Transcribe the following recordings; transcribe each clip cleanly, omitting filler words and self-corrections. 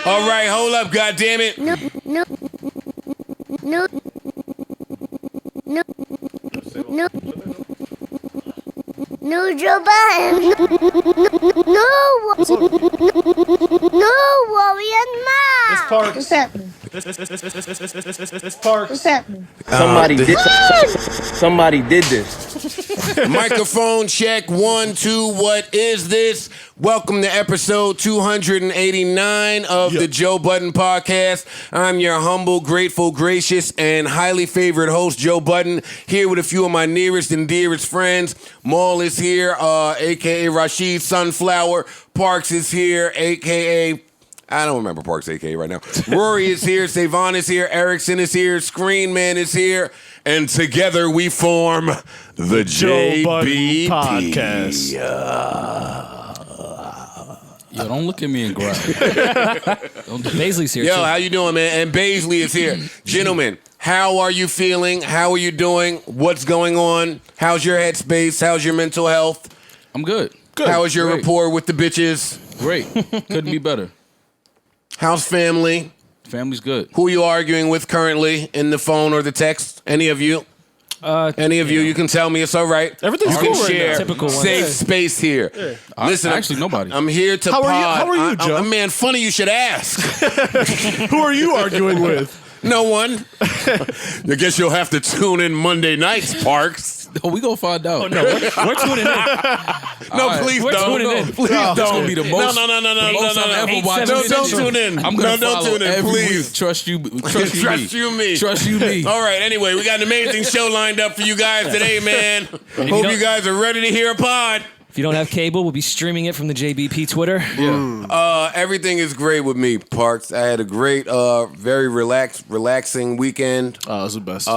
All right, hold up, goddammit. No, Joe Budden. No, Rory and Ma. This Parks. What's happening? This Parks. What's happening? Somebody did this. Microphone check 1, 2. What is this? Welcome to episode 289 of the Joe Budden podcast. I'm your humble, grateful, gracious, and highly favored host, Joe Budden, here with a few of my nearest and dearest friends. Maul is here, a.k.a. Rashid Sunflower. Parks is here, a.k.a. I don't remember Parks, a.k.a. right now. Rory is here, Savon is here, Erickson is here, Screen Man is here, and together we form the Joe Budden JBP podcast. Yo, don't look at me and growl. Baisley's here, Yo, too. how you doing, man? And Baisley is here. Gentlemen, how are you feeling? How are you doing? What's going on? How's your headspace? How's your mental health? I'm good. How is your Great. rapport with the bitches? Great. Couldn't be better. How's family? Family's good. Who are you arguing with currently in the phone or the text? Any of you? Any of you? You can tell me. It's all right. Everything's you cool can right share now. Typical one. safe Yeah. space here. Yeah. Listen, Actually, nobody. I'm here to How pod. are you, Joe? Man, funny you should ask. Who are you arguing with? No one. I guess you'll have to tune in Monday nights, Parks. Oh, we gonna find out. Oh, no, we're tuning in. No, right. please We're don't. tuning in. Please No. don't. This gonna be the most. No. most I've ever Eight, watched. seven, this Don't shit. tune in. I'm gonna No, don't follow tune in, every please. week. Trust you. Trust you. Trust me. you, me. Trust you, me. All right, anyway, we got an amazing show lined up for you guys today, man. Hope don't- you guys are ready to hear a pod. If you don't have cable, we'll be streaming it from the JBP Twitter. Yeah. Everything is great with me, Parks. I had a great, very relaxing weekend. Oh, it was the best.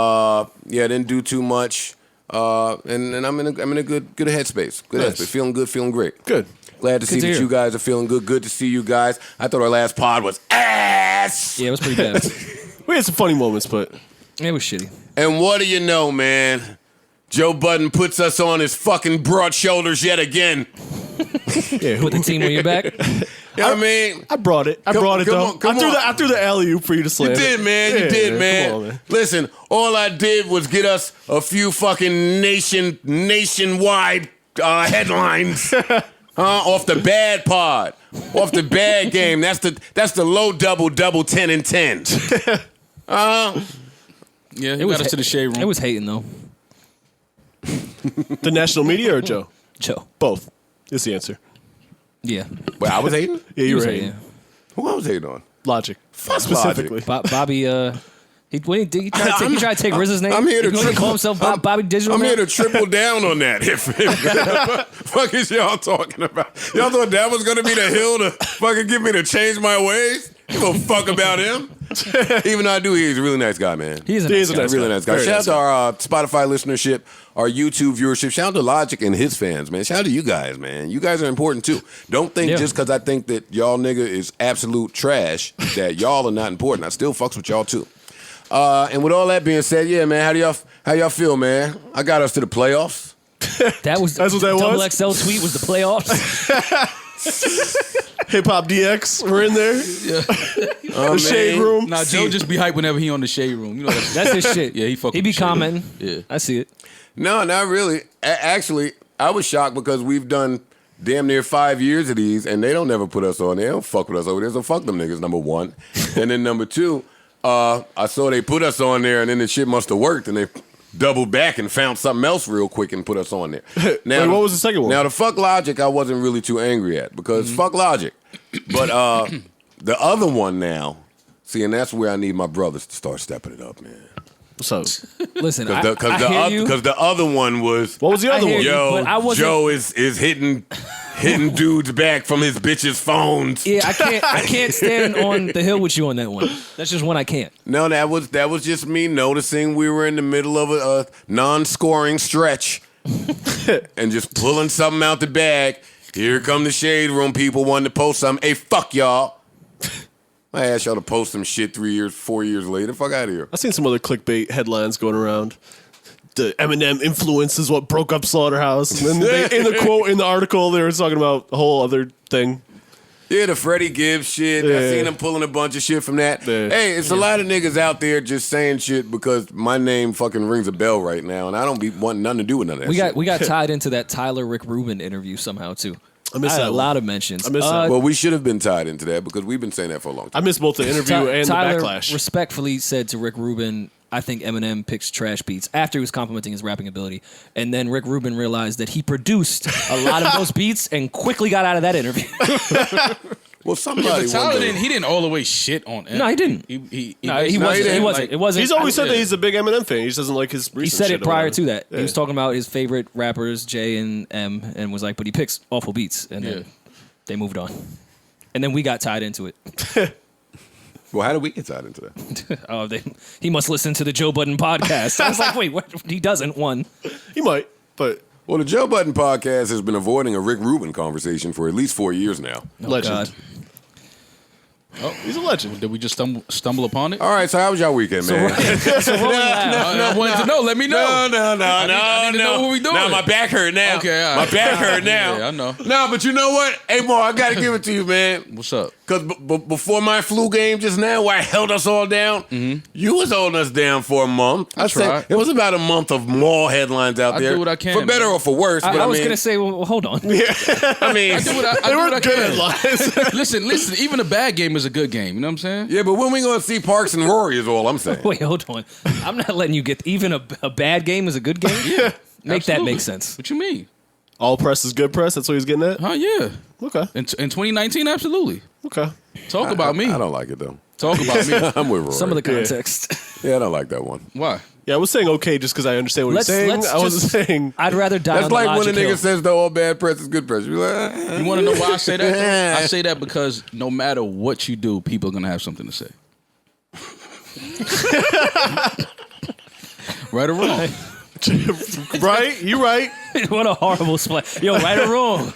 Didn't do too much. And I'm in a good headspace. Good Nice. headspace. Feeling good, feeling great. Good. Glad to see to that hear. you guys are feeling good. Good to see you guys. I thought our last pod was ass. Yeah, it was pretty bad. We had some funny moments, but It was shitty. And what do you know, man? Joe Budden puts us on his fucking broad shoulders yet again. yeah, Put the team on your back. You know what I mean? I brought it. I Come brought it on, though. come on. I threw the alley-oop for you to slam. You did, man. You Yeah, did, come man. on, man. Listen, all I did was get us a few fucking nationwide headlines off the bad pod, off the bad game. That's the low double 10 and 10. Yeah. It got us to the shade room. It was hating, though. The national media or Joe? Joe. Both. Is the answer. Yeah. Well, I was hating. Yeah, He you was were hating. hating. Who I was hating on? Logic. Fuck Specifically. Bobby, he tried to take RZA's name. I'm here to He triple- call himself Bobby Digital. I'm now? here to triple down on that. If fuck is y'all talking about? Y'all thought that was gonna be the hill to fucking get me to change my ways? Give a fuck about him. Even though I do, he's a really nice guy, man. He's a He nice is a guy. nice Really nice guy. Very Shout out nice to our Spotify listenership, our YouTube viewership. Shout out to Logic and his fans, man. Shout out to you guys, man. You guys are important too. Don't think Yeah. just because I think that y'all nigga is absolute trash that y'all are not important. I still fucks with y'all too. And with all that being said, yeah, man, how y'all feel, man? I got us to the playoffs. That's what that was? Double XL tweet was the playoffs. Hip Hop DX, we're in there. The shade room. Nah, Joe just be hype whenever he on the shade room. You know that's That's his shit. Yeah, he fuck He with be the shade room. commenting. Yeah. I see it. No, not really. Actually, I was shocked because we've done damn near 5 years of these, and they don't never put us on. They don't fuck with us over there, so fuck them niggas, number one. And then number two, I saw they put us on there, and then the shit must have worked, and they doubled back and found something else real quick and put us on there. Now, Wait, what was the second one? Now, the fuck Logic I wasn't really too angry at, because fuck Logic. But the other one now, see, and that's where I need my brothers to start stepping it up, man. So, Listen, I hear you. Because the other one was... what was the I other hear one? you. Yo, But I wasn't- Joe is hitting dudes back from his bitches' phones. Yeah, I can't stand on the hill with you on that one. That's just one I can't. No, that was just me noticing we were in the middle of a non-scoring stretch and just pulling something out the bag. Here come the shade room people wanting to post something. Hey, fuck y'all. I asked y'all to post some shit 4 years later. Fuck out of here. I've seen some other clickbait headlines going around. The Eminem influence is what broke up Slaughterhouse. And then in the quote in the article, they were talking about a whole other thing. Yeah, the Freddie Gibbs shit. I seen him pulling a bunch of shit from that. Yeah. Hey, it's a lot of niggas out there just saying shit because my name fucking rings a bell right now, and I don't be wanting nothing to do with none of that shit. We got tied into that Tyler Rick Rubin interview somehow too. I missed had that a lot of mentions. I missed that. Well, we should have been tied into that because we've been saying that for a long I time. missed both the interview and Tyler the backlash. respectfully said to Rick Rubin, I think Eminem picks trash beats after he was complimenting his rapping ability. And then Rick Rubin realized that he produced a lot of those beats and quickly got out of that interview. Well, somebody Tyler one day. he didn't all the way shit on Eminem. No, he didn't. He wasn't. It wasn't. He's always said that he's a big Eminem fan. He just doesn't like his recent He said shit it prior or to that. Yeah. He was talking about his favorite rappers, J and M, and was like, but he picks awful beats. And then they moved on. And then we got tied into it. Well, how did we get tied into that? He must listen to the Joe Budden podcast. I was like, wait, what? He doesn't, one. He might, but Well, the Joe Budden podcast has been avoiding a Rick Rubin conversation for at least 4 years now. legend. God. Oh, He's a legend. did we just stumble upon it? All right, so how was y'all weekend, man? So what we laugh? I wanted to know. Let me know. No. I need to know what we doing. Now my back hurt now. Okay, all my right. back hurt now. Yeah, I know. No, but you know what? Hey, Mo, I got to give it to you, man. What's up? Because before my flu game just now, where I held us all down, you was holding us down for a month. I said tried. it was about a month of mall headlines out I there. do what I can, for better man. or for worse. But I was mean, going to say, well, hold on. I mean, I do what I They were can. good headlines. Listen. Even a bad game is a good game. You know what I'm saying? yeah, but when we gonna see Parks and Rory is all I'm saying. Wait, hold on. I'm not letting you get even a bad game is a good game. Yeah. Make that Absolutely. make sense. What you mean? All press is good press. That's what he's getting at. Huh? Yeah. Okay. In 2019, absolutely. Okay. Talk about me. I don't like it though. Talk about me. I'm with Rory. Some of the context. Yeah, I don't like that one. Why? Yeah, I was saying okay just because I understand what he's saying. I wasn't saying. I'd rather die That's on the like when a logic hill. nigga says the all bad press is good press. You're like, You want to know why I say that? though? I say that because no matter what you do, people are gonna have something to say. Right or wrong? Right? You right. What a horrible splash. Yo, right or wrong?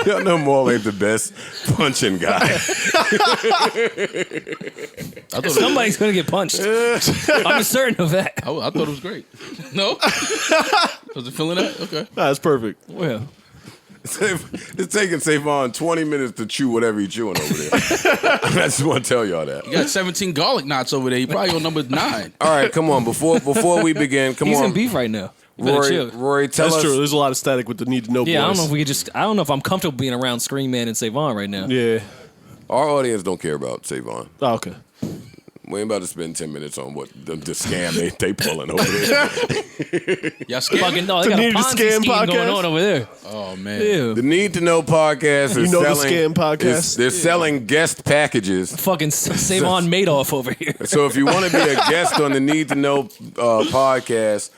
y'all know Maul ain't the best punching guy. Somebody's going to get punched. I'm certain of that. I thought it was great. No? Was it feeling that? Okay. Nah, that's perfect. Well, It's taking Savon 20 minutes to chew whatever he's chewing over there. I just want to tell y'all that. You got 17 garlic knots over there. You probably on number 9. All right, come on. Before we begin, come he's on. in beef right now. You better chill. Rory, tell That's us. true. There's a lot of static with the need to know Yeah, I don't boys. know if we could just. I don't know if I'm comfortable being around Scream Man and Savon right now. Yeah. Our audience don't care about Savon. Oh, okay. We ain't about to spend 10 minutes on what the scam they pulling over there. Y'all scared? Fucking no, they The got a Need to Ponzi Scam scheme going podcast? on over there. Oh, man. Ew. The Need to Know podcast is You know the selling. scam podcast? They're selling guest packages. Fucking Savon Madoff over here. So if you want to be a guest on the Need to Know podcast,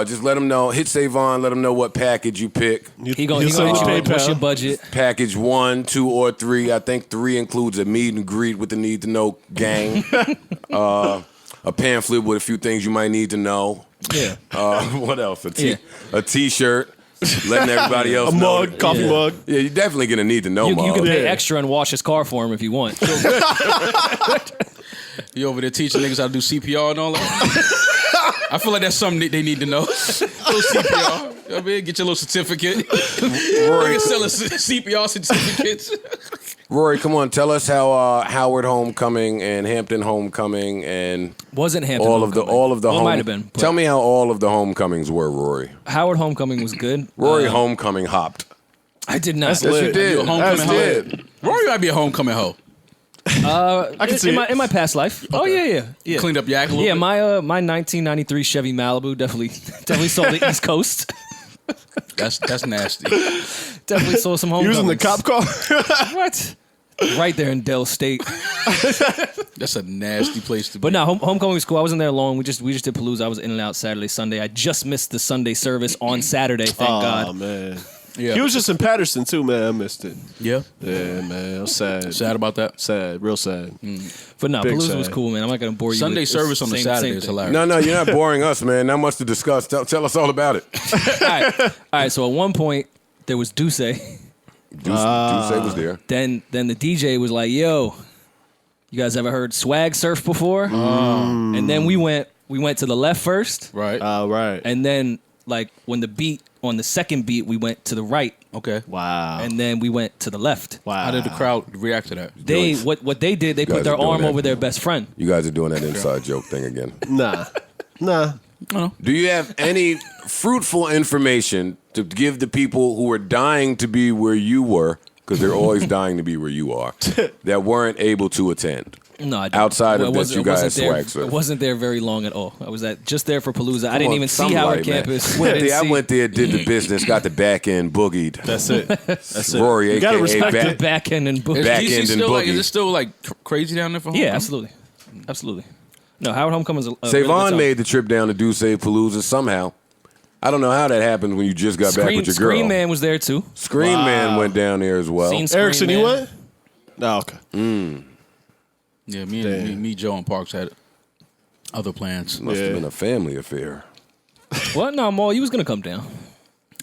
just let them know. Hit Savon, let them know what package you pick. He gonna hit you with what's your budget. Package 1, 2, or 3. I think 3 includes a meet and greet with the Need to Know gang. A pamphlet with a few things you might need to know. Yeah. What else? A T-shirt. Letting everybody else A know. mug, coffee Yeah. mug. Yeah, you're definitely gonna need to know. You mug. can pay Yeah. extra and wash his car for him if you want. You over there teaching niggas how to do CPR and all that? I feel like that's something they need to know. Little CPR. You know what I mean? Get your little certificate. Rory, Niggas selling CPR certificates. Rory, come on, tell us how Howard Homecoming and Hampton Homecoming and Wasn't Hampton all Homecoming. of the Well, it home. might have been. but Tell me how all of the homecomings were, Rory. Howard Homecoming was good. Rory Homecoming hopped. I did not. That's Yes, lit. you did. You a homecoming That's hoe? it. Rory might be a homecoming hoe. I can see in it. my past life. Oh yeah. Cleaned up your act a little Yeah, bit. my 1993 Chevy Malibu definitely saw the East Coast. That's nasty. Definitely saw some homecomings. Using the cop car. What? Right there in Dell State. That's a nasty place to be. But no, homecoming was cool. I wasn't there long. We just did Palooza. I was in and out Saturday, Sunday. I just missed the Sunday service on Saturday. Thank Oh, God. man. Yeah. He was just in Patterson, too, man. I missed it. Yeah. Yeah, man. I was sad. Sad about that. Sad. Real sad. But no, Big Palooza was sad. cool, man. I'm not gonna bore you. Sunday with service on the same Saturday is thing. hilarious. No, you're not boring us, man. Not much to discuss. Tell us all about it. All right. So at one point there was Duce. Duce was there. Then the DJ was like, "Yo, you guys ever heard swag surf before?" And then we went to the left first, Right. Right. and then like when the second beat, we went to the right Okay. Wow. and then we went to the left. Wow. How did the crowd react to that? They what they did, they guys put their are doing arm that. over their best friend. You guys are doing that inside joke thing again. Nah. Do you have any fruitful information to give the people who are dying to be where you were, because they're always dying to be where you are, that weren't able to attend? No, I didn't. Outside of It this, wasn't- you it wasn't guys there- swag surf. It wasn't there very long at all. I was just there for Palooza. I didn't Well, even some see Howard light, man. campus. I went there, did the business, got the back end boogied. That's it. That's it. Rory, You gotta a.k.a. respect back. The back end and book. Is Back DC end and still like? boogie. Is it still like crazy down there for homecoming? Yeah, absolutely. No, Howard Homecoming's a really good Savon time. made the trip down to Duce Palooza somehow. I don't know how that happened when you just got back with your girl. Scream Man was there too. Scream Man went down there as well. Seen Scream Erickson, you Man. went? No, okay. Yeah, me, Joe, and Parks had other plans. Must have Yeah. been a family affair. What? No, Maul, you was gonna come down.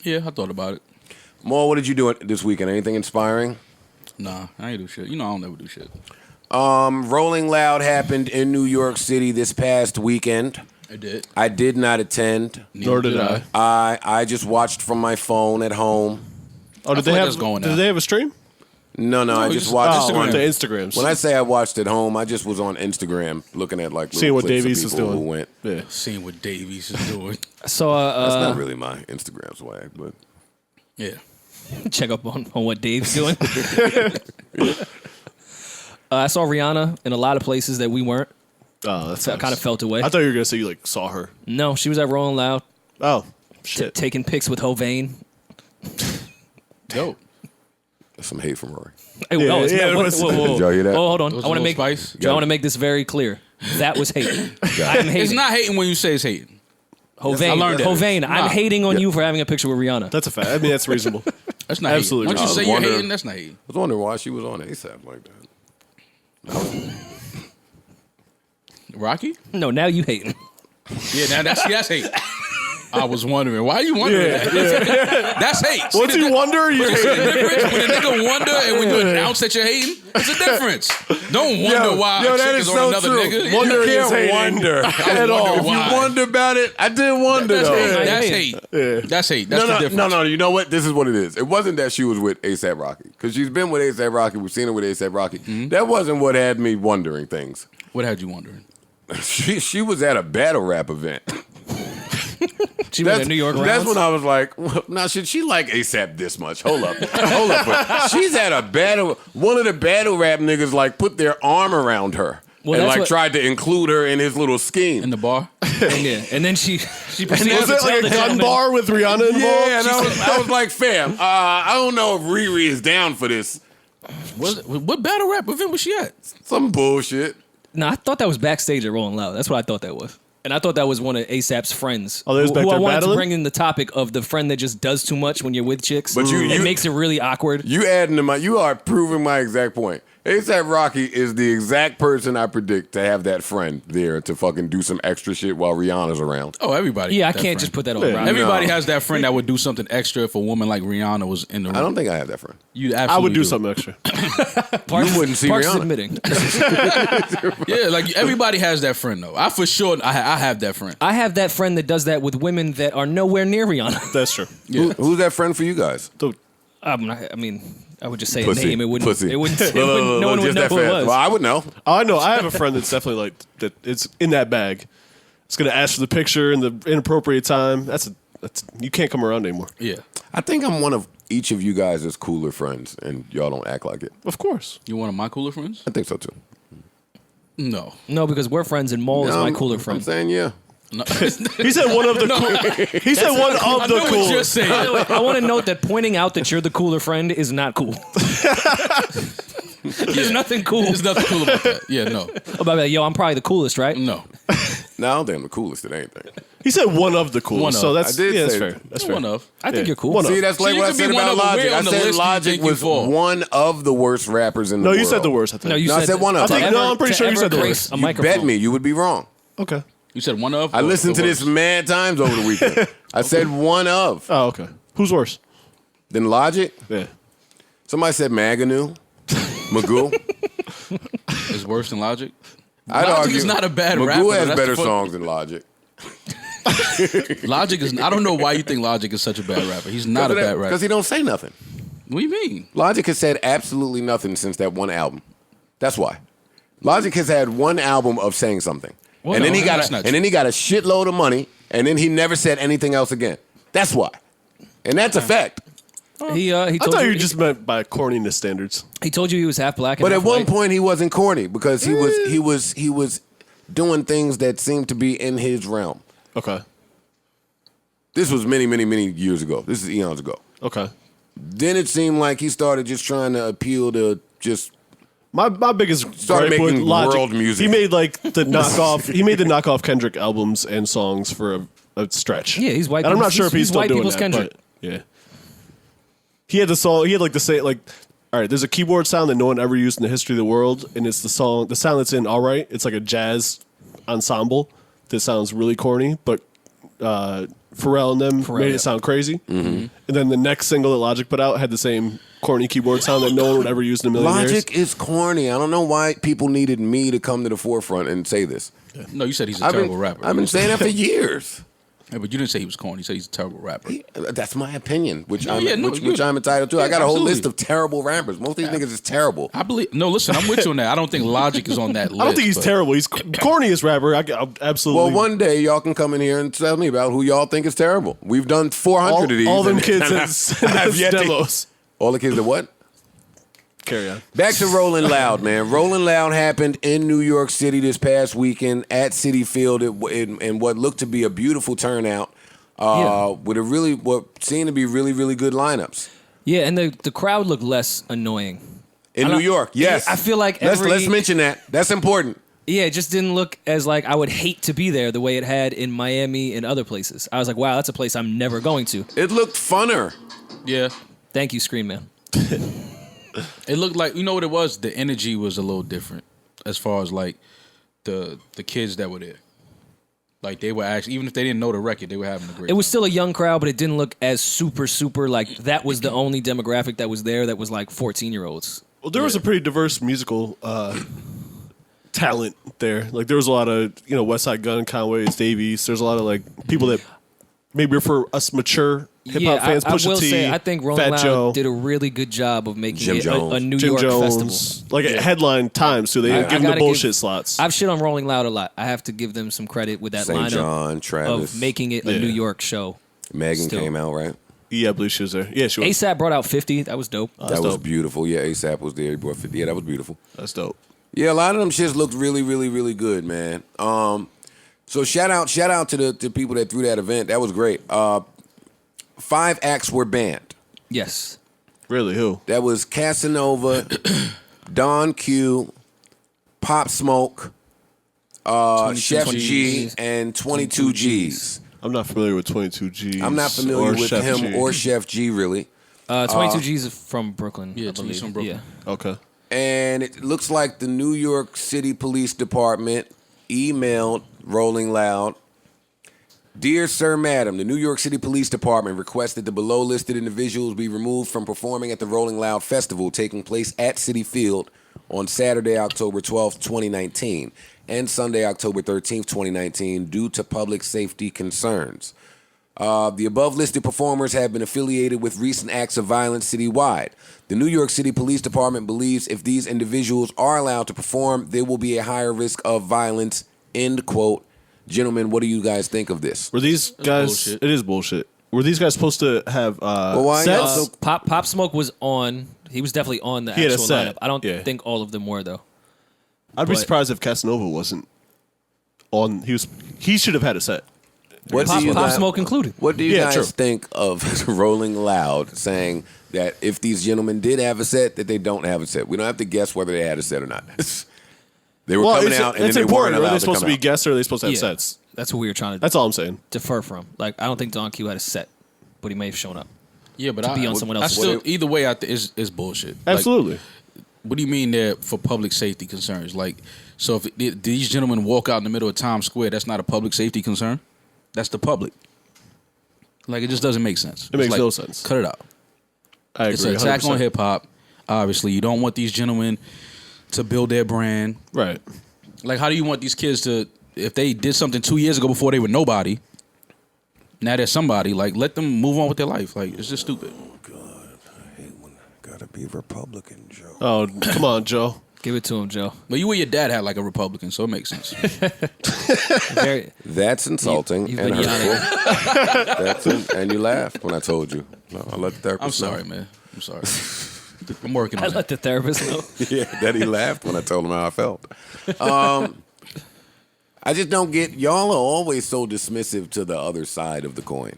Yeah, I thought about it. Maul, what did you do this weekend? Anything inspiring? Nah, I ain't do shit. You know I don't never do shit. Rolling Loud happened in New York City this past weekend. I did. I did not attend. Nor did I. I just watched from my phone at home. Oh, did feel they like have? that's going Did now. they have a stream? No, I you just just- watched. Oh, on the Instagrams. When I say I watched at home, I just was on Instagram looking at like little Seeing what clips of Davies is people doing. who went. Yeah. Seeing what Davies is doing. So That's not really my Instagram swag, but Yeah. check up on what Dave's doing. I saw Rihanna in a lot of places that we weren't. Oh, that's So I kind of felt away. I thought you were gonna say you like saw her. No, she was at Rolling Loud, Oh, shit. taking pics with Hovain. Dope. that's some hate from Rory. Hey, Yeah, it's yeah, not- it whoa, was- whoa, whoa. Did y'all hear that? Oh, hold on. was I want a to little make. spice. I want to make this very clear. That was hate. I'm hating. It's not hating when you say it's hating. Hovain. I learned that. Hovain. I'm Nah. hating on you for having a picture with Rihanna. That's a fact. I mean, that's reasonable. That's not Absolutely hating. Once you right. say I you're was hating, that's not hating. I was wondering why she was on ASAP like that. Rocky? No, now you hating. Yeah, now that's hate. I was wondering. Why are you wondering that? That's hate. Once you wonder, you're See the hating. difference? When a nigga wonder and when you announce that you're hating, it's a difference. Don't wonder why a chick is on another nigga. Wondering you is can't hating. wonder at all. If you wonder about it, I did wonder That's though. hate. That's Yeah. hate. That's hate. That's the difference. No. You know what? This is what it is. It wasn't that she was with ASAP Rocky because she's been with ASAP Rocky. We've seen her with ASAP Rocky. That wasn't what had me wondering things. What had you wondering? She was at a battle rap event. She went to New York That's rounds. when I was like, well, now should she like ASAP this much? Hold up. But she's at a battle. One of the battle rap niggas like put their arm around her. Well, and that's like what- tried to include her in his little scheme. In the bar? Yeah, and then she proceeded Was to it tell like the a gun gentleman- bar with Rihanna involved? Yeah, and I was like, fam, I don't know if Riri is down for this. What battle rap event was she at? Some bullshit. No, I thought that was backstage at Rolling Loud. That's what I thought that was. And I thought that was one of ASAP's friends. Oh, they was back who I there wanted battling? to bring in the topic of the friend that just does too much when you're with chicks. But you- it makes it really awkward. You adding to you are proving my exact point. ASAP Rocky is the exact person I predict to have that friend there to fucking do some extra shit while Rihanna's around. Oh, everybody. Yeah, I has that can't friend. just put that on Yeah. Rocky. Everybody No. has that friend that would do something extra if a woman like Rihanna was in the room. I don't think I have that friend. You absolutely I would do something extra. Parks, You wouldn't see Parks is Rihanna. admitting. Yeah, like everybody has that friend though. I for sure I have that friend. I have that friend that does that with women that are nowhere near Rihanna. That's true. Who's that friend for you guys? Dude, I mean, I would just say Pussy. a name. It wouldn't. Pussy. It wouldn't. It wouldn't no one would just know that who it fast. was. Well, I would know. oh, I know. I have a friend that's definitely like that. It's in that bag. It's gonna ask for the picture in the inappropriate time. That's you can't come around anymore. Yeah. I think I'm one of each of you guys is cooler friends, and y'all don't act like it. Of course. You one of my cooler friends? I think so too. No. No, because we're friends, and Maul is my cooler I'm friend. saying yeah. No. He said one of the. He said one of I the know what you're cool. saying. By the way, I want to note that pointing out that you're the cooler friend is not cool. There's nothing cool There's nothing cool about that. Yeah, no. about that. Yo, I'm probably the coolest, right? No. No, I don't think I'm the coolest at anything. He said one of the coolest. One of. So that's I did yeah, that's say fair. that. That's fair. One of. I think Yeah. you're cool. One of. See, that's like See, what you I could be said one about of the Logic. where I on the said list you Logic think you was fall? one of the worst rappers in the No, world. you said the worst. I think. No, you No, I said, said one of to them. No, I'm pretty to sure you ever said the grace worst. a You microphone. bet me, you would be wrong. Okay. You said one of? I or listened the to this worst? mad times over the weekend. I said one of. Oh, okay. Who's worse? Then Logic. Yeah. Somebody said Magoo. Magoo. Is worse than Logic? I'd Logic argue is not a bad Magoo rapper, has that's better the fuck- songs than Logic. Logic is. I don't know why you think Logic is such a bad rapper. He's not a bad rapper. Because he don't say nothing. What do you mean? Logic has said absolutely nothing since that one album. That's why. Logic has had one album of saying something. Well, and then no, he got that's not and then he got a shitload of money, and then he never said anything else again. That's why. And that's a fact. He I told thought you you just meant by corniness standards. he told you he was half black. And But half at one white. point he wasn't corny because he was doing things that seemed to be in his realm. Okay. This was many, many, many years ago. This is eons ago. Okay. Then it seemed like he started just trying to appeal to just My biggest Started gripe with making Logic, world music. He made like the knockoff. He made the knockoff Kendrick albums and songs for a stretch. Yeah, he's white And I'm not people's- sure if he's he's still white doing people's that. Kendrick. But yeah. He had the song. He had like the say like. All right, there's a keyboard sound that no one ever used in the history of the world, and it's the sound that's in All Right. It's like a jazz ensemble that sounds really corny, but Pharrell and them made it sound crazy. Mm-hmm. And then the next single that Logic put out had the same corny keyboard sound that no one would ever use in a million years. Logic is corny. I don't know why people needed me to come to the forefront and say this. No, you said he's a terrible rapper. I've been saying that for years. Yeah, but you didn't say he was corny. You said he's a terrible rapper. That's my opinion, which I'm you- entitled to. Yeah, I got a whole absolutely. list of terrible rappers. Most of these niggas is terrible. I believe. No, listen, I'm with you on that. I don't think Logic is on that list. I don't think he's but- terrible. He's corniest rapper. I'm absolutely. Well, one day y'all can come in here and tell me about who y'all think is terrible. We've done 400 of these. all them and kids I've as yet to- demos. All the kids that what? Carry on. Back to Rolling Loud, man. Rolling Loud happened in New York City this past weekend at Citi Field in what looked to be a beautiful turnout with what seemed to be really, really good lineups. Yeah, and the crowd looked less annoying. In New York, yes. I feel like let's mention that. That's important. Yeah, it just didn't look as like I would hate to be there the way it had in Miami and other places. I was like, wow, that's a place I'm never going to. It looked funner. Yeah. Thank you, Scream Man. It looked like, you know what it was? The energy was a little different as far as like the kids that were there. Like they were actually, even if they didn't know the record, they were having a great It was still a young crowd, but it didn't look as super like that was the only demographic that was there that was like 14-year-olds. Well, there was a pretty diverse musical talent there. Like there was a lot of West Side Gun, Conway's, Davies. There's a lot of like people that maybe are for us mature hip hop fans. I Pusha will T, say I think Rolling Fat Loud Joe, did a really good job of making Jim it Jones. a New Jim York Jones, festival. like at headline times too. They didn't I give them the gotta bullshit give- slots. I've shit on Rolling Loud a lot. I have to give them some credit with that St. lineup John, Travis. of making it a Yeah. New York show. Megan Still. came out, right? Yeah, I believe she was there. Yeah, she was. ASAP brought out 50. That was dope. That was dope. beautiful. Yeah, ASAP was there. He brought 50. Yeah, that was beautiful. That's dope. Yeah, a lot of them shits looked really, really, really good, man. So shout out to the people that threw that event. That was great. 5 acts were banned. Yes. Really, who? That was Casanova, Don Q, Pop Smoke, Chef G, G's. and 22 G's. I'm not familiar with 22 G's. I'm not familiar with Chef him G. or Chef G, really. 22 G's is from Brooklyn. Yeah, I 22 believe. from Brooklyn. Yeah. Okay. And it looks like the New York City Police Department emailed Rolling Loud. Dear Sir, Madam, the New York City Police Department requests that the below-listed individuals be removed from performing at the Rolling Loud Festival taking place at Citi Field on Saturday, October 12th, 2019, and Sunday, October 13th, 2019, due to public safety concerns. The above-listed performers have been affiliated with recent acts of violence citywide. The New York City Police Department believes if these individuals are allowed to perform, there will be a higher risk of violence, end quote. Gentlemen, what do you guys think of this? Were these guys? bullshit. It is bullshit. Were these guys supposed to have why sets? y'all so- Pop Smoke was on. He was definitely on the He had a actual set, lineup. I don't yeah. think all of them were though. I'd be but- surprised if Casanova wasn't on. He should have had a set. What do you Pop guys- Smoke included. What do you Yeah, guys true. think of Rolling Loud saying that if these gentlemen did have a set, that they don't have a set? We don't have to guess whether they had a set or not. They were coming out, and it's then they weren't important. Are allowed they to supposed come to be out. guests or are they supposed to have Yeah. sets? That's what we were trying to That's all I'm saying. defer from. Like, I don't think Don Q had a set, but he may have shown up. Yeah, but to be on someone else's I still, set. either way, is bullshit. Absolutely. Like, what do you mean there for public safety concerns? Like, so if these gentlemen walk out in the middle of Times Square, that's not a public safety concern. That's the public. Like, it just doesn't make sense. It makes It's like, no sense. Cut it out. I agree. It's an attack 100%. on hip hop. Obviously, you don't want these gentlemen to build their brand. Right. Like, how do you want these kids to, if they did something 2 years ago before they were nobody, Now there's somebody, like, let them move on with their life. Like, it's just stupid. Oh, God. I hate when gotta be Republican, Joe. Oh, come on, Joe. Give it to him, Joe. But you and your dad had like a Republican, so it makes sense. That's insulting You've and been hurtful. And you laughed when I told you. No, I let the therapist I'm sorry, know. man. I'm sorry. I'm working on I it. let the therapist know. Yeah, that he laughed when I told him how I felt. I just don't get, y'all are always so dismissive to the other side of the coin.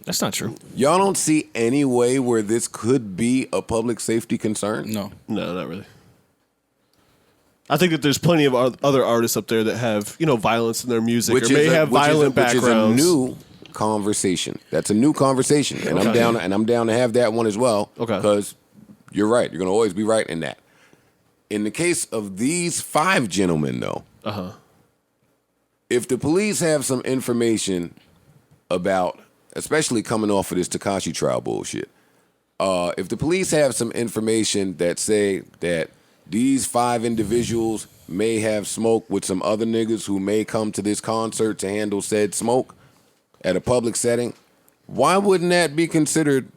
That's not true. Y'all don't see any way where this could be a public safety concern? No. No, not really. I think that there's plenty of other artists up there that have, violence in their music or may have violent backgrounds. Which is a new conversation. That's a new conversation, and I'm down to have that one as well. Okay. Because you're right. You're going to always be right in that. In the case of these 5 gentlemen, though, if the police have some information about, especially coming off of this Tekashi trial bullshit, if the police have some information that say that these 5 individuals may have smoke with some other niggas who may come to this concert to handle said smoke at a public setting, why wouldn't that be considered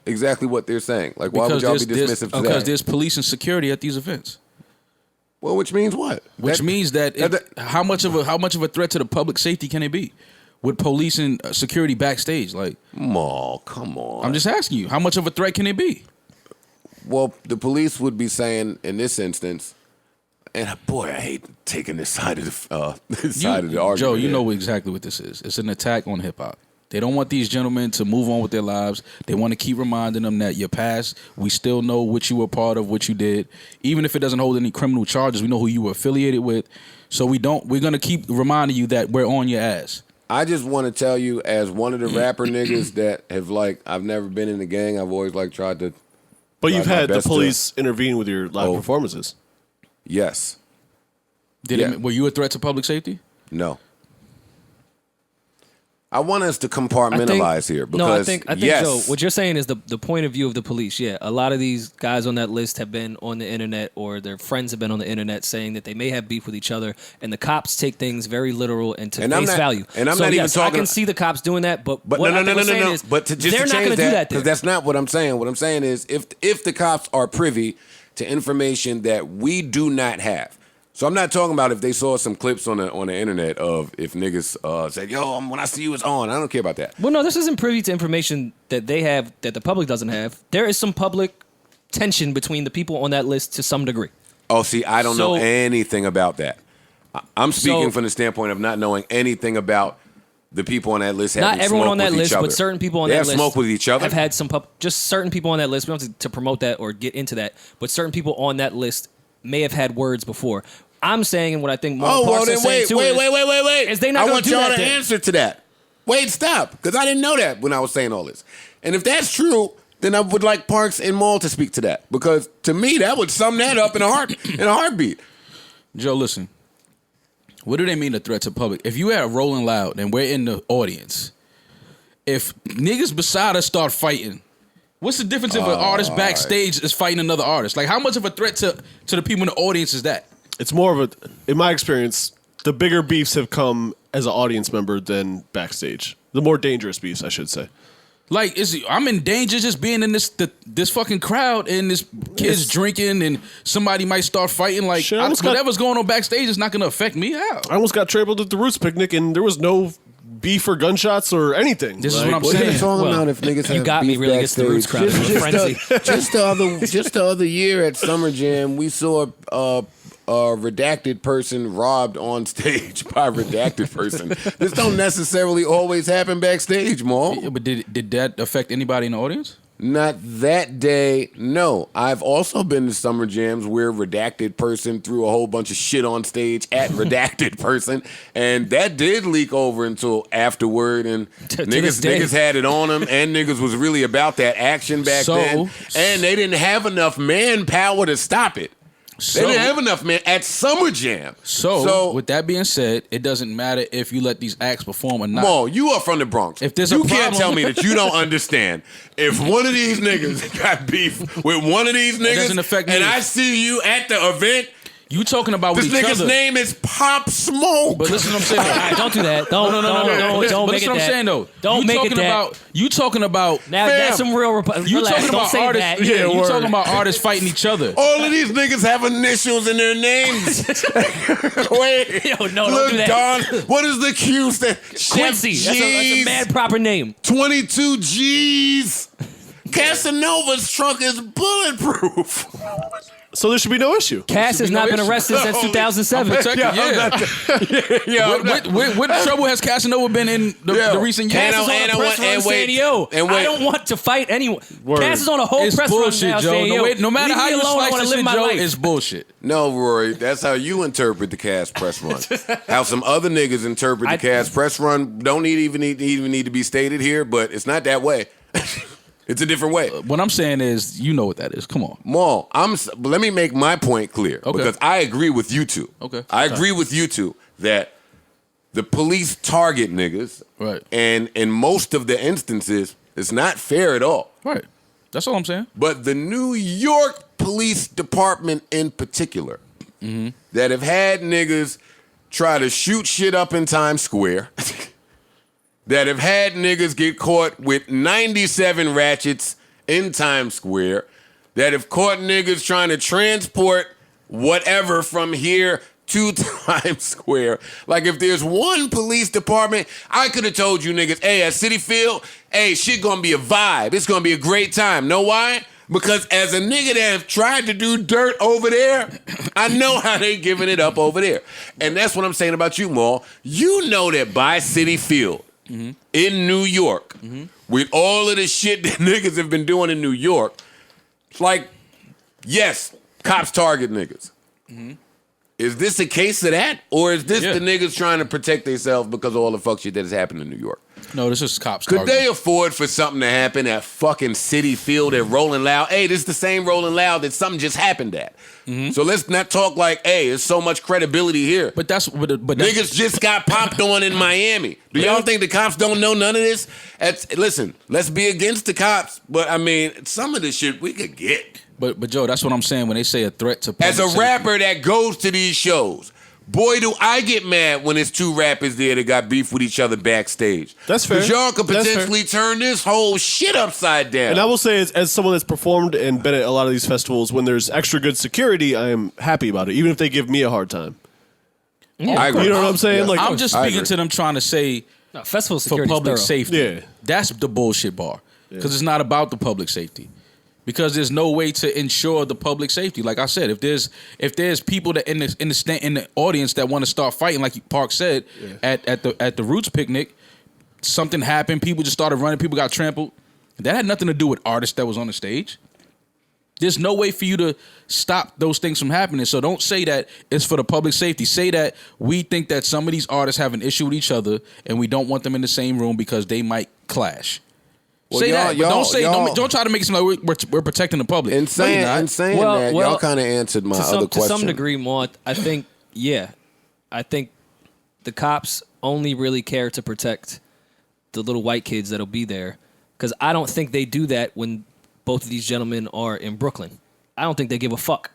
exactly what they're saying? Like, why would y'all be dismissive to that? Because there's police and security at these events. Well, which means what? Which means that how much of a threat to the public safety can it be with police and security backstage? Like, oh, come on. I'm just asking you, how much of a threat can it be? Well, the police would be saying in this instance, and boy, I hate taking this side of the argument. Joe, you know exactly what this is. It's an attack on hip hop. They don't want these gentlemen to move on with their lives. They want to keep reminding them that your past, we still know what you were part of, what you did. Even if it doesn't hold any criminal charges, we know who you were affiliated with. So we're going to keep reminding you that we're on your ass. I just want to tell you, as one of the rapper niggas that have, I've never been in a gang. I've always tried to. But you've had the police intervene with your live performances. Yes. Were you a threat to public safety? No. I want us to compartmentalize here because I think Joe, what you're saying is the point of view of the police. Yeah, a lot of these guys on that list have been on the internet or their friends have been on the internet saying that they may have beef with each other, and the cops take things very literal and to face value. And I'm not even talking. I can see the cops doing that, but no. But they're not going to do that because that's not what I'm saying. What I'm saying is if the cops are privy to information that we do not have. So I'm not talking about if they saw some clips on the internet of if niggas said, yo, when I see you, it's on. I don't care about that. Well, no, this isn't privy to information that they have that the public doesn't have. There is some public tension between the people on that list to some degree. Oh, see, I don't know anything about that. I'm speaking from the standpoint of not knowing anything about the people on that list having not everyone smoke on that with list, each other. but certain people on they that have list smoke with each other. have had some just certain people on that list. We don't have to promote that or get into that, but certain people on that list may have had words before. I'm saying, and what I think more Parks is saying too wait. Is they not I want do y'all that to then. answer to that. Wait, stop, because I didn't know that when I was saying all this. And if that's true, then I would like Parks and Maul to speak to that, because to me that would sum that up in a heartbeat. Joe, listen. What do they mean a threat to public? If you had Rolling Loud and we're in the audience, if niggas beside us start fighting, what's the difference if an artist backstage is fighting another artist? Like, how much of a threat to the people in the audience is that? It's more of in my experience, the bigger beefs have come as an audience member than backstage. The more dangerous beefs, I should say. Like, I'm in danger just being in this fucking crowd and this kid's drinking and somebody might start fighting. Like, whatever's going on backstage is not going to affect me. How? I almost got trampled at the Roots picnic and there was no beef or gunshots or anything. This is what I'm saying. What are you talking about if niggas have You got me beef really gets the Roots crowd. just the other year at Summer Jam, we saw a redacted person robbed on stage by a redacted person. This don't necessarily always happen backstage, Maul. Yeah, but did that affect anybody in the audience? Not that day, no. I've also been to Summer Jams where redacted person threw a whole bunch of shit on stage at redacted person, and that did leak over until afterward, and niggas had it on them, and niggas was really about that action back then, and they didn't have enough manpower to stop it. They didn't have enough, man, at Summer Jam. So, with that being said, it doesn't matter if you let these acts perform or not. Mo, you are from the Bronx. If there's you a can't problem, tell me that you don't understand. If one of these niggas got beef with one of these niggas, doesn't affect me. and I see you at the event, You talking about This with each nigga's other. name is Pop Smoke. But listen, what I'm saying. All right, don't do that. Don't But make listen, it what I'm that. saying though. Don't you make talking it that. about. You talking about. Now Fam, that's some real. You Relax, talking don't about say artists. that. Yeah, you word. talking about artists fighting each other. All of these niggas have initials in their names. Wait. Yo, no, don't Look, do that. Don, what is the Q stand? Quincy. That's a mad proper name. 22 G's. Casanova's trunk is bulletproof. So there should be no issue. Cass has be no not been issue. arrested since 2007. What trouble has Casanova been in the recent years? And Cass is on a press run saying, yo, I don't want to fight anyone. Cass is on a whole It's press bullshit, run now Joe. saying, yo, No matter leave how me you alone, I slice want this to live shit, my Joe, life. it's bullshit. No, Rory, that's how you interpret the Cass press run. How some other niggas interpret the Cass press run don't even need to be stated here, but it's not that way. It's a different way. What I'm saying is, you know what that is. Come on. Maul, let me make my point clear Okay. because I agree with you two. Okay. I agree with you two that the police target niggas, Right. and in most of the instances, it's not fair at all. Right. That's all I'm saying. But the New York Police Department in particular, that have had niggas try to shoot shit up in Times Square, that have had niggas get caught with 97 ratchets in Times Square, that have caught niggas trying to transport whatever from here to Times Square. Like, if there's one police department, I could have told you niggas, hey, at Citi Field, hey, shit gonna be a vibe. It's gonna be a great time. Know why? Because as a nigga that have tried to do dirt over there, I know how they giving it up over there. And that's what I'm saying about you, Maul. You know that by Citi Field, in New York, with all of the shit that niggas have been doing in New York, it's like, yes, cops target niggas. Is this a case of that? Or is this the niggas trying to protect themselves because of all the fuck shit that has happened in New York? No, this is cops. Could targeting. they afford for something to happen at fucking Citi Field at Rolling Loud? Hey, this is the same Rolling Loud that something just happened at. So let's not talk like, hey, there's so much credibility here. But that's Niggas just got popped on in Miami. Do y'all think the cops don't know none of this? Listen, let's be against the cops, but I mean, some of this shit we could get. But Joe, that's what I'm saying when they say a threat to public As a safety. rapper that goes to these shows, boy, do I get mad when it's two rappers there that got beef with each other backstage. That's fair. Because y'all could That's potentially turn this whole shit upside down. And I will say, as someone that's performed and been at a lot of these festivals, when there's extra good security, I am happy about it, even if they give me a hard time. I agree. You know what I'm saying? Like, I'm just I speaking agree. to them trying to say No, festival for security public thorough. safety. Yeah. That's the bullshit bar. Because it's not about the public safety. Because there's no way to ensure the public safety. Like I said, if there's people that in the audience that want to start fighting, like Park said, at the Roots picnic, something happened, people just started running, people got trampled. That had nothing to do with artists that was on the stage. There's no way for you to stop those things from happening. So don't say that it's for the public safety. Say that we think that some of these artists have an issue with each other and we don't want them in the same room because they might clash. Well, Say y'all- that, but y'all- don't try to make it seem like we're protecting the public. In saying Well, that, well, y'all kind of answered my other To question. some degree, more. I think the cops only really care to protect the little white kids that'll be there, because I don't think they do that when both of these gentlemen are in Brooklyn. I don't think they give a fuck.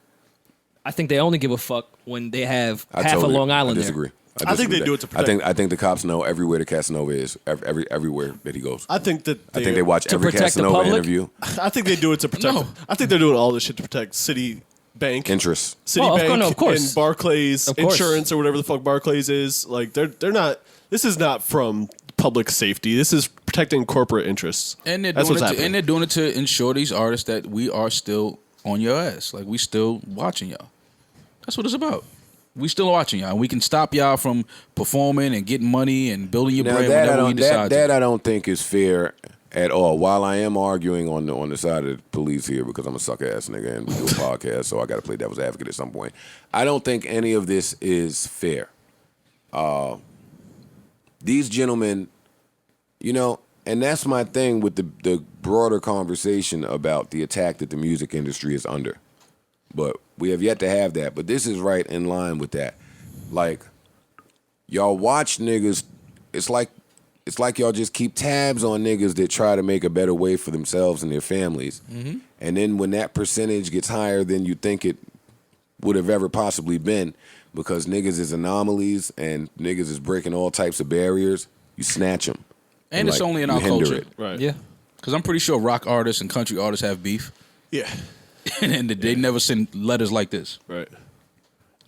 I think they only give a fuck when they have half of Long Island I there. disagree. I think they do it to protect. I think the cops know everywhere that Casanova is, everywhere that he goes. I think that I think they watch every protect the Casanova public? interview. I think they do it to protect. No. I think they're doing all this shit to protect Citibank, Interests. Citibank, of course. and Barclays Of course. Insurance or whatever the fuck Barclays is. Like they're not. This is not from public safety. This is protecting corporate interests. And they're That's doing what's it happening. and they're doing it to ensure these artists that we are still on your ass. Like we still watching y'all. That's what it's about. We still watching y'all. We can stop y'all from performing and getting money and building your Now brand that I whenever we don't decide that to. I don't think is fair at all. While I am arguing on the side of the police here because I'm a sucker ass nigga and we do a podcast, so I got to play devil's advocate at some point. I don't think any of this is fair. These gentlemen, you know, and that's my thing with the broader conversation about the attack that the music industry is under. But we have yet to have that. But this is right in line with that. Like, y'all watch niggas. It's like y'all just keep tabs on niggas that try to make a better way for themselves and their families. And then when that percentage gets higher than you think it would have ever possibly been, because niggas is anomalies and niggas is breaking all types of barriers. You snatch them. And it's only in our hinder culture. it. Right. Yeah. Because I'm pretty sure rock artists and country artists have beef. Yeah. And they never send letters like this. Right.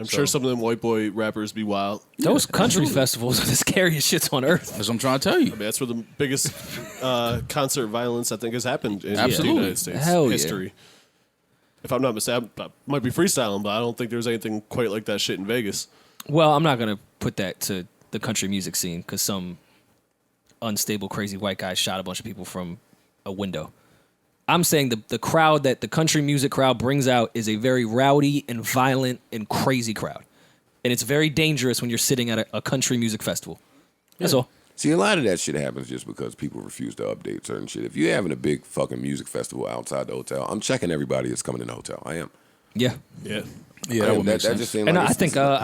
I'm sure some of them white boy rappers be wild. Those country festivals are the scariest shits on earth. That's what I'm trying to tell you. I mean, that's where the biggest concert violence I think has happened in Absolutely. the United States Hell yeah. history. If I'm not mistaken, I might be freestyling, but I don't think there's anything quite like that shit in Vegas. Well, I'm not gonna put that to the country music scene because some unstable, crazy white guy shot a bunch of people from a window. I'm saying the crowd that the country music crowd brings out is a very rowdy and violent and crazy crowd. And it's very dangerous when you're sitting at a country music festival. That's all. See, a lot of that shit happens just because people refuse to update certain shit. If you're having a big fucking music festival outside the hotel, I'm checking everybody that's coming in the hotel. I am. Yeah. Yeah. Yeah, that would make sense. just seemed And like I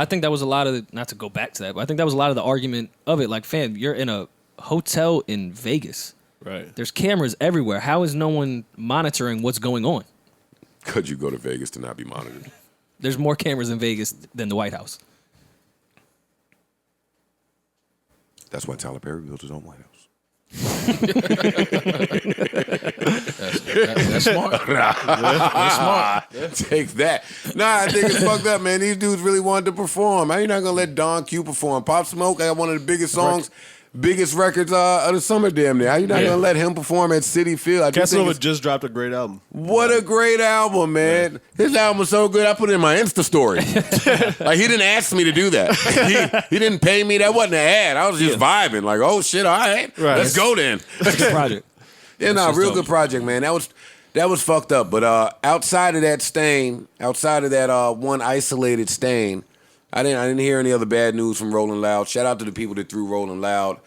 think that was a lot of not to go back to that, but I think that was a lot of the argument of it. Like, fam, you're in a hotel in Vegas. Right. There's cameras everywhere. How is no one monitoring what's going on? Could you go to Vegas to not be monitored? There's more cameras in Vegas than the White House. That's why Tyler Perry built his own White House. That's smart. That's smart. Take that. Nah, I think it's fucked up, man. These dudes really wanted to perform. How you not gonna let Don Q perform? Pop Smoke got one of the biggest songs, biggest records of the summer, damn near. How you not gonna let him perform at Citi Field? I just think Casanova it's- just dropped a great album. What a great album, man. His album was so good, I put it in my Insta story. Like, he didn't ask me to do that. He didn't pay me. That wasn't an ad. I was just vibing. Like, oh, shit, all right. Right. Let's go then. Project. Yeah, no, real good project, man. That was fucked up. But outside of that stain, outside of that one isolated stain, I didn't hear any other bad news from Rolling Loud. Shout out to the people that threw Rolling Loud.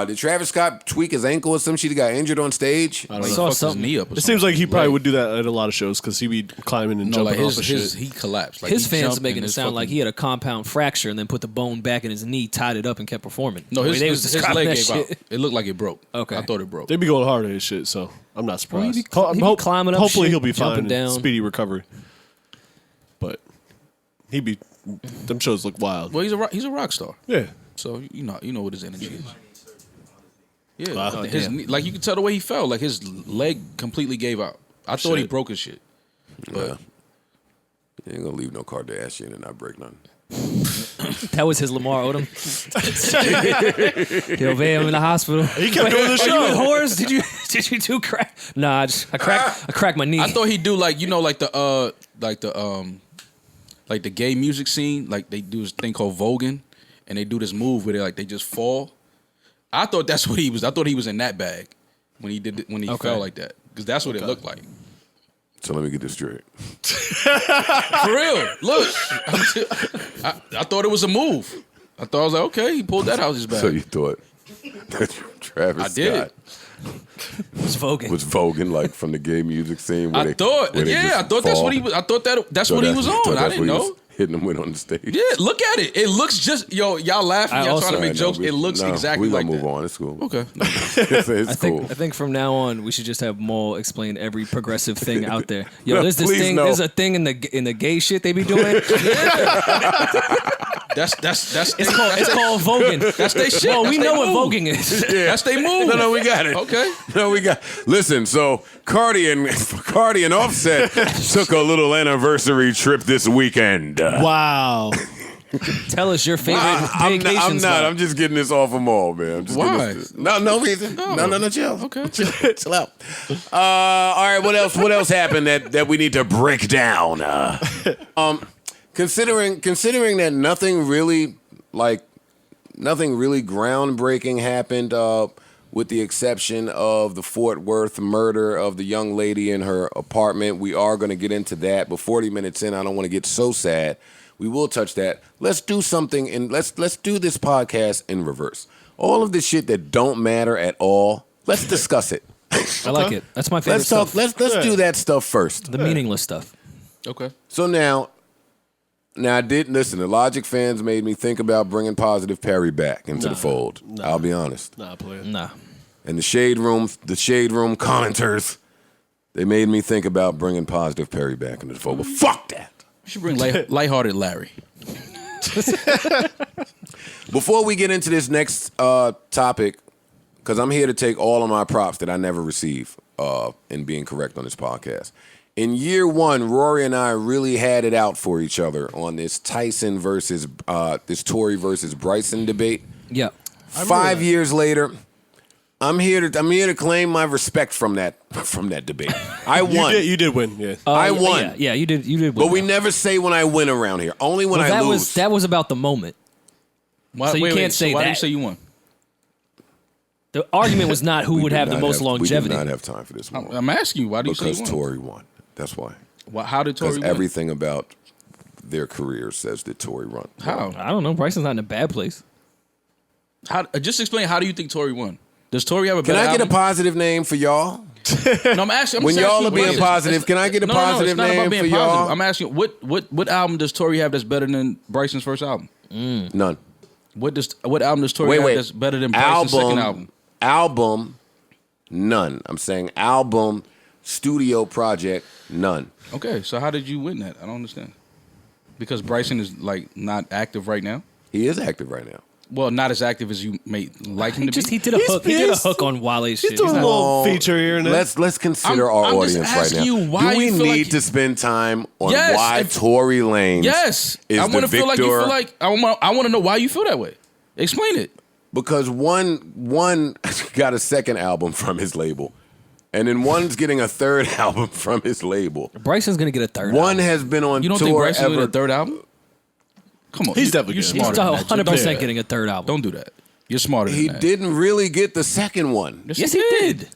Did Travis Scott tweak his ankle or some shit? He got injured on stage. I don't know. saw Fucked his something. knee up. Or It seems like he probably Like- would do that at a lot of shows because he'd be climbing and No, jumping like off of shit. he collapsed. Like His he fans jumped are making and it his sound like fucking- he had a compound fracture and then put the bone back in his knee, tied it up, and kept performing. No, The way his, they his, was his describing leg that gave out. shit. It looked like it broke. Okay. I thought it broke. They'd be going hard at his shit, so I'm not surprised. he be climbing up Hopefully shit, he'll be jumping fine down. and speedy recovery. But them shows look wild. Well, he's a rock star. Yeah. So you know what his energy is. Yeah, Wow. his knee, like you can tell the way he fell. Like his leg completely gave out. I thought he Shit. broke his shit. Yeah. You ain't gonna leave no Kardashian and not break nothing. That was his Lamar Odom. He'll be him in the hospital. He kept doing the Are you show. with whores? Did you do crack? Nah, I cracked my knee. I thought he'd do like the gay music scene. Like they do this thing called voguing, and they do this move where they just fall. I thought that's what he was. I thought he was in that bag when he fell like that, because that's what it looked like. So let me get this straight. For real. Look, I thought it was a move. I was like, okay, he pulled that out of his bag. So you thought that Travis I did. Scott was voguing. was voguing like from the gay music scene? Where I they thought just that's fall? what he was. I thought that's So what he was thought on. I that's didn't what he know. was hitting them with on the stage. Yeah, look at it. It looks just y'all laughing. Y'all trying to make jokes. It looks exactly we like gonna move that. on. It's cool. Okay. it's cool. I think from now on we should just have Maul explain every progressive thing out there. Yo, No, there's this please thing. no. There's a thing in the gay shit they be doing. That's It's called voguing. That's they shit. Well, we That's know they what move. voguing is. That's they move. No, we got it. Okay. No, we got. Listen, so Cardi and Offset took a little anniversary trip this weekend. Wow. Tell us your favorite I'm vacation not. spot. I'm just getting this off them all, man. I'm just Why? getting this- no reason. No, chill. Okay. Chill out. All right, what else? What else happened that we need to break down? Considering that nothing really groundbreaking happened, with the exception of the Fort Worth murder of the young lady in her apartment. We are going to get into that, but 40 minutes in, I don't want to get so sad. We will touch that. Let's do something, and let's do this podcast in reverse. All of the shit that don't matter at all, let's discuss it. I like it. That's my favorite Let's talk. stuff. Let's do that stuff first. The meaningless stuff. Okay. So now I did listen. The Logic fans made me think about bringing Positive Perry back into the fold. I'll be honest. Nah, player. Nah. And the shade room commenters, they made me think about bringing Positive Perry back into the fold. But fuck that. You should bring lighthearted Larry. Before we get into this next topic, because I'm here to take all of my props that I never receive in being correct on this podcast. In year one, Rory and I really had it out for each other on this Tyson versus this Tory versus Bryson debate. Yeah. 5 years later, I'm here to claim my respect from that debate. I won. You did win. Yeah. I won. Yeah, you did. You did. But we never say when I win around here. Only when I lose. That was about the moment. So you can't say why that. do you say you won? The argument was not who would have the most longevity. We did not have time for this one. I'm asking you, why do you say you Because won? Tory won. That's why. How did Tory Because win? everything about their career says that Tory won. How? I don't know. Bryson's not in a bad place. Just explain, how do you think Tory won? Does Tory have a Can better I get a album? positive name for y'all? No, I'm asking. When y'all are being positive, can I get a positive it's not name about being for positive. y'all? I'm asking, what album does Tory have that's better than Bryson's first album? None. What album does Tory have that's better than Bryson's second album? Album, none. I'm saying album, studio project, none. Okay, so how did you win that? I don't understand. Because Bryson is like not active right now. He is active right now. Well, not as active as you may like him to be. He did a hook. He did a hook on Wale's shit. He's doing a little feature here and there. Let's consider our I'm just audience right asking now. you why Do we you feel need like to spend time on Yes, why if- Tory Lanez Yes, is I the want to feel like you victor? feel like I want to know why you feel that way. Explain it. Because one got a second album from his label, and then one's getting a third album from his label. Bryson's gonna get a third. One has been on You don't tour think Bryson's ever. getting a third album? Come on, He's definitely you're getting He's smarter. than that, Joe. 100% getting a third album. Don't do that. You're smarter. He than that. didn't really get the second one. Yes, he did.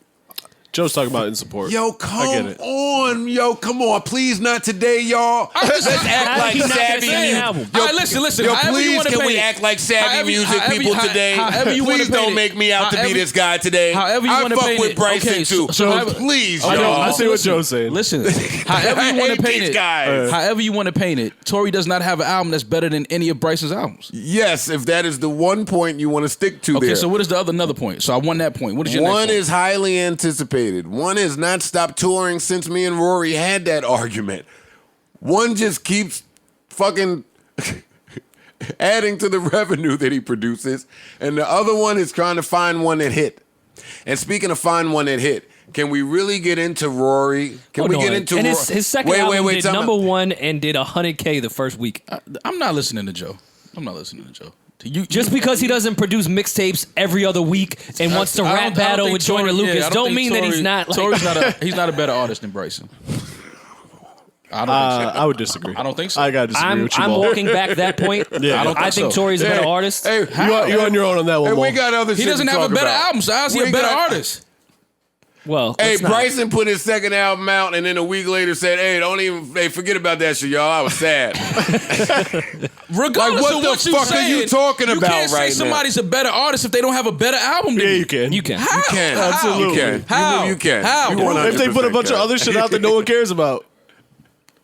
Joe's talking about in support. Yo, I get come it. on. Yo, come on. Please not today, y'all. Let's act like He's not gonna savvy say music. album. All right, listen. Yo, However you please, wanna can paint we it. act like savvy music people today? However you wanna Please paint don't it. make me out to be However- this guy today. however you I wanna fuck paint with it. Bryson Okay, too. so however- Please, I y'all. see what Joe's saying. Listen, however you I want hate to paint these it, guys. however you want to paint it, Tory does not have an album that's better than any of Bryson's albums. Yes, if that is the one point you want to stick to Okay, there. so what is the another point? So I won that point. What is your next One point? is highly anticipated. One has not stopped touring since me and Rory had that argument. One just keeps fucking adding to the revenue that he produces. And the other one is trying to find one that hit. And speaking of find one that hit, can we really get into Rory? Can we get into and Rory? his second album did time number out. one and did 100K the first week. I'm not listening to Joe. I'm not listening to Joe. Just because he doesn't produce mixtapes every other week and wants to I rap don't battle think with Joyner Tory- Lucas, I don't think mean that he's not. Like, Tory's he's not a better artist than Bryson. I don't think so. I would disagree. I don't think so. I gotta disagree with you, I'm Maul. walking back that point. Yeah. I don't I think think so. Tory's a better artist. Hey, You're on your own on that one, hey, we Maul. got other He shit doesn't to have a talk better about. album, so how's he We a better got- artist? Well, Hey, let's not. Bryson put his second album out, and then a week later said, "Hey, forget about that shit, y'all. I was sad." Regardless Like, what of the what you fuck are saying, you talking you about can't say right now? somebody's a better artist if they don't have a better album than Yeah, you. you can. You can. How? You can, How? absolutely. You can. How? You can. How? You If If they put a 100% bunch of can. other shit out that no one cares about.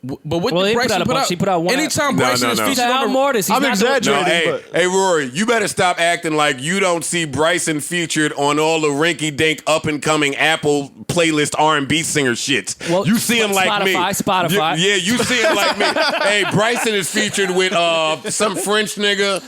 But what Well, did he put Bryson out a bunch. He put out one. Anytime No, Bryson no, is no. He's featured an on album the artist. He's I'm not exaggerating. No, but- hey, Rory, you better stop acting like you don't see Bryson featured on all the rinky-dink up-and-coming Apple playlist R&B singer shits. Well, You see him like me. Spotify. Yeah, you see him like me. Hey, Bryson is featured with some French nigga.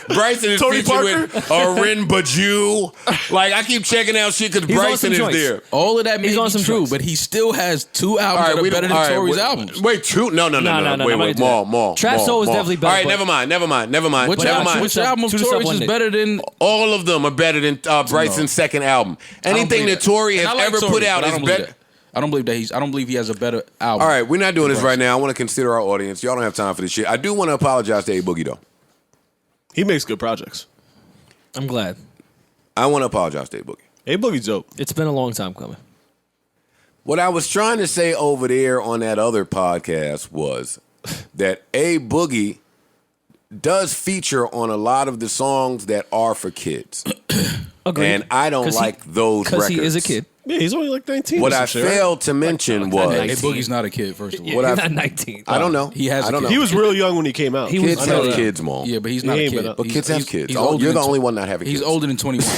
Bryson is Tony featured with Rin Baju. Like, I keep checking out shit because He's on Bryson some is joints. there. All of that may He's on be some true, tracks. but he still has two albums that are better than Tory's albums. Wait, two? No. No, Wait, I'm not wait. gonna do More. Trap Soul is definitely better, All right, but- never mind. Which album of Two to Tory's one is day. better than? All of them are better than Bryson's second album. Anything believe that Tory And has I like ever Tory, put out but I is don't believe better. that. I don't believe he has a better album. All right, we're not doing this right now. I want to consider our audience. Y'all don't have time for this shit. I do want to apologize to A Boogie though. He makes good projects. I'm glad. I want to apologize to A Boogie. A Boogie's dope. It's been a long time coming. What I was trying to say over there on that other podcast was that A Boogie does feature on a lot of the songs that are for kids. Agreed. And I don't 'Cause like those records. Because he is a kid. Yeah, he's only like 19. What or some I shit, right? failed to mention was... Hey, Boogie's not a kid, first of all. Yeah, What he's I- not 19. I don't know. He has I a don't kid. know. He was real young when he came out. He was- Kids I know have that. kids, Mom. Yeah, but he's not He a ain't kid. been up. But kids have kids. He's Oh, older you're the than only one not having He's kids. older than 21.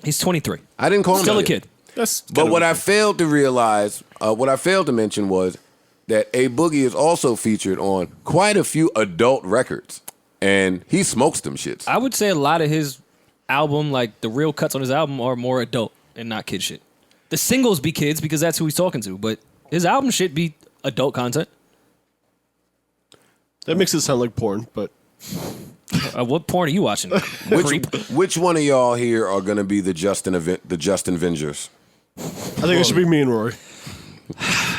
He's 23. I didn't call him Still that a kid. That's But what I failed to realize, what I failed to mention was that A Boogie is also featured on quite a few adult records, and he smokes them shits. I would say a lot of his album, like the real cuts on his album, are more adult and not kid shit. The singles be kids because that's who he's talking to, but his album shit be adult content. That makes it sound like porn, but What porn are you watching? Which one of y'all here are going to be the Justin Vengers? I think it should be me and Rory.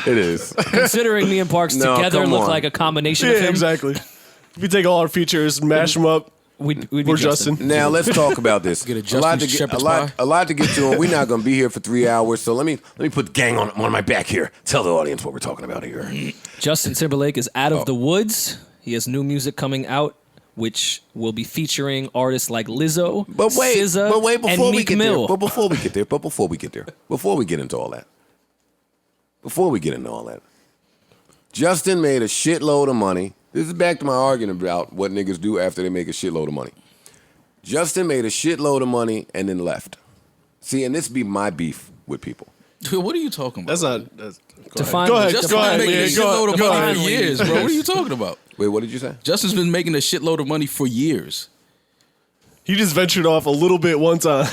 It is. Considering me and Parks No, together come look on. like a combination of Yeah, him, exactly. If we take all our features, mash them up, we'd be we're Justin. Now let's talk about this. Get a a lot to Justin get, shepherd's a lot to get to, and we're not going to be here for 3 hours. So let me put the gang on my back here. Tell the audience what we're talking about here. Justin Timberlake is out of the woods. He has new music coming out, which will be featuring artists like Lizzo, SZA, before and we Meek get Mill. there, before we get there, before we get into all that, Justin made a shitload of money. This is back to my argument about what niggas do after they make a shitload of money. Justin made a shitload of money and then left. See, and this be my beef with people. Dude, what are you talking about? That's not. That's, Define- go ahead. Justin's Go ahead. been making a Yeah, shitload of go money ahead. for years, bro. What are you talking about? Wait, what did you say? Justin's been making a shitload of money for years. He just ventured off a little bit one time.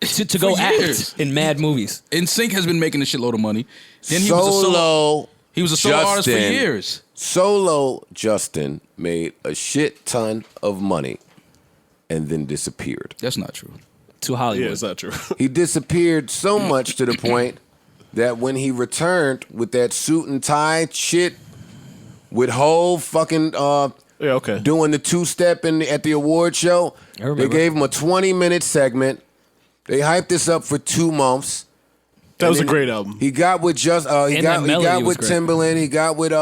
to go years. act in mad movies. NSYNC has been making a shitload of money. Then he was a solo artist for years. Solo Justin made a shit ton of money and then disappeared. That's not true. To Hollywood. Yeah, it's not true. He disappeared so much to the point that when he returned with that suit and tie shit, with whole fucking Yeah, okay. doing the two-step at the award show, I remember. they gave him a 20-minute segment. They hyped this up for 2 months. That was a And then great album. He got with he And that got melody was with great. Timberland. He got with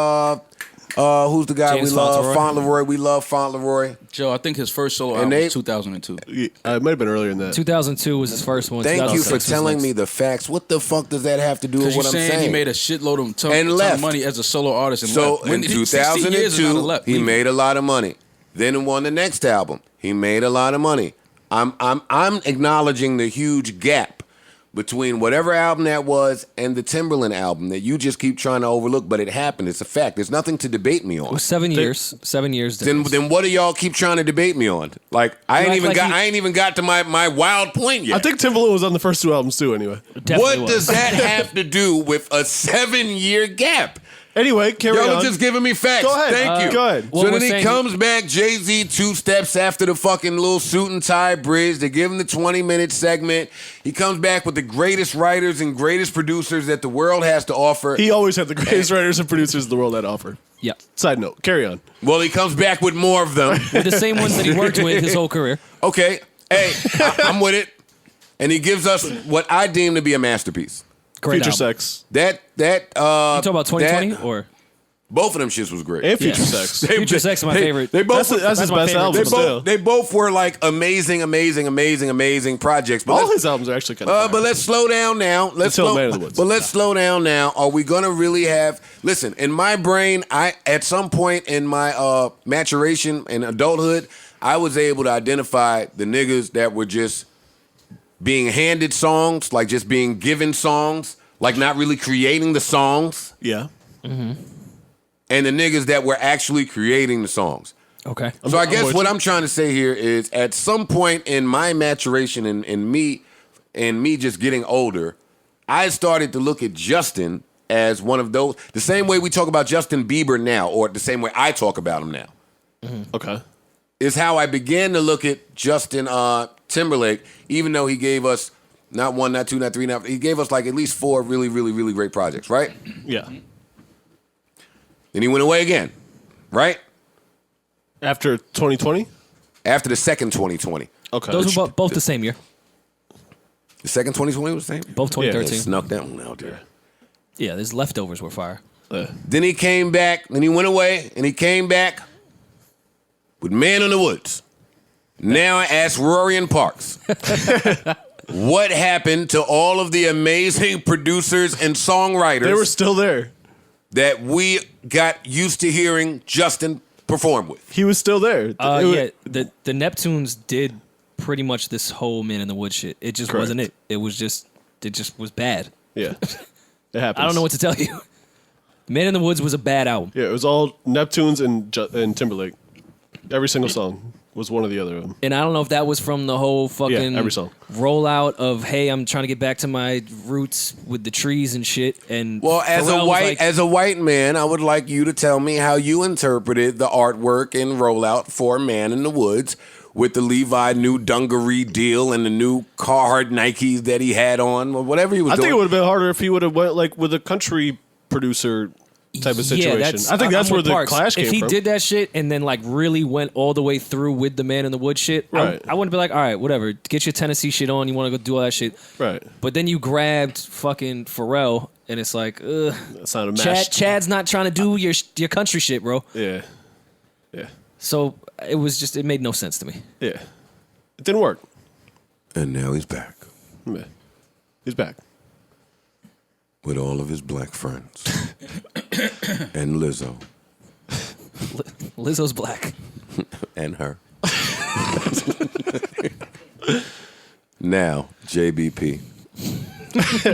who's the guy James we love? Fauntleroy. Fauntleroy. We love Fauntleroy. Joe, I think his first solo And album they- was 2002. Yeah, it might have been earlier than that. 2002 was his first one. Thank you for 2006 was telling next. me the facts. What the fuck does that have to do with Because what you're I'm saying, saying? he made a shitload of ton And of left. money as a solo artist. And So left. When in 16 years and not 2002, left, he leaving. made a lot of money. Then on the next album, he made a lot of money. I'm acknowledging the huge gap between whatever album that was and the Timberland album that you just keep trying to overlook, but it happened. It's a fact. There's nothing to debate me It on. was 7 years. 7 years. Then what do y'all keep trying to debate me on? Like I You ain't act even like got you- I ain't even got to my wild point yet. I think Timberland was on the first 2 albums too. Anyway. What does that have to do with a 7-year gap? Anyway, carry Y'all on. are just giving me facts. Go ahead. Thank you. Go ahead. Well, So we're then he saying- comes back, Jay-Z 2 steps after the fucking little suit and tie bridge. They give him the 20-minute segment. He comes back with the greatest writers and greatest producers that the world has to offer. He always had the greatest writers and producers the world had offered. Yeah. Side note, carry on. Well, he comes back with more of them. With the same ones that he worked with his whole career. Okay, hey, I'm with it. And he gives us what I deem to be a masterpiece. Great Future album. Sex. That You talking about 2020 that- or both of them shits was great. And Future Yeah. Sex. Future Sex is my favorite. They both That's his my best favorite. album. still. they both were like amazing projects. But All let's- his albums are actually kind of But let's slow down now. Until Man of the Woods. But let's slow down now. Are we gonna really have? Listen, in my brain, I at some point in my maturation and adulthood, I was able to identify the niggas that were just being handed songs, like just being given songs, like not really creating the songs, Yeah. and the niggas that were actually creating the songs. okay. So I I'm guess with what you. I'm trying to say here is at some point in my maturation and me just getting older, I started to look at Justin as one of those, the same way we talk about Justin Bieber now, or the same way I talk about him now, Okay. is how I began to look at Justin Timberlake, even though he gave us not 1, not 2, not 3, he gave us like at least 4 really, really, really great projects, right? Yeah. Then he went away again, right? After 2020? After the second 2020. Okay. Those were both the same year. The second 2020 was the same? Both 2013. Snuck that one out there. Yeah, his leftovers were fire. Then he came back, then he went away, and he came back with Man in the Woods. Now I ask Rory and Parks. What happened to all of the amazing producers and songwriters They were still there. that we got used to hearing Justin perform with? He was still there. It was- Yeah, the Neptunes did pretty much this whole Man in the Woods shit. It just Correct. wasn't it. It just was bad. Yeah. It happens. I don't know what to tell you. Man in the Woods was a bad album. Yeah, it was all Neptunes and Timberlake. Every single song was one or the other of them. And I don't know if that was from the whole fucking every song. rollout of, hey, I'm trying to get back to my roots with the trees and shit. And Well, as Pharrell a was white like, as a white man, I would like you to tell me how you interpreted the artwork and rollout for Man in the Woods with the Levi new dungaree deal and the new Carhartt Nikes that he had on, or whatever he was I doing. think it would have been harder if he would have went like with a country producer type of situation. I think that's I'm where with the Parks. clash came If he from. did that shit and then like really went all the way through with the Man in the Woods shit, Right. I wouldn't be like, all right, whatever, get your Tennessee shit on. You want to go do all that shit, Right. But then you grabbed fucking Pharrell, and it's like, ugh. That's not a match. Chad's not trying to do your country shit, bro. Yeah. So it made no sense to me. Yeah. It didn't work. And now he's back Yeah. He's back. with all of his black friends and Lizzo Lizzo's black. and her. Now, JBP.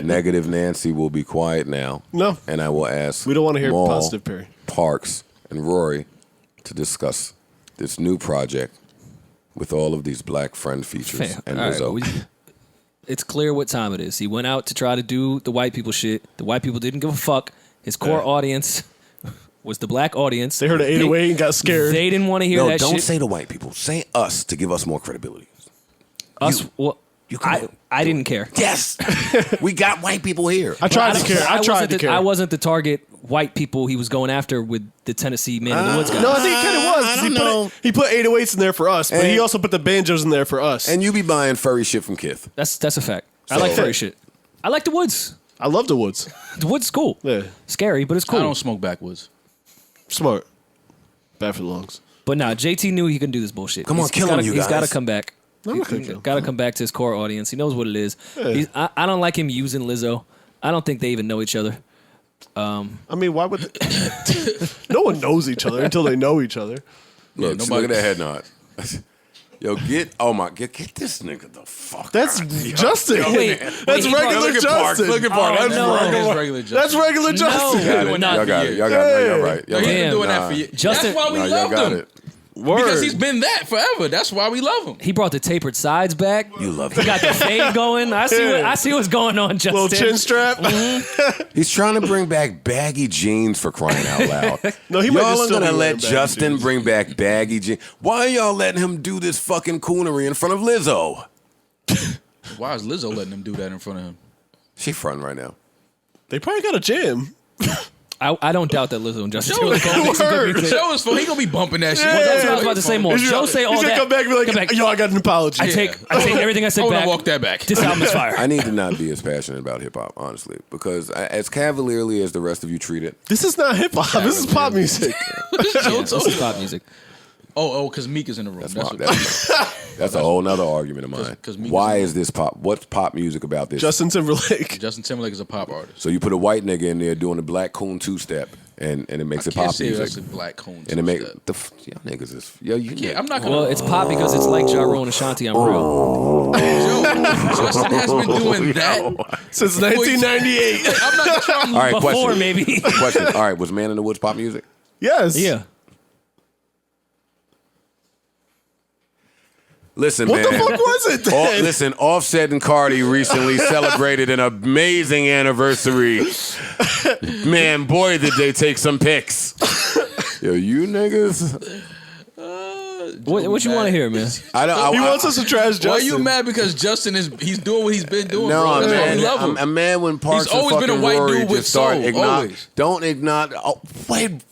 Negative Nancy will be quiet now. No. And I will ask We don't want to hear Maul, positive Perry. Parks, and Rory to discuss this new project with all of these black friend features Fam, and all right, Lizzo. it's clear what time it is. He went out to try to do the white people shit. The white people didn't give a fuck. His core audience was the black audience. They heard an 808 and got scared. They didn't want to hear No, that don't shit. say the white people. Say us to give us more credibility. Us, you. well, You come on. I didn't care. Yes, we got white people here. I tried to care. I tried to care. I wasn't the target white people he was going after with the Tennessee Man in the Woods guy. No, I think he kind of was. 'cause I don't know. He put 808s in there for us, but he And- also put the banjos in there for us. And you be buying furry shit from Kith. That's a fact. I So- like furry shit. I like the Woods. I love the Woods. The Woods is cool. Yeah. Scary, but it's cool. I don't smoke backwoods. Smart. Bad for the lungs. But nah, JT knew he couldn't do this bullshit. Come on, kill him, you He's got to guys. come back. I'm not gonna He's kill him. got to come back to his core audience. He knows what it is. Yeah. I don't like him using Lizzo. I don't think they even know each other. I mean, why would... No one knows each other until they know each other. Look, nobody- look at that head nod. Yo, get this nigga the fuck. That's out of here. Justin. Wait, That's he regular Look at Parks. Justin. Look at Parks. Oh, That's no. regular. That's regular Justin. That's regular Justin. Got it. doing that Y'all for got it. years. Y'all got it. Y'all Yeah. right. Y'all No, he's right. been doing that Nah. for years. Justin- That's why we Nah, y'all loved got him. it. Word. Because he's been that forever. That's why we love him. He brought the tapered sides back. You love He it. got the fade going. I see what's going on, Justin. Little chin strap. He's trying to bring back baggy jeans for crying out loud. No, he might y'all just are still gonna be let wearing baggy Justin jeans. bring back baggy jeans. Why are y'all letting him do this fucking coonery in front of Lizzo? Why is Lizzo letting him do that in front of him? She fronting right now. They probably got a jam. I don't doubt that Lizzo and Justin Show Timberlake gonna make some good Word. music. Show us phone. He gonna be bumping that shit. Yeah. That's what I was about to say more. Joe say all He's that. gonna come back and be like, yo, I got an apology. I take everything I said Hold on, back. walk that back. This album is fire. I need to not be as passionate about hip hop, honestly, because as cavalierly as the rest of you treat it, This is not hip hop. This is pop music. Yeah, this is pop music. Oh, because Meek is in the room. that's That's my, what, that's a whole nother argument of mine. 'cause Meek Why is- is this pop? What's pop music about this? Justin Timberlake. Justin Timberlake is a pop artist. So you put a white nigga in there doing a black coon two step, and it makes I it can't pop say that's music, a black cone. and it make two-step. y'all niggas is you Yeah, I'm not gonna. Well, it's pop because it's like Ja Rule and Ashanti. I'm real. Justin has been doing that. Since 1998. I'm not trying. All right, Before question. maybe. Question. All right, was Man in the Woods pop music? Yes. Yeah. Listen, What man. the fuck was it then? Listen, Offset and Cardi recently celebrated an amazing anniversary. Man, boy, did they take some pics. Yo, you niggas. What you want to hear, man? He wants us to trash Justin. Why are you mad? Because Justin he's doing what he's been doing. No, bro. That's why man. we love him. I'm mad when Parks He's always and been a fucking white Rory dude with just start soul, always. Don't acknowledge. Oh, wait.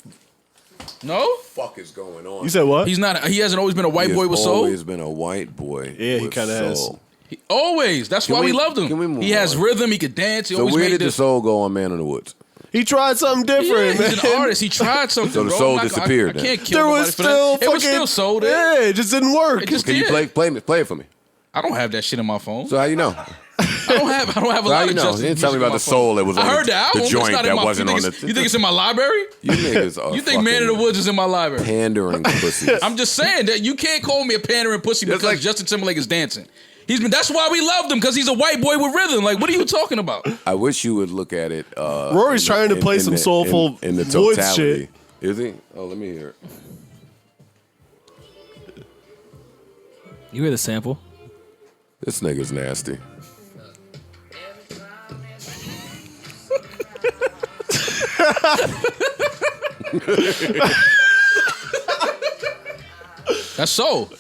No, Fuck is going on? You said what? he's not. He hasn't always been a white boy with He's soul. always been a white boy. Yeah, he with kinda has. soul. Always. That's why we loved him. can we move He has on? rhythm. He could dance. He So always where made did the this. soul go on Man in the Woods? He tried something Yeah, different, he's man. an artist. He tried something. So the bro. soul I'm not- disappeared I then. can't kill There nobody was for still that. It was still soul there. Yeah, it just didn't work. It just Can you did. play it for me? I don't have that shit in my phone. So how you know? I don't have a So lot how you of know? Justin You didn't tell me music about on the my phone. soul that was on I heard the album. the It's joint not in that my, wasn't you on think the. You think it's in my library? You niggas are You think Man in the fucking Woods is in my library? pandering pussies. I'm just saying that you can't call me a pandering pussy That's because like- Justin Timberlake is dancing. That's why we loved him, because he's a white boy with rhythm. Like, what are you talking about? I wish you would look at it. Rory's trying to play some soulful in the Woods totality. shit. Is he? Oh, let me hear it. You hear the sample? This nigga's nasty. That's so.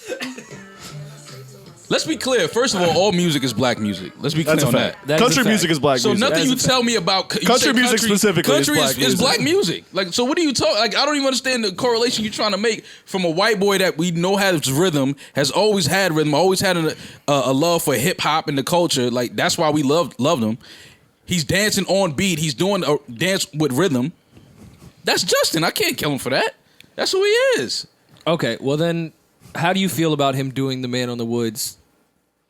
Let's be clear. First of all music is black music. Let's be clear That's a on fact. that. That is a Country fact. music is black So music. nothing you tell me about Country music specifically is country black is black music. music. Like, so what are you talking? Like, I don't even understand the correlation you're trying to make from a white boy that we know has rhythm, has always had rhythm, always had a love for hip hop and the culture. Like, that's why we loved him. He's dancing on beat. He's doing a dance with rhythm. That's Justin. I can't kill him for that. That's who he is. Okay, well then, how do you feel about him doing the Man on the Woods,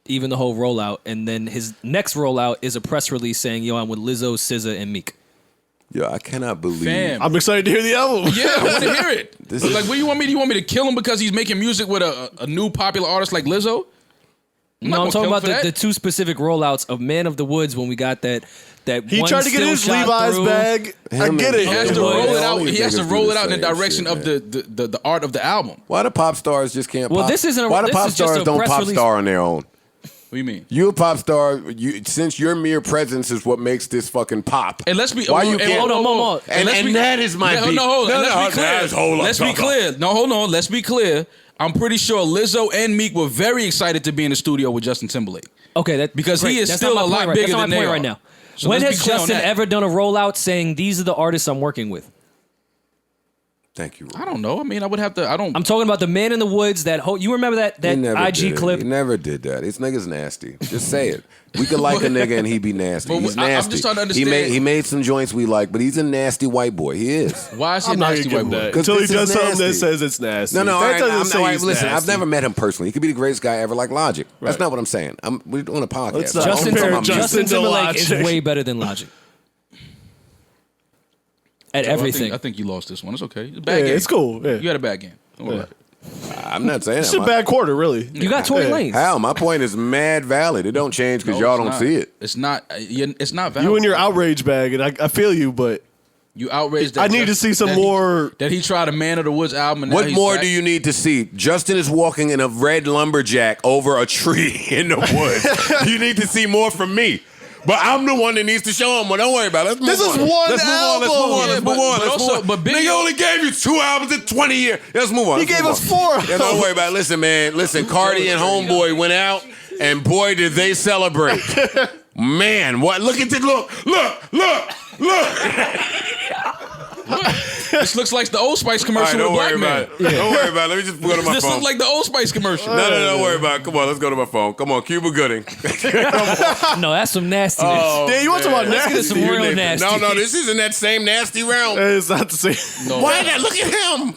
even the whole rollout, and then his next rollout is a press release saying, "Yo, I'm with Lizzo, SZA, and Meek." Yo, I cannot believe. Fam. I'm excited to hear the album. Yeah, I want to hear it. This is- Like, what do you want me? Do you want me to kill him because he's making music with a new popular artist like Lizzo? No, I'm talking about the two specific rollouts of Man of the Woods when we got that He one tried to get still his shot Levi's through. bag. I get it. He has to All roll it these out. He has to niggas roll do it the out in the same direction shit, of the art of the album. Why the pop stars just can't? Well, pop? this isn't a- Why the this pop is just stars a don't press pop release. star on their own? What do you mean? You a pop star. Since your mere presence is what makes this fucking pop. And let's be Why you can't? hold on. And that is my beef. Hold on. Let's be clear. Hold on. Let's be clear. No, hold on. Let's be clear. I'm pretty sure Lizzo and Meek were very excited to be in the studio with Justin Timberlake. Okay, Because he is That's still not my a lot point, right? bigger That's not than my they point are. right now. So When let's has be clear on Justin that. ever done a rollout saying these are the artists I'm working with? Thank you. I don't know. I mean, I would have to. I don't. I'm talking about the Man in the Woods. You remember that He never IG did it. clip? He never did that. This nigga's nasty. Just say it. We could like a nigga and he be nasty. But He's I'm nasty. just trying to understand- He made some joints we like, but he's a nasty white boy. He is. Why is he a I'm not nasty gonna white give him boy? that 'Cause until he this is does something that nasty. says it's nasty. No, That all right, doesn't say he's listen, I've nasty. never met him personally. He could be the greatest guy ever, like Logic. That's Right. not what I'm saying. We're doing a podcast. Let's not I'm Justin, talking compare about music. Justin Justin to Timberlake is Logic. way better than Logic at Well, everything. I think you lost this one. It's okay. It's a bad Yeah, game. it's cool. Yeah. You had a bad game. Don't worry Yeah. about it. I'm not saying It's that. a bad quarter, really. You got Tory Yeah. Lanez. How? My point is mad valid. It don't change because No, y'all it's don't not. see it. It's not. It's not valid. You and your outrage bag, and I feel you, but You outraged. That I need to see some that more. That he tried a Man of the Woods album. And now What he's more back. do you need to see? Justin is walking in a red lumberjack over a tree in the woods. You need to see more from me. But I'm the one that needs to show him. Well, don't worry about it. Let's move This on. is one Let's move on. Let's move on. album. Let's move Yeah, on. but Let's also- move on. but Biggie- Nigga only gave you 2 albums in 20 years. Let's move on. He Let's gave move us on. 4 Yeah, don't worry about it. Listen, man. Listen, Cardi and Homeboy went out, and boy, did they celebrate. Man, what? Look at this. Look. This looks like the Old Spice All commercial right, don't with worry Black about Man. it. Don't worry about it. Let me just go to my This phone. looks like the Old Spice commercial. No, don't worry about it. Come on, let's go to my phone. Come on, Cuba Gooding. No, that's some nastiness. Yeah, you want to talk about Let's get nasty? some real You name it. nasty. No, this isn't that same nasty realm. It's not the same. No. Why not? Look at him.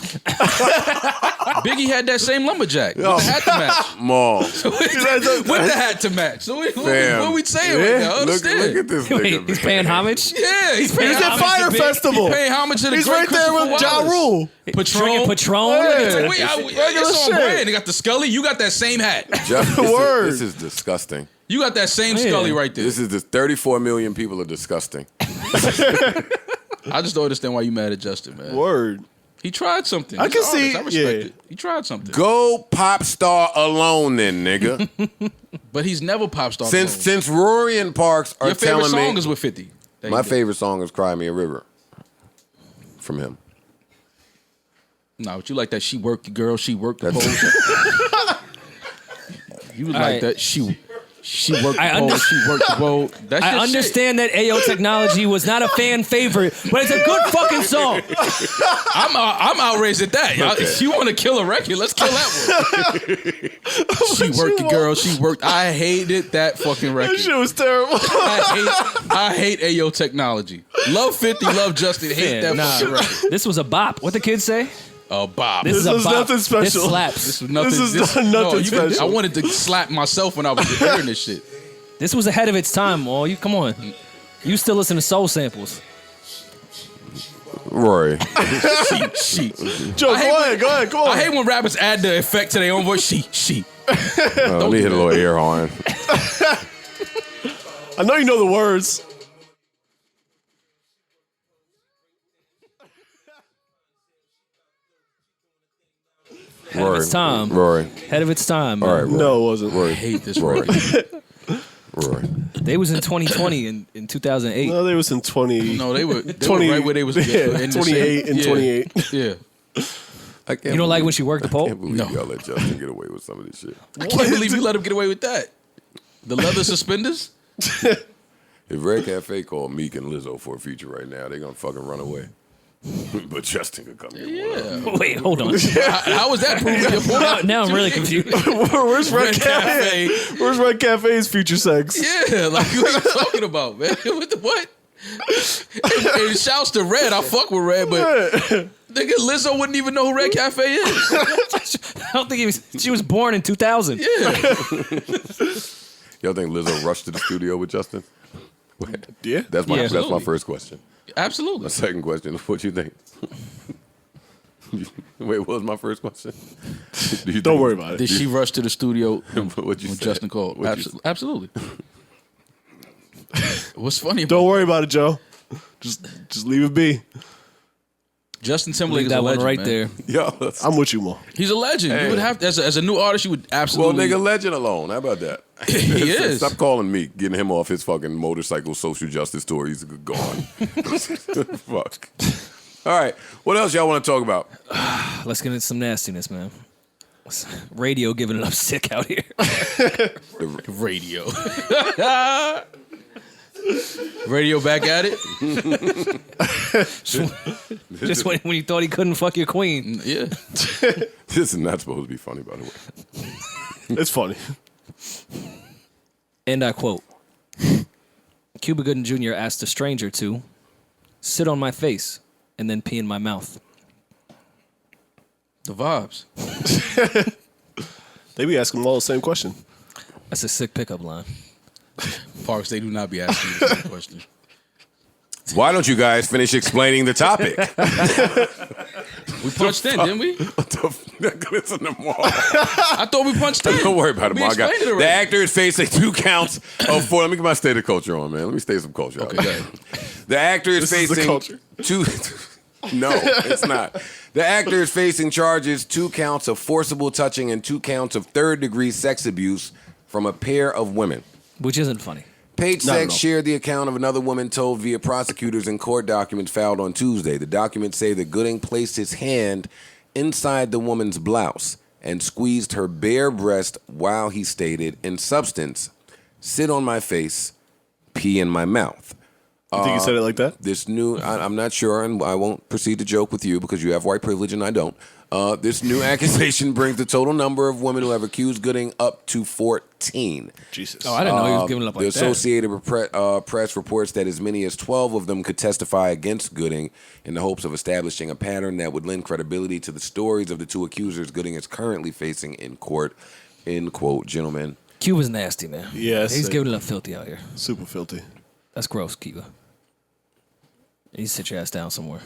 Biggie had that same lumberjack with the hat to match. Maul. With the hat to match. So what Fam. are we saying right now? Look Understand? at this Wait, nigga. he's paying homage. Yeah, he's He paying was at homage Fire to Big. Festival. He's paying homage to the He's great right there with Christopher Ja Wallace. Rule. Drinking Patron. Yeah. Wait, Regular it's on shit. brand. They got the Scully. You got that same hat. Word. This is disgusting. You got that same Scully right there. This is the 34 million people are disgusting. I just don't understand why you mad at Justin, man. Word. He tried something. I He's can an artist. see- I respect yeah. it. He tried something. Go pop star alone, then, nigga. But he's never pop star. Since Rory and Parks are Your favorite telling song me, is with 50. There my you go. favorite song is "Cry Me a River" from him. Nah, but you like that she worked the girl, she worked the That's- pole. You like right. that she worked the I pole, under- she worked the road. That's I your understand that AO Technology was not a fan favorite, but it's a good fucking song. shit. I'm outraged at that. Y'all. If you want to kill a record, let's kill that one. She worked the girl, she worked. I hated that fucking That record. shit was terrible. I hate AO Technology. Love 50, love Justin. Hate that fucking record. This was a bop. What the kids say? Bob. This is a was bop. nothing special. This slaps. This was nothing. This is nothing special. I wanted to slap myself when I was hearing this shit. This was ahead of its time, all you come on. You still listen to soul samples. Rory. She. Joe, go ahead. Come on. I hate when rappers add the effect to their own voice. She. Let me hit a little air horn. I know you know the words. Ahead of its time. Rory. Ahead of its time. All right, Man. Rory. No, it wasn't. Rory. I hate this Rory. word. Rory. They was in 2020 in 2008. No, they was in 20. No, they were 20, right where they was. Yeah, in the 28 same- and 28. Yeah. I can't You don't like believe- when she worked the pole? I can't believe No. y'all let Justin get away with some of this shit. I can't believe you let him get away with that. The leather suspenders. If Red Cafe called Meek and Lizzo for a feature right now, they're gonna fucking run away. But Justin could come here. Yeah. Wait, hold on. How was that proving your point? Now I'm really confused. Where's Red Red Cafe? Cafe. Where's Red Cafe's future sex? Yeah, like what are you talking about, man? What? And shouts to Red. I fuck with Red, but nigga Lizzo wouldn't even know who Red Cafe is. I don't think she was born in 2000. Yeah. Y'all think Lizzo rushed to the studio with Justin? Yeah. That's my Yeah. that's my Absolutely. first question. Absolutely. My second question, what you think? Wait, what was my first question? Do you Don't think- worry about it. Did she rush to the studio What you when said. Justin called? What you Absolutely. What's funny about Don't worry about it, Joe. Just leave it be. Justin Timberlake Leave is a that one legend, right man. there. Yo, that's- I'm with you, Mo. He's a legend. You would have to, as a new artist, you would well, absolutely. nigga, legend alone. How about that? He is. Stop calling me, getting him off his fucking motorcycle social justice tour. He's gone. Fuck. All right, what else y'all want to talk about? Let's get into some nastiness, man. Radio giving it up sick out here. Radio. Radio back at it. Just when you thought he couldn't fuck your queen. Yeah. This is not supposed to be funny, by the way. It's funny. And I quote, Cuba Gooding Jr. asked a stranger to sit on my face and then pee in my mouth. The vibes. They be asking them all the same question. That's a sick pickup line. Parks, they do not be asking you the same question. Why don't you guys finish explaining the topic? We punched in, didn't we? What the fuck? Listen to more. I thought we punched in. Don't worry about it, We Mark. explained it The already. actor is facing 2 counts of 4. Let me get my state of culture on, man. Let me stay some culture. Okay, out. go ahead. The actor is This is the facing culture. 2. No, it's not. The actor is facing charges 2 counts of forcible touching and 2 counts of third-degree sex abuse from a pair of women. Which isn't funny. Page Not at Sex all. shared the account of another woman told via prosecutors in court documents filed on Tuesday. The documents say that Gooding placed his hand inside the woman's blouse and squeezed her bare breast while he stated, in substance, sit on my face, pee in my mouth. You think he said it like that? This new, I'm not sure, and I won't proceed to joke with you because you have white privilege and I don't. This new accusation brings the total number of women who have accused Gooding up to 14. Jesus. Oh, I didn't know he was giving it up The like that. Associated Press reports that as many as 12 of them could testify against Gooding in the hopes of establishing a pattern that would lend credibility to the stories of the 2 accusers Gooding is currently facing in court. End quote, gentlemen. Cuba's nasty, man. Yeah, He's sick. giving it up filthy out here. Super filthy. That's gross, Cuba. You need to sit your ass down somewhere.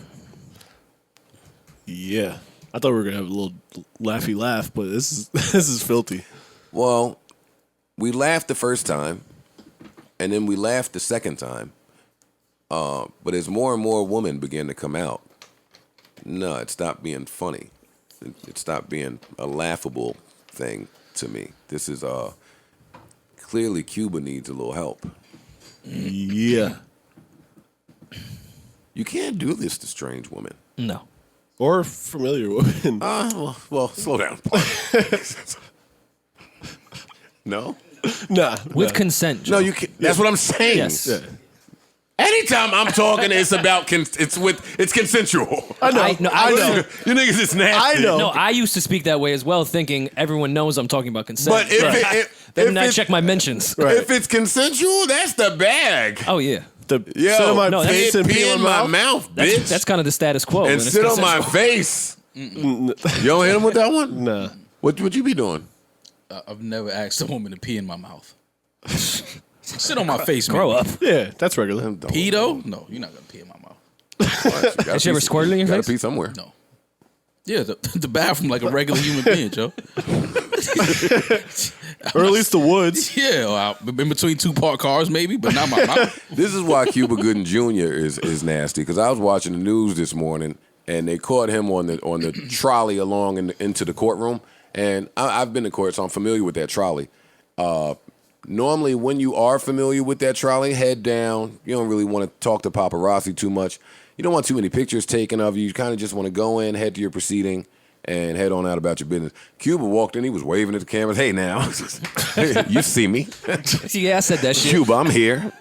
Yeah. I thought we were gonna have a little laughy laugh, but this is filthy. Well, we laughed the first time, and then we laughed the second time. But as more and more women began to come out, no, it stopped being funny. It stopped being a laughable thing to me. This is clearly Cuba needs a little help. Yeah. You can't do this to strange women. No. Or familiar women. Well, slow down. No, Nah. With consent, Joe. no, you can't. That's what I'm saying. Yes. Yeah. Anytime I'm talking, it's about it's consensual. I know. I know. You niggas is nasty. I know. No, I used to speak that way as well, thinking everyone knows I'm talking about consent. But if Then I it's- check my mentions. if it's consensual, that's the bag. Oh yeah, The Yo, sit on my no, that's- face and pee in my mouth. mouth, that's, bitch. that's kind of the status quo. and when it's sit on my consensual. face. You don't hit him with that one? Nah. What you be doing? I've never asked a woman to pee in my mouth. Sit on my face, man. Grow up. Yeah, that's regular. Pee though? No, you're not gonna pee in my mouth. Has she ever squirted in your Gotta face? pee somewhere. No. Yeah, the bathroom like a regular human being, Joe. Or at least the woods. Yeah, well, in between two parked cars, maybe, but not my mouth. This is why Cuba Gooding Jr. is nasty. Because I was watching the news this morning, and they caught him on the trolley along into the courtroom. And I've been to court, so I'm familiar with that trolley. Normally, when you are familiar with that trolley, head down. You don't really want to talk to paparazzi too much. You don't want too many pictures taken of you. You kind of just want to go in, head to your proceeding, and head on out about your business. Cuba walked in. He was waving at the cameras. Hey, now. You see me. Yeah, I said that shit. Cuba, I'm here.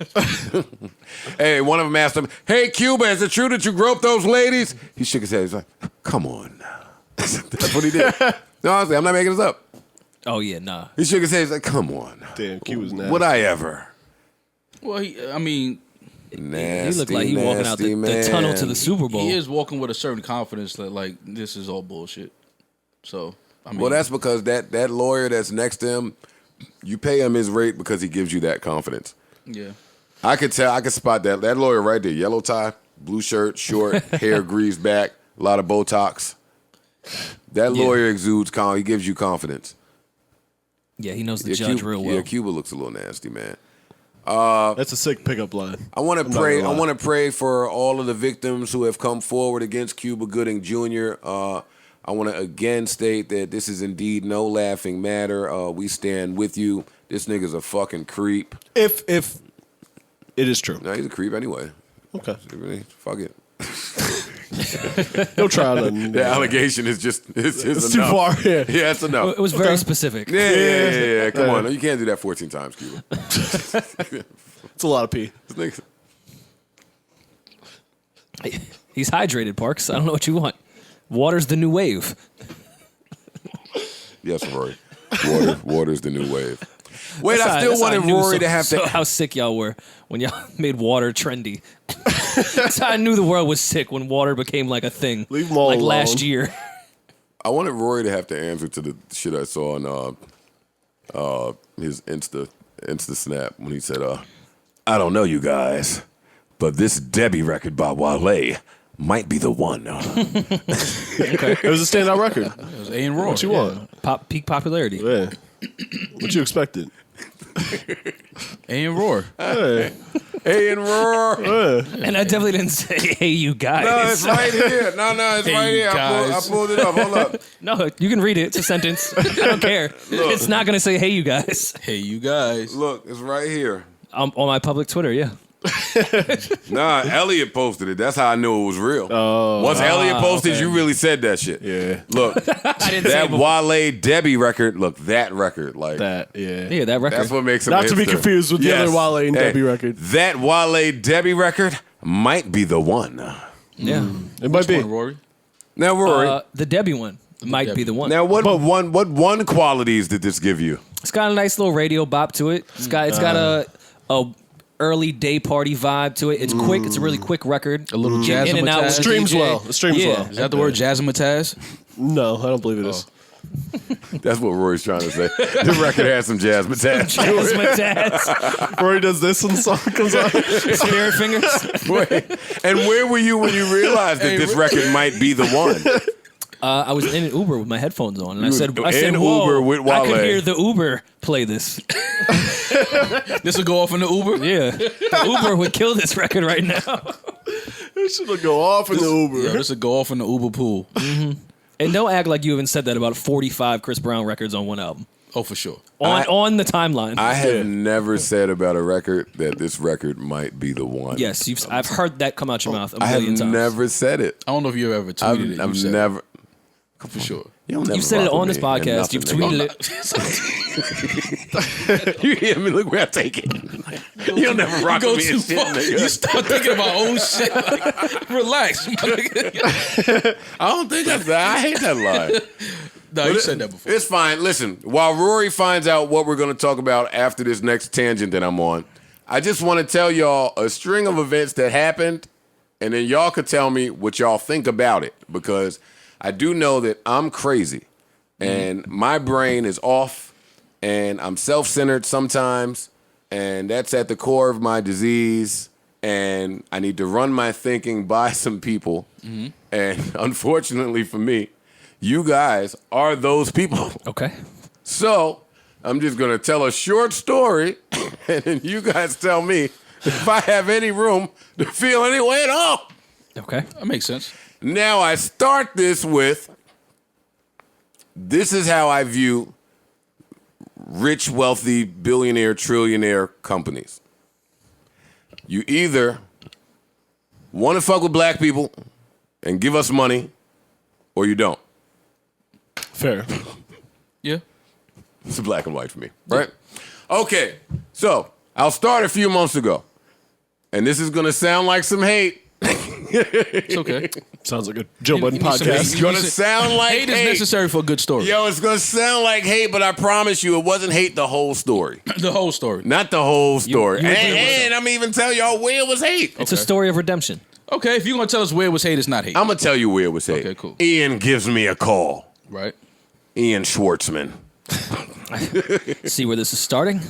Hey, one of them asked him, hey, Cuba, is it true that you groped those ladies? He shook his head. He's like, come on now. That's what he did. No, honestly, I'm not making this up. Oh, yeah, nah. He shook his head. He's like, come on. Damn, Cuba's nasty. Would I ever? Well, Nasty, He looked like he walking out the tunnel to the Super Bowl. he is walking with a certain confidence that, like, this is all bullshit. So, Well, that's because that lawyer that's next to him, you pay him his rate because he gives you that confidence. yeah. I could spot that lawyer right there. Yellow tie, blue shirt, short, hair greased back, a lot of Botox. That lawyer exudes he gives you confidence. Yeah, he knows the Yeah, judge Cuba, real well. Yeah, Cuba looks a little nasty, man. That's a sick pickup line. I want to not pray. gonna I lie. want to pray for all of the victims who have come forward against Cuba Gooding Jr. I want to again state that this is indeed no laughing matter. We stand with you. This nigga's a fucking creep. If it is true. No, he's a creep anyway. Okay. Fuck it. No trial. Nothing. The allegation is just it's It's too enough. far. Yeah. Yeah, it's enough. It was very specific. Yeah. Come on, you can't do that 14 times, Cuba. It's a lot of pee. This nigga- He's hydrated, Parks. I don't know what you want. Water's the new wave. Yes, Rory. Water's the new wave. Wait, That's I how- still that's how wanted knew Rory to have to. how sick y'all were when y'all made water trendy. That's how I knew the world was sick when water became like a thing. Leave 'em all like alone. last year. I wanted Rory to have to answer to the shit I saw on his Insta snap when he said, "I don't know you guys, but this Debbie record by Wale might be the one." It was a standout record. It was A and Rory. What you want? Peak popularity. Yeah. What you expected? A and Roar. Hey. Hey, and Roar. And I definitely didn't say, hey, you guys. No, it's right here. No, it's Hey, right here. I guys. pulled it up. Hold up. No, you can read it. It's a sentence. I don't care. It's not going to say, hey, you guys. Hey, you guys. Look, it's right here. On my public Twitter, yeah. Nah, Elliot posted it. That's how I knew it was real. Once Elliot posted, you really said that shit. Yeah. Look, I didn't say that it before. Wale Debbie record. Look, that record. Like That, yeah. Yeah, that record. that's what makes him Not a to be hipster. confused with the other Wale and Debbie record. That Wale Debbie record might be the one. Yeah. It might be. Come on, Rory. Now, Rory. The Debbie one might be Debbie. the one. Now, what one qualities did this give you? It's got a nice little radio bop to it. It's got a early day party vibe to it. It's quick. It's a really quick record. A little Get in and out with jazzmatazz. the Streams DJ. well. It streams Yeah. well. Is that the word jazzmatazz? No, I don't believe it is. That's what Rory's trying to say. The record has some jazz, but Jazzmatazz. Rory does this when the song comes on. Spirit fingers. Wait, and where were you when you realized that this record might be the one? I was in an Uber with my headphones on, and I You said, were "I said, in whoa!" Uber with I could Wale. hear the Uber play this. This will go off in the Uber? Yeah, the Uber would kill this record right now. It should go off in the Uber. Yeah, this will go off in the Uber pool. And don't act like you haven't said that about 45 Chris Brown records on one album. Oh, for sure. On the timeline. I have never said about a record that this record might be the one. Yes, I've heard that come out your mouth a I have million times. never said it. I don't know if you ever tweeted it. I've You said it. never. For sure. You'll never You've said it rock on with this me and podcast. nothing, You've nigga. tweeted it. You hear me? Look where I take it. You'll never rock Go with me too and shit, far. nigga. You start thinking about own shit. Like, relax. My nigga. I don't think that's that. I hate that line. No, you said that before. It's fine. Listen, while Rory finds out what we're going to talk about after this next tangent that I'm on, I just want to tell y'all a string of events that happened, and then y'all could tell me what y'all think about it, because I do know that I'm crazy, and my brain is off, and I'm self-centered sometimes, and that's at the core of my disease, and I need to run my thinking by some people. Mm-hmm. And unfortunately for me, you guys are those people. Okay. So I'm just going to tell a short story, and then you guys tell me if I have any room to feel any way at all. Okay. That makes sense. Now I start this with, this is how I view rich, wealthy, billionaire, trillionaire companies. You either want to fuck with black people and give us money, or you don't. Fair. Yeah. It's black and white for me, right? Okay, so I'll start a few months ago, and this is going to sound like some hate. It's okay. Sounds like a Joe Budden you need some hate. podcast. It's going to sound like Hate is necessary for a good story. Yo, it's going to sound like hate, but I promise you it wasn't hate the whole story. The whole story. Not the whole story. you agree with And I'm even telling y'all where it was hate. It's a story of redemption. Okay, if you're going to tell us where it was hate, it's not hate. I'm going to tell you where it was hate. Okay, cool. Ian gives me a call. Right. Ian Schwartzman. See where this is starting?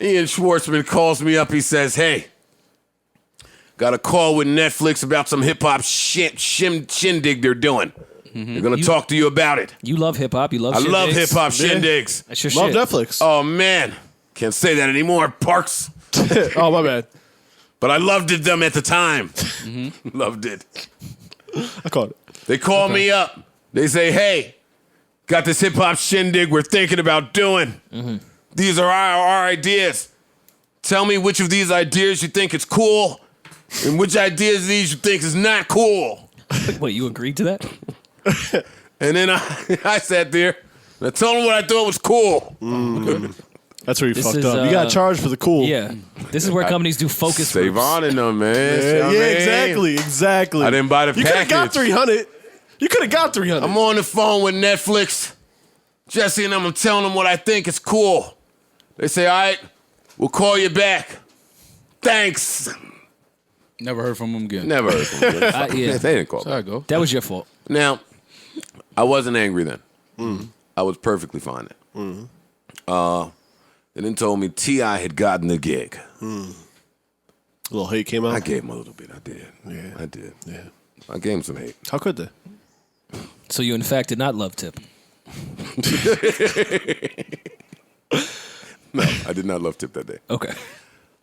Ian Schwartzman calls me up. He says, hey, got a call with Netflix about some hip-hop shindig they're doing. Mm-hmm. They're going to talk to you about it. You love hip hop. You love I love shindigs. hip-hop shindigs. That's your Love shit. Netflix. Oh, man. Can't say that anymore, Parks. Oh, my bad. But I loved it them at the time. Mm-hmm. Loved it. I caught it. They call me up. They say, hey, got this hip-hop shindig we're thinking about doing. Mm-hmm. These are our ideas. Tell me which of these ideas you think is cool and which ideas of these you think is not cool. Wait, you agreed to that? And then I sat there and I told them what I thought was cool. That's where you This fucked is, up. You got charged for the cool. Yeah. This is where companies do focus Save groups. on in them, man. Yeah, See what I mean? exactly. I didn't buy the You could have got package. 300. You could have got 300. I'm on the phone with Netflix. Jesse and I'm telling them what I think is cool. They say, all right, we'll call you back. Thanks. Never heard from him again. Never heard from them. Yeah. They didn't call There I me. go. That was your fault. Now, I wasn't angry then. I was perfectly fine then. They then told me T.I. had gotten the gig. A little hate came out. I gave him a little bit. I did. Yeah. I did. Yeah. I gave him some hate. How could they? So you, in fact, did not love Tip. No, I did not love Tip that day. Okay.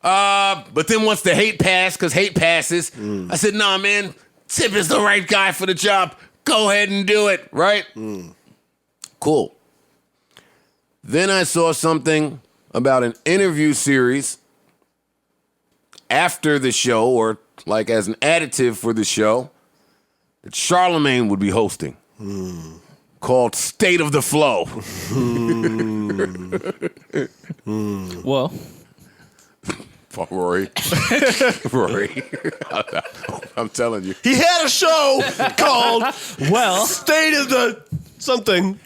But then once the hate passed, because hate passes, I said, nah, man, Tip is the right guy for the job. Go ahead and do it, right? Cool. Then I saw something about an interview series after the show, or like as an additive for the show, that Charlemagne would be hosting, called State of the Flow. Well, Rory. Rory. I'm telling you. He had a show called well, State of the Something.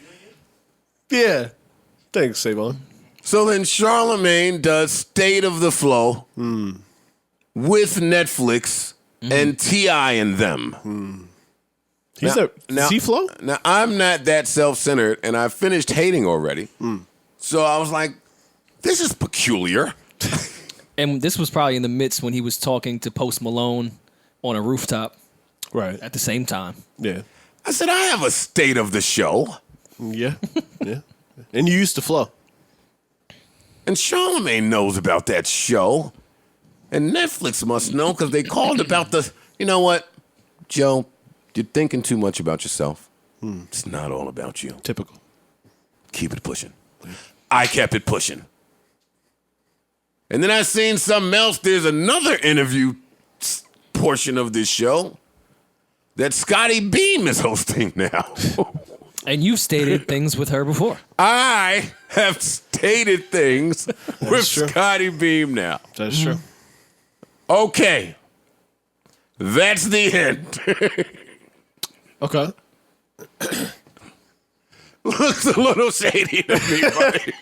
Yeah. Thanks, Savon. So then Charlemagne does State of the Flow with Netflix and T.I. and them. He's Now- there. C-Flow? Now, I'm not that self-centered, and I finished hating already. So I was like, this is peculiar. and this was probably in the midst when he was talking to Post Malone on a rooftop Right. at the same time. Yeah. I said, I have a State of the Show. Yeah. Yeah. And you used to flow. And Charlemagne knows about that show. And Netflix must know because they called about the, you know what, Joe, you're thinking too much about yourself. It's not all about you. Typical. Keep it pushing. I kept it pushing. And then I seen something else. There's another interview portion of this show that Scotty Beam is hosting now. And you've stated things with her before. I have stated things with true. Scotty Beam now. That's true. Okay. That's the end. Okay. Looks a little shady to me, buddy.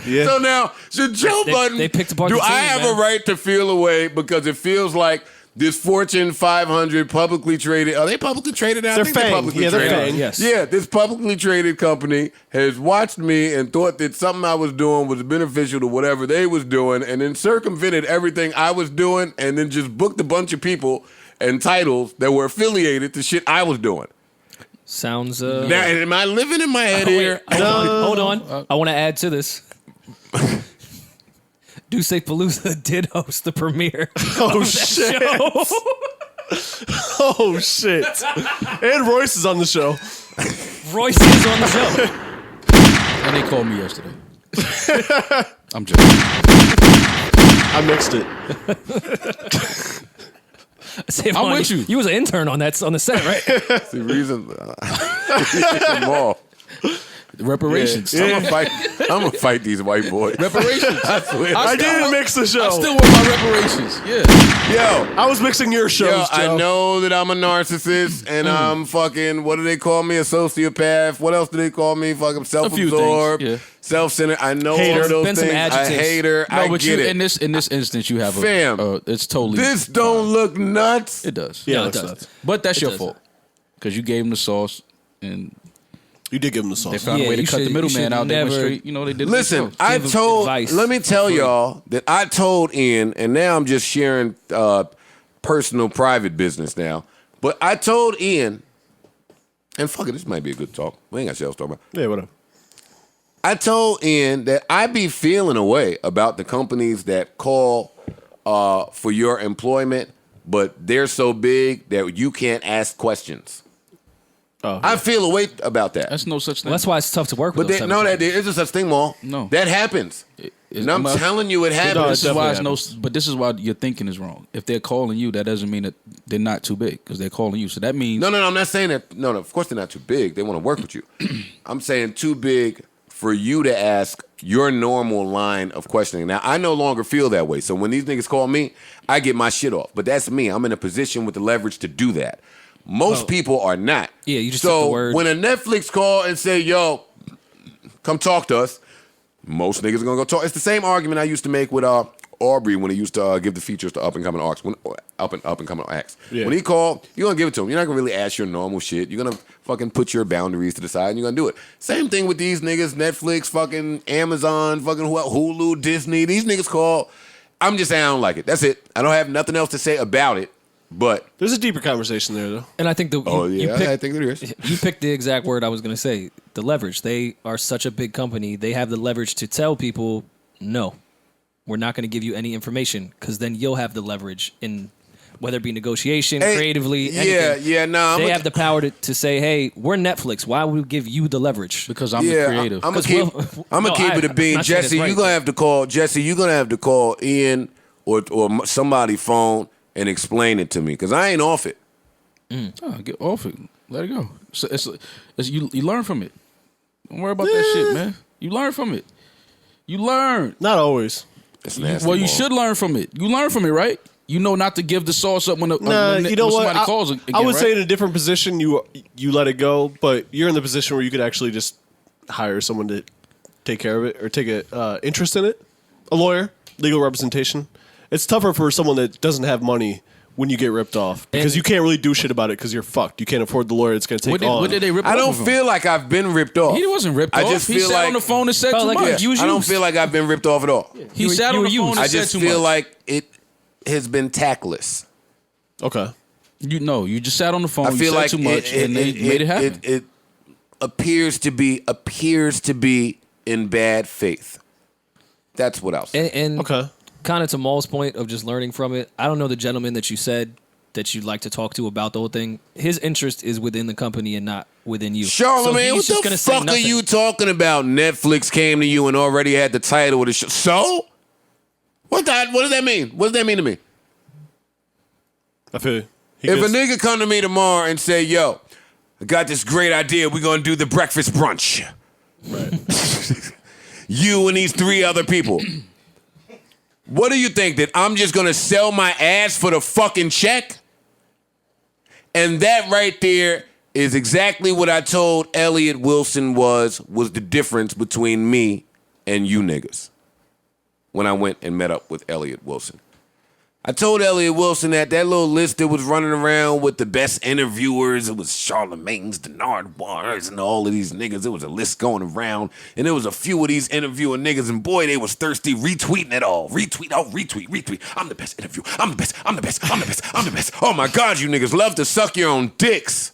Yeah. So now, should Joe They- Budden, they picked apart do the I team, have man. a right to feel away because it feels like this Fortune 500 publicly traded. Are they publicly traded now? I They're think they're FANG. publicly Yeah, they're traded. FANG. Yes. Yeah, this publicly traded company has watched me and thought that something I was doing was beneficial to whatever they was doing, and then circumvented everything I was doing, and then just booked a bunch of people and titles that were affiliated to shit I was doing. Sounds. Now, am I living in my head here? Hold on. I want to add to this. Duce Palooza did host the premiere. Oh shit! Oh shit! And Royce is on the show. Royce is on the show. And they called me yesterday. I'm joking. I mixed it. Savon, with you. You was an intern on the set, right? The reason. More. Reparations. I'm gonna fight these white boys. Reparations. I swear. I didn't mix the show. I still want my reparations. Yeah. Yo, I was mixing your shows, Yo, Joe. I know that I'm a narcissist and I'm fucking, what do they call me? A sociopath. What else do they call me? Fucking self-absorbed, things, yeah. self-centered. I know Hater. all those Been some things. I adjectives. hate her. No, I but get you it. in this instance you have Fam, it's totally This don't look nuts. it does. Yeah, No, it that's does. nuts. But that's your does. fault. Because you gave them the sauce and You did give him the they sauce. found Yeah, a way to you cut the should- middleman you should out. They went never- straight, they did it Listen, themselves. I Give told, advice let me tell for free. y'all that I told Ian, and now I'm just sharing personal, private business now. But I told Ian, and fuck it, this might be a good talk. We ain't got shit else to talk about. Yeah, whatever. I told Ian that I be feeling a way about the companies that call for your employment, but they're so big that you can't ask questions. Oh, I feel a way about that. That's no such thing. Well, that's why it's tough to work with. But those type no, of that companies. there isn't such thing, Maul. No. That happens. And I'm telling you, it happens. No, This is why definitely it's but this is why your thinking is wrong. If they're calling you, that doesn't mean that they're not too big because they're calling you. So that means No, I'm not saying that. No, of course they're not too big. They want to work with you. I'm saying too big for you to ask your normal line of questioning. Now, I no longer feel that way. So when these niggas call me, I get my shit off. But that's me. I'm in a position with the leverage to do that. Most people are not. Yeah, you just so took the word. when a Netflix call and say, yo, come talk to us, most niggas are going to go talk. It's the same argument I used to make with Aubrey when he used to give the features to up-and-coming acts. Up-and-coming acts. Yeah. When he called, you're going to give it to him. You're not going to really ask your normal shit. You're going to fucking put your boundaries to the side and you're going to do it. Same thing with these niggas, Netflix, fucking Amazon, fucking Hulu, Disney. These niggas call. I'm just saying I don't like it. That's it. I don't have nothing else to say about it. But There's a deeper conversation there, though. And I think I think there is. you picked the exact word I was going to say. The leverage. They are such a big company. They have the leverage to tell people, no, we're not going to give you any information because then you'll have the leverage in whether it be negotiation, Hey, creatively, anything. No, They have the power to say, hey, we're Netflix. Why would we give you the leverage? because I'm the creative. I'm gonna 'Cause keep. we'll- I'm gonna No, keep I- it a bean, I'm not saying Jesse. it's right, You're gonna but- have to call Jesse. You're gonna have to call Ian or somebody phone and explain it to me because I ain't off it. Oh, get off it. Let it go. So it's you learn from it. Don't worry about that shit, man. You learn from it. You learn. Not always. It's nasty. Well, you Maul. should learn from it. You learn from it, right? You know not to give the sauce up when Nah, when you know what? somebody calls again, I would right? say in a different position, you let it go, but you're in the position where you could actually just hire someone to take care of it or take a interest in it. A lawyer, legal representation. It's tougher for someone that doesn't have money when you get ripped off because And- you can't really do shit about it because you're fucked. You can't afford the lawyer it's going to take on. What did they rip I off don't of him? feel like I've been ripped off. He wasn't ripped I off. just He feel sat like on the phone and said Felt too like much. you was I don't used. feel like I've been ripped off at all. He sat on the phone and I said just too feel much. like it has been tactless. Okay. You just sat on the phone. I feel you said like too much, and they made it happen. It appears to be in bad faith. That's what I'll say. And Okay. kind of to Maul's point of just learning from it, I don't know the gentleman that you said that you'd like to talk to about the whole thing. His interest is within the company and not within you. Charlamagne, So he's what just the gonna say fuck are nothing. you talking about? Netflix came to you and already had the title of the show. So? What does that mean? What does that mean to me? I feel you. If a nigga come to me tomorrow and say, yo, I got this great idea, we're gonna do the breakfast brunch. Right. You and these 3 other people. What do you think? That I'm just gonna sell my ass for the fucking check? And that right there is exactly what I told Elliot Wilson was the difference between me and you niggas when I went and met up with Elliot Wilson. I told Elliot Wilson that little list that was running around with the best interviewers, it was Charlemagne's, Denard Wars, and all of these niggas. It was a list going around, and there was a few of these interviewing niggas, and boy, they was thirsty, retweeting it all. Retweet. I'm the best interview. I'm the best. Oh my God, you niggas love to suck your own dicks.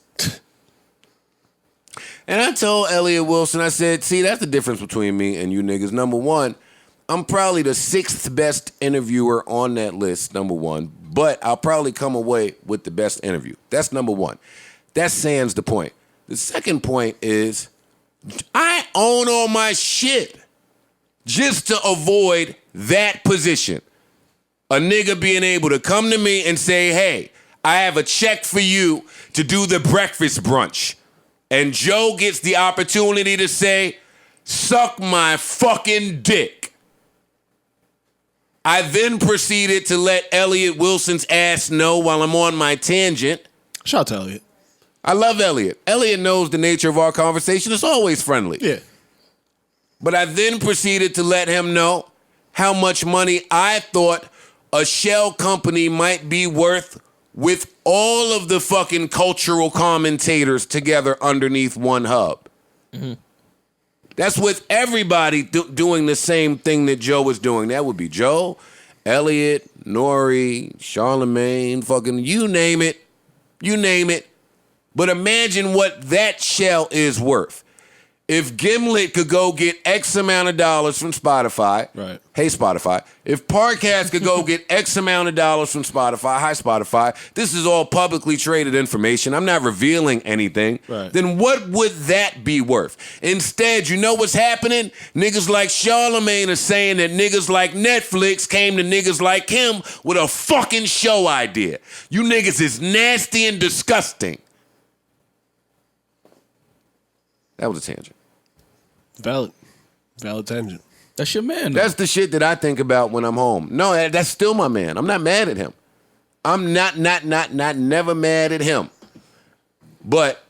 And I told Elliot Wilson, I said, see, that's the difference between me and you niggas. Number one, I'm probably the 6th best interviewer on that list, number one, but I'll probably come away with the best interview. That's number one. That sans the point. The second point is I own all my shit just to avoid that position. A nigga being able to come to me and say, hey, I have a check for you to do the breakfast brunch. And Joe gets the opportunity to say, suck my fucking dick. I then proceeded to let Elliot Wilson's ass know while I'm on my tangent. Shout out to Elliot. I love Elliot. Elliot knows the nature of our conversation. It's always friendly. Yeah. But I then proceeded to let him know how much money I thought a shell company might be worth with all of the fucking cultural commentators together underneath one hub. Mm-hmm. That's with everybody doing the same thing that Joe was doing. That would be Joe, Elliot, Rory, Charlemagne, fucking you name it. You name it. But imagine what that shell is worth. If Gimlet could go get X amount of dollars from Spotify, right? Hey, Spotify. If Parcast could go get X amount of dollars from Spotify, hi, Spotify. This is all publicly traded information. I'm not revealing anything. Right. Then what would that be worth? Instead, you know what's happening? Niggas like Charlemagne are saying that niggas like Netflix came to niggas like him with a fucking show idea. You niggas is nasty and disgusting. That was a tangent. Valid tangent. That's your man. That's the shit that I think about when I'm home. No, that's still my man. I'm not mad at him. I'm not never mad at him. But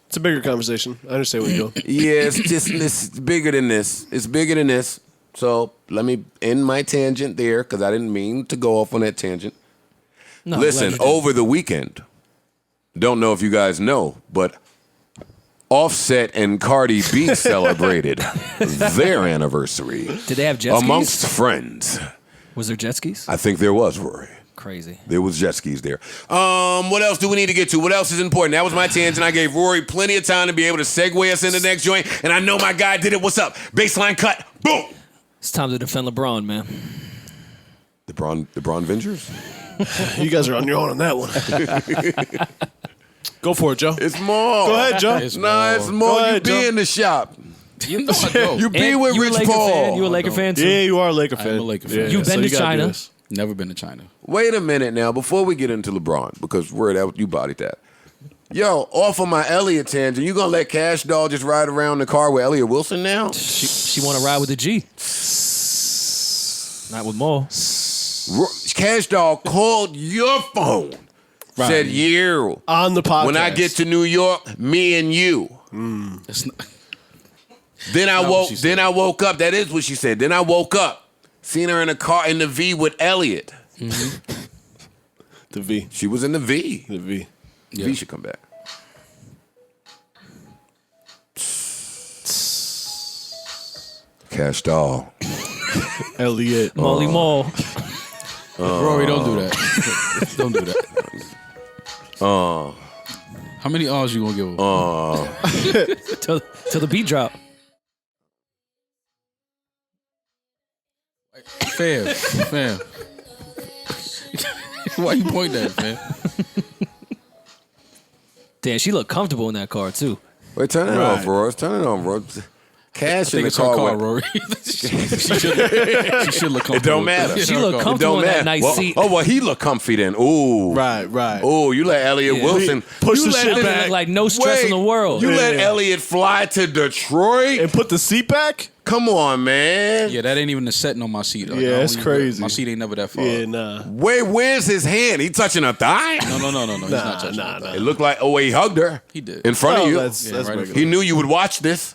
it's a bigger conversation. I understand where you go. Yeah, it's bigger than this. It's bigger than this. So let me end my tangent there because I didn't mean to go off on that tangent. No, listen, over the weekend, don't know if you guys know, but Offset and Cardi B celebrated their anniversary. Did they have jet skis? Amongst friends. Was there jet skis? I think there was, Rory. Crazy. There was jet skis there. What else do we need to get to? What else is important? That was my tangent. I gave Rory plenty of time to be able to segue us into the next joint, and I know my guy did it. What's up? Baseline cut. Boom. It's time to defend LeBron, man. The Braun Vengers? You guys are on your own on that one. Go for it, Joe. It's more. Go ahead, Joe. It's more. You ahead, be Joe. in the shop. You know I know. You be And with you a Rich Laker Paul. fan? You a Laker fan too? Yeah, you are a Laker fan. am a Laker fan. Yeah, You've been so to you gotta do China? this. Never been to China. Wait a minute now. Before we get into LeBron, because you bodied that. Yo, off of my Elliott tangent, you gonna let Cash Doll just ride around the car with Elliott Wilson now? She want to ride with the G. Not with Maul. Cash Doll called your phone. Right. Said, yeah. On the podcast. When I get to New York, me and you. That's not, Then I Not what she said. woke up. That is what she said. Then I woke up. Seen her in a car in the V with Elliot. Mm-hmm. The V. She was in the V. The V. Yeah. V should come back. Cash Doll. Elliot. Molly Maul. Rory, don't do that. Don't do that. How many R's you gonna give her? Till the beat drop. Fam. Why you point that, man? Damn, she looked comfortable in that car too. Wait, turn it Right. off, Rory. Turn it on, bro. Cash I in think the it's her car. car, with- Rory. she should look comfortable. It don't matter. It's She her looked car. comfortable in that matter. nice Well, seat. Oh, well, he looked comfy then. Ooh. Right. Oh, you let Elliot Yeah. Wilson Push you the let shit this- back. Like no stress in the world. You Yeah. let Elliot fly to Detroit? And put the seat back? Come on, man. Yeah, that ain't even the setting on my seat. Like, Yeah, I don't it's even- crazy. My seat ain't never that far. Yeah, nah. Where's his hand? He touching her thigh? No. He's not touching nah. that. It looked like, oh, wait, he hugged her. He did. In front Oh, of you. that's right regular. He knew you would watch this.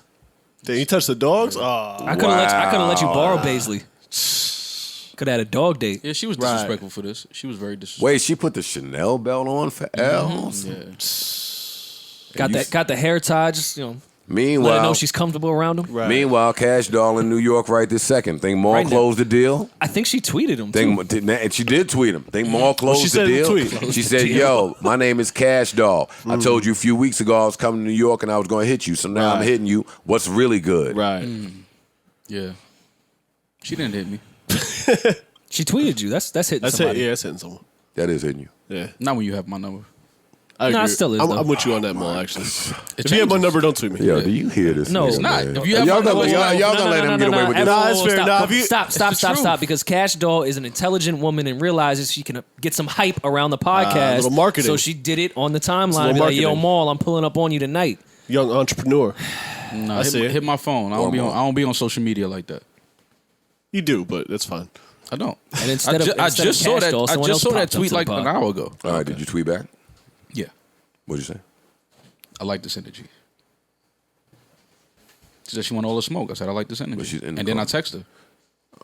Did he touch the dogs? Oh. I could have let you borrow Baisley. Could have had a dog date. Yeah, she was disrespectful for this. She was very disrespectful. Wait, she put the Chanel belt on for L's? Yeah. Got the hair tied, just, let her Meanwhile, know she's comfortable around him. Right. Meanwhile, Cash Doll in New York right this second. Think Maul Right now. closed the deal? I think she tweeted him, Think, too. and she did tweet him. Think Maul closed she the said in the deal? tweet? She said, yo, my name is Cash Doll. I told you a few weeks ago I was coming to New York and I was going to hit you. So now I'm Right. hitting you. What's really good? Right. Yeah. She didn't hit me. She tweeted you. That's hitting That's somebody. it. Yeah, that's hitting someone. That is hitting you. Yeah. Not when you have my number. I Nah, agree. it still is, I'm, though. I'm with you on that, Maul, actually. It If you have my changes. number, don't tweet me. Yo, do you hear this? No, nigga, it's not. man? If you have y'all my gonna, number- y'all gonna let him get away with this? Nah, it's fair. Nah, if you- Stop, truth. because Cash Doll is an intelligent woman and realizes she can get some hype around the podcast. little marketing. So she did it on the timeline. little Be like, yo, marketing. Maul, I'm pulling up on you tonight. Young entrepreneur. No, I see it. hit my phone. I don't be on social media like that. You do, but that's fine. I don't. And instead of I just saw Cash that. Doll, I someone just else saw that popped up tweet to the like pod. an hour ago. All right, did you tweet back? Yeah, What'd you say? I like this energy. She said she want all the smoke. I said I like this But energy, she's in the and then car. I text her.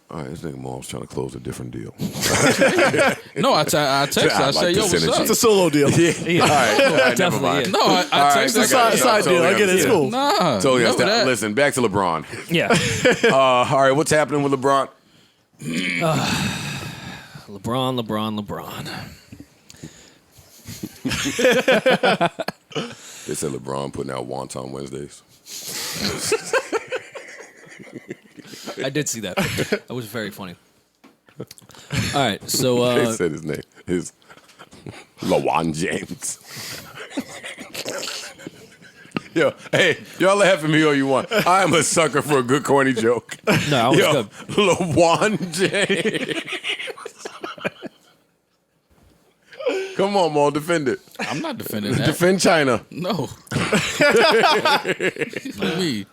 All right, this nigga Maul's trying to close a different deal. No, I text her. I like said, "Yo, this what's energy. up?" It's a solo deal. Yeah. All right, never Definitely, mind. yeah. No, I texted It's a her. side deal. I get it. It's cool. Nah, Totally never understand. that. Listen, back to LeBron. Yeah. All right, what's happening with LeBron? LeBron. They said LeBron putting out Wonton Wednesdays. I did see that. That was very funny. All right, so They said his name is LeBron James. Yo, hey, y'all laugh at me all you want. I am a sucker for a good corny joke. no, I was Yo, good. LeBron James. Come on, Maul, defend it. I'm not defending that. Defend China. No. Not me.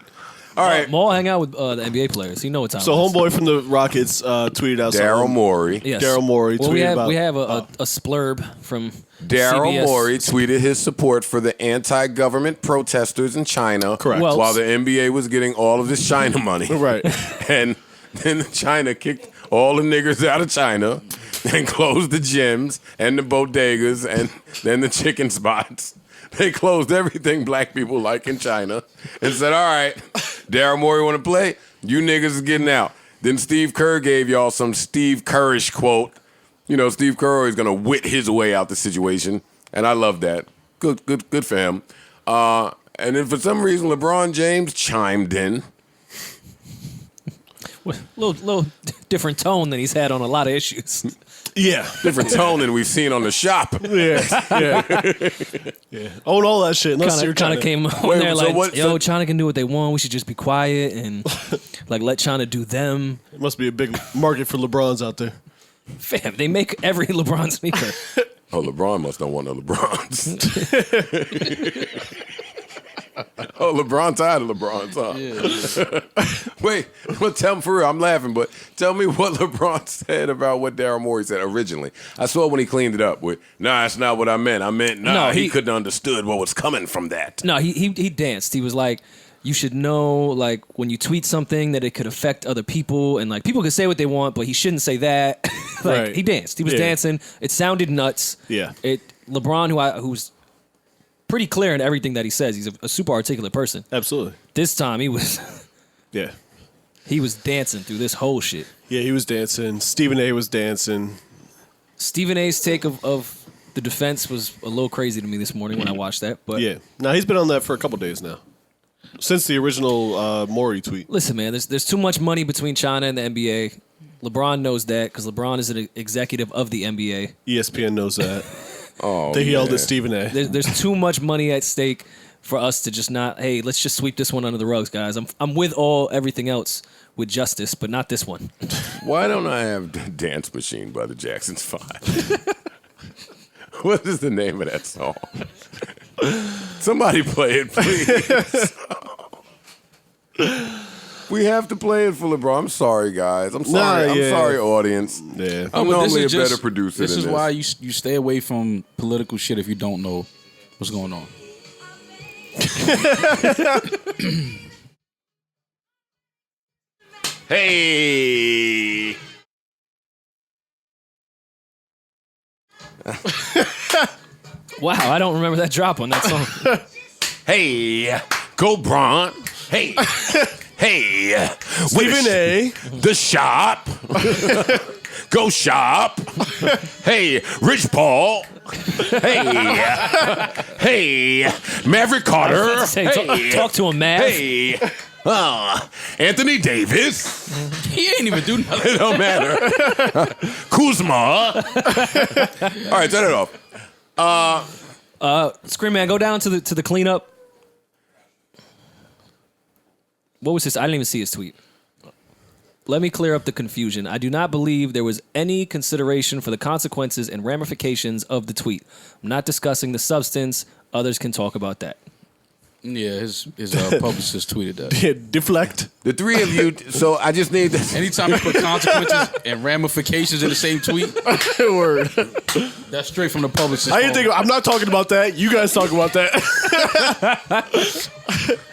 All right, Maul hang out with the NBA players. He know what time. So it is. homeboy from the Rockets tweeted out Daryl something. Morey. Yes. Daryl Morey Well, tweeted about. we have a splurb from Daryl CBS. Morey tweeted his support for the anti-government protesters in China. Correct. Well- while the NBA was getting all of this China money. Right. And then China kicked all the niggers out of China and closed the gyms and the bodegas and then the chicken spots. They closed everything black people like in China and said, all right, Daryl Morey want to play? You niggas is getting out. Then Steve Kerr gave y'all some Steve Kerrish quote. You know, Steve Kerr is going to wit his way out the situation. And I love that. Good for him. And then for some reason, LeBron James chimed in. Little different tone than he's had on a lot of issues. Yeah. Different tone than we've seen on the shop. Yeah. Own all that shit. Unless you're Kind trying of to. came on Wait, there so like, what- yo, so- China can do what they want. We should just be quiet and like let China do them. It must be a big market for LeBrons out there. Fam, they make every LeBron sneaker. Oh, LeBron must not want no LeBrons. Oh, LeBron tired of LeBrons, huh? Wait, well, tell me for real. I'm laughing, but tell me what LeBron said about what Daryl Morey said originally. I saw when he cleaned it up with, nah, that's not what I meant. I meant, nah, No, he he- couldn't have understood what was coming from that. No, he danced. He was like, you should know, like, when you tweet something that it could affect other people, and like people can say what they want, but he shouldn't say that. Like Right. he danced. He was Yeah. dancing. It sounded nuts. Yeah. LeBron, who's pretty clear in everything that he says. He's a super articulate person. Absolutely. This time he was Yeah. dancing through this whole shit. Yeah, he was dancing. Stephen A was dancing. Stephen A's take of the defense was a little crazy to me this morning when I watched that. But Yeah. Now he's been on that for a couple days now. Since the original Morey tweet. listen, man, there's too much money between China and the NBA. LeBron knows that because LeBron is an executive of the NBA. ESPN knows that. Oh, They yelled man. at Stephen A. There's too much money at stake for us to just not. Hey, let's just sweep this one under the rugs, guys. I'm with everything else with justice, but not this one. Why don't I have Dance Machine by the Jacksons 5? What is the name of that song? Somebody play it, please. We have to play it for LeBron. I'm sorry, guys. I'm sorry. Nah, I'm yeah. sorry, audience. Yeah. I'm but normally a this is better producer This than is this. why you stay away from political shit if you don't know what's going on. Hey. Wow, I don't remember that drop on that song. Hey, go Bron. Hey, hey, Stephen A. The shop. Go shop. Hey, Rich Paul. Hey, hey, Maverick Carter. Say, talk to him, Mav. Hey, Anthony Davis. He ain't even do nothing. It don't matter. Kuzma. All right, turn it off. Scream Man, go down to the cleanup. What was this? I didn't even see his tweet. Let me clear up the confusion. I do not believe there was any consideration for the consequences and ramifications of the tweet. I'm not discussing the substance. Others can talk about that. Yeah, his publicist tweeted that. Deflect. The three of you. So I just need this. Anytime you put consequences and ramifications in the same tweet, Word. that's straight from the publicist. I didn't think. I'm not talking about that. You guys talk about that.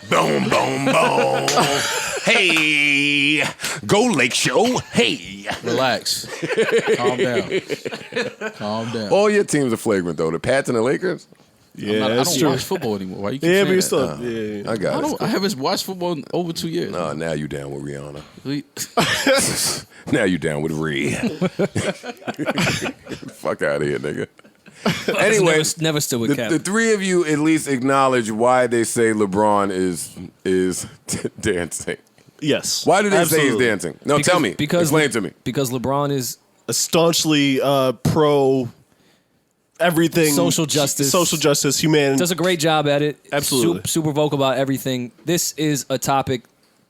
Boom, boom, boom. Hey, go Lake Show. Hey. Relax. Calm down. Calm down. All your teams are flagrant, though. The Pats and the Lakers. Yeah, I that's don't true. watch football anymore. Why you keep Yeah, saying but you that? still. Yeah. I got it. I haven't watched football in over 2 years. Now you down with Rihanna. We- Now you down with Ree. Fuck out of here, nigga. Anyway, Never stood with Cap. the three of you at least acknowledge why they say LeBron is dancing. Yes. Why do they say he's Absolutely. dancing? No, tell me. Explain to me. Because LeBron is A staunchly pro everything. Social justice, humanity. does a great job at it. Absolutely. Super vocal about everything. This is a topic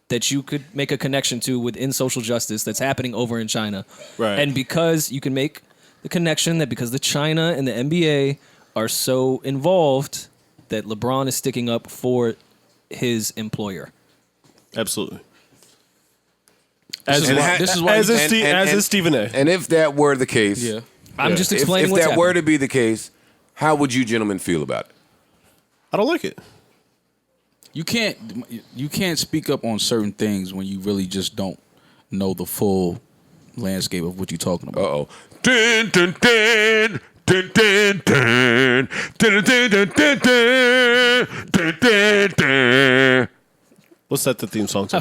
that you could make a connection to within social justice that's happening over in China. Right. And because you can make the connection that because the China and the NBA are so involved that LeBron is sticking up for his employer. Absolutely. This is why As is Stephen A. And if that were the case, yeah. I'm just explaining if what's that were happening. to be the case, how would you gentlemen feel about it? I don't like it. You can't speak up on certain things when you really just don't know the full landscape of what you're talking about. Uh-oh. Dun, dun, dun. Dun, dun, dun. Dun, dun, dun, dun, dun. Dun, dun, dun. What's that the theme song to?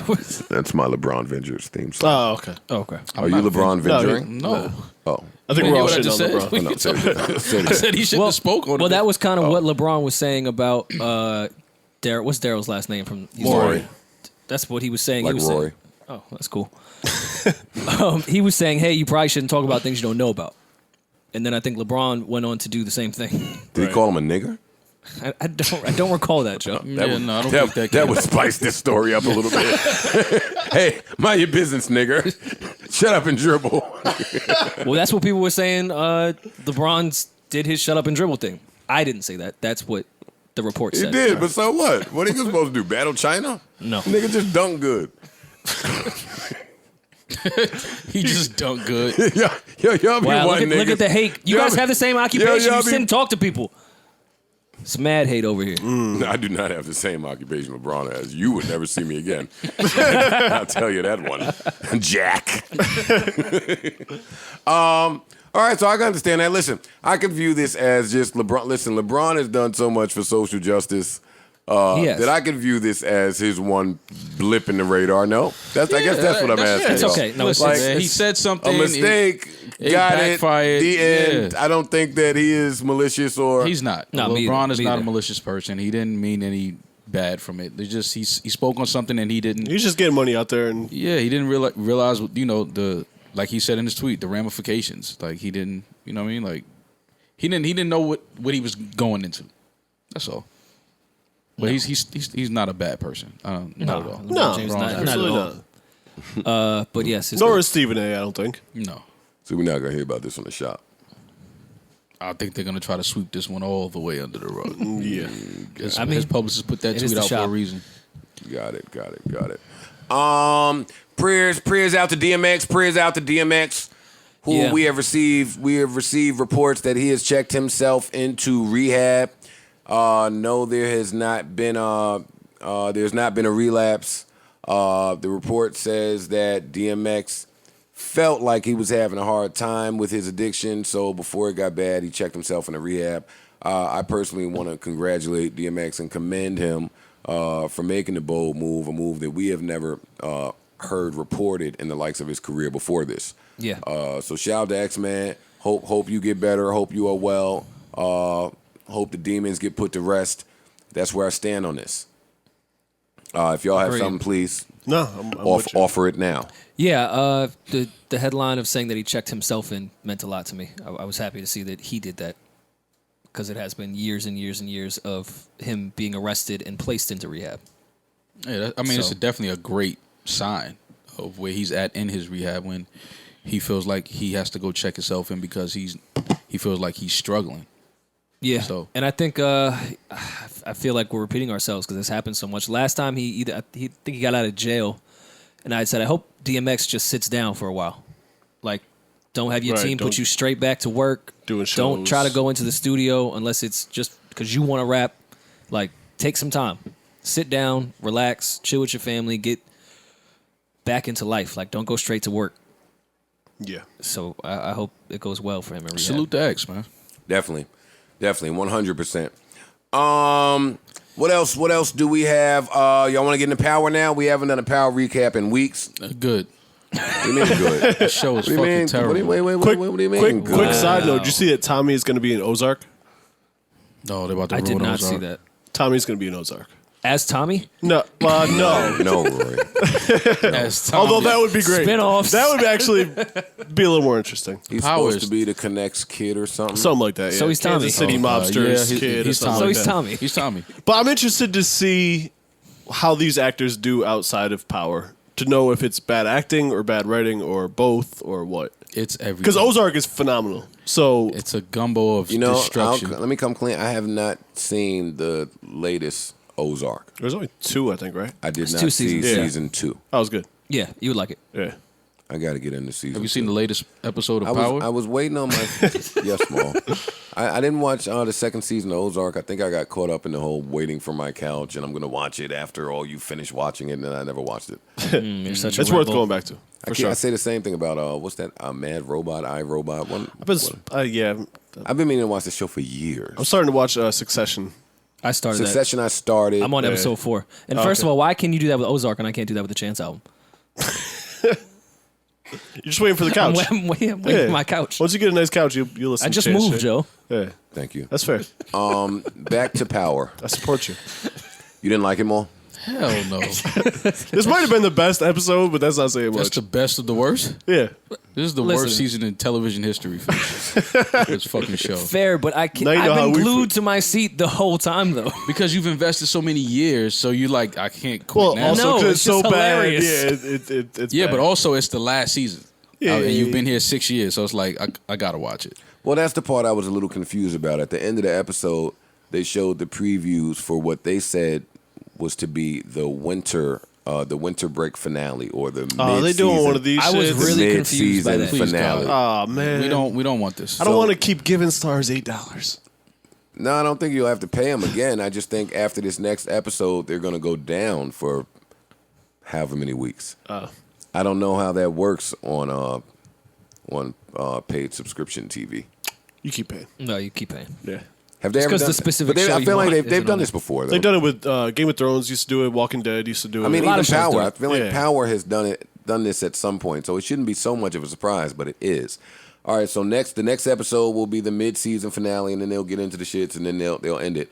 That's my LeBron Vengers theme song. Oh, okay. Okay. Are you LeBron venturing? No. Oh. I think You we're hear all what I shitting just on said? LeBron. What No, you say talking it. about? Say it I said he shouldn't have spoke on it. Well, that was kind of what LeBron was saying about what's Daryl's last name from Rory. That's what he was saying. Like he was Rory. Saying, oh, that's cool. He was saying, hey, you probably shouldn't talk about things you don't know about. And then I think LeBron went on to do the same thing. Did he call him a nigger? I don't recall that, Joe. I don't think that That would spice this story up a little bit. Hey, mind your business, nigger. Shut up and dribble. Well, that's what people were saying. LeBron did his shut up and dribble thing. I didn't say that. That's what the report He said. did, but so what? What are you supposed to do? Battle China? No. Nigga just dunk good. He just dunked good. Y'all be Wow, one look at the hate. You Y'all guys be- have the same occupation. y'all You be- sit and talk to people. It's mad hate over here. No, I do not have the same occupation LeBron has. You would never see me again. I'll tell you that one. Jack. All right, so I can understand that. Listen, I can view this as just LeBron. Listen, LeBron has done so much for social justice Yes. that I can view this as his one blip in the radar. No, I guess that's what I'm asking. It's y'all. okay. No, it's Listen, like man, he said something. A mistake, it got backfired. it, the end. Yeah. I don't think that he is malicious or... He's not. No, me LeBron either, is me not either. a malicious person. He didn't mean any bad from it. They just he spoke on something and he didn't. He's just getting money out there, and Yeah, he didn't realize the like he said in his tweet, the ramifications. Like he didn't, you know what I mean? Like he didn't know what he was going into. That's all. But he's not a bad person. Not at all. LeBron James, no, not at absolutely all. not. But yes, it's Nor is Stephen A. I don't think. No. So we're not going to hear about this on the shop. I think they're gonna try to sweep this one all the way under the rug. Yeah. His publicist put that it is tweet the out for a shop. reason. Got it. Prayers out to DMX. Prayers out to DMX, who Yeah. we have received reports that he has checked himself into rehab. No, there's not been a relapse. The report says that DMX felt like he was having a hard time with his addiction. So before it got bad, he checked himself into rehab. I personally want to congratulate DMX and commend him for making the bold move, a move that we have never heard reported in the likes of his career before this. Yeah. So shout out to X-Man. Hope you get better. Hope you are well. Hope the demons get put to rest. That's where I stand on this. If y'all have something, please I'm with you. offer it now. Yeah, the headline of saying that he checked himself in meant a lot to me. I was happy to see that he did that because it has been years and years and years of him being arrested and placed into rehab. Yeah, it's definitely a great sign of where he's at in his rehab when he feels like he has to go check himself in because he feels like he's struggling. Yeah, So. and I think I feel like we're repeating ourselves because this happened so much. Last time he got out of jail, and I said I hope DMX just sits down for a while, like don't have your team put you straight back to work. Doing shows. Don't try to go into the studio unless it's just because you want to rap. Like take some time, sit down, relax, chill with your family, get back into life. Like don't go straight to work. Yeah. So I hope it goes well for him in rehab. Salute to X, man. Definitely, 100%. What else do we have? Y'all want to get into Power now? We haven't done a Power recap in weeks. Good. What do you mean good? The show is What do you fucking mean? terrible. What do you mean good? Quick side note. Did you see that Tommy is going to be in Ozark? No, they're about to I ruin did not Ozark. see that. Tommy's going to be in Ozark. As Tommy? No. No. No, Rory. As Tommy. Although that would be great. Spinoffs. That would actually be a little more interesting. He's Powers. supposed to be the Connect's kid or something. Something like that, yeah. So he's Tommy. Kansas City Oh, mobster's yeah, kid. he's or something So like he's that. Tommy. He's Tommy. But I'm interested to see how these actors do outside of Power. To know if it's bad acting or bad writing or both or what. It's everything. Because Ozark is phenomenal. So It's a gumbo of You know, destruction. let me come clean. I have not seen the latest Ozark. there's only 2, I think, right? I did It's not 2 see seasons. Yeah. season 2. That was good. Yeah, you would like it. Yeah. I got to get into season. Have you 2. seen the latest episode of I Power? was waiting on my yes, Maul. I didn't watch the second season of Ozark. I think I got caught up in the whole waiting for my couch, and I'm gonna watch it after all you finish watching it, and then I never watched it. You're such a It's worth rebel. going back to. I For sure. I say the same thing about what's that? Mad Robot, iRobot. One. Yeah. I've been meaning to watch this show for years. I'm starting to watch Succession. I started that. Succession, I started. I'm on episode 4. And first of all, why can you do that with Ozark and I can't do that with the Chance album? You're just waiting for the couch. I'm waiting Yeah. for my couch. Once you get a nice couch, you listen I to just Chance moved, shit. Joe. Yeah. Thank you. That's fair. Back to Power. I support you. You didn't like it more? Hell no. This might have been the best episode, but that's not saying That's much. the best of the worst. Yeah. This is the Listen. worst season in television history for this fucking show. Fair, but Now you know I've how been we glued to my seat the whole time, though. Because you've invested so many years, so you like, I can't quit Well, now. also No, because it's it's so just bad. hilarious. Yeah, it's Yeah, bad. but also it's the last season. Yeah, And yeah, you've yeah. been here 6 years, so it's like, I gotta watch it. Well, that's the part I was a little confused about. At the end of the episode, they showed the previews for what they said was to be the winter break finale or the Oh, they doing one of these. I was shits? really confused by mid-season that. Please, finale. God. Oh man, We don't want this. I don't So- want to keep giving stars $8. No, I don't think you'll have to pay them again. I just think after this next episode, they're going to go down for however many weeks. I don't know how that works on paid subscription TV. You keep paying. No, you keep paying. Yeah. Have they It's ever 'cause done the specific but they- show I you feel like want they've isn't done on this it. before. Though. They've done it with Game of Thrones. Used to do it. Walking Dead used to do it. I mean, A lot even of shows do Power. I it. feel like Yeah. Power has done this at some point, so it shouldn't be so much of a surprise, but it is. All right, so the next episode will be the mid-season finale, and then they'll get into the shits, and then they'll end it.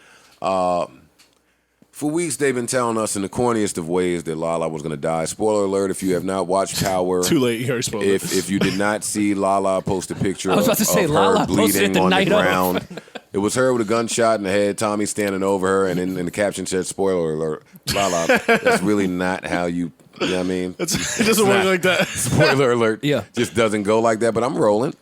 For weeks, they've been telling us in the corniest of ways that Lala was going to die. Spoiler alert: if you have not watched Power, Too late. You already spoiled it. if you did not see Lala post a picture I was about to say, of her Lala posted bleeding it the on the night of. ground, it was her with a gunshot in the head, Tommy standing over her, and in the caption said, "Spoiler alert, Lala." That's really not how you know what I mean? it doesn't work like that. Spoiler alert. Yeah. Just doesn't go like that, but I'm rolling.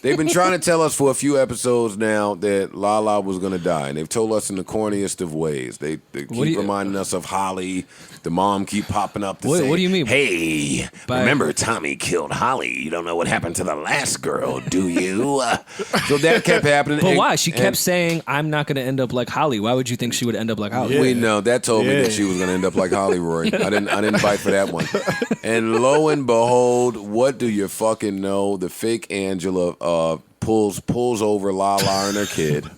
They've been trying to tell us for a few episodes now that Lala was going to die, and they've told us in the corniest of ways. They keep reminding us of Holly. The mom keep popping up to say, what do you mean? Hey, remember Tommy killed Holly. You don't know what happened to the last girl, do you? So that kept happening. But why? She kept saying, I'm not going to end up like Holly. Why would you think she would end up like Holly? We know that told me that she was going to end up like Holly, Rory. I didn't bite for that one. And lo and behold, what do you fucking know? The fake Angela pulls over Lala and her kid,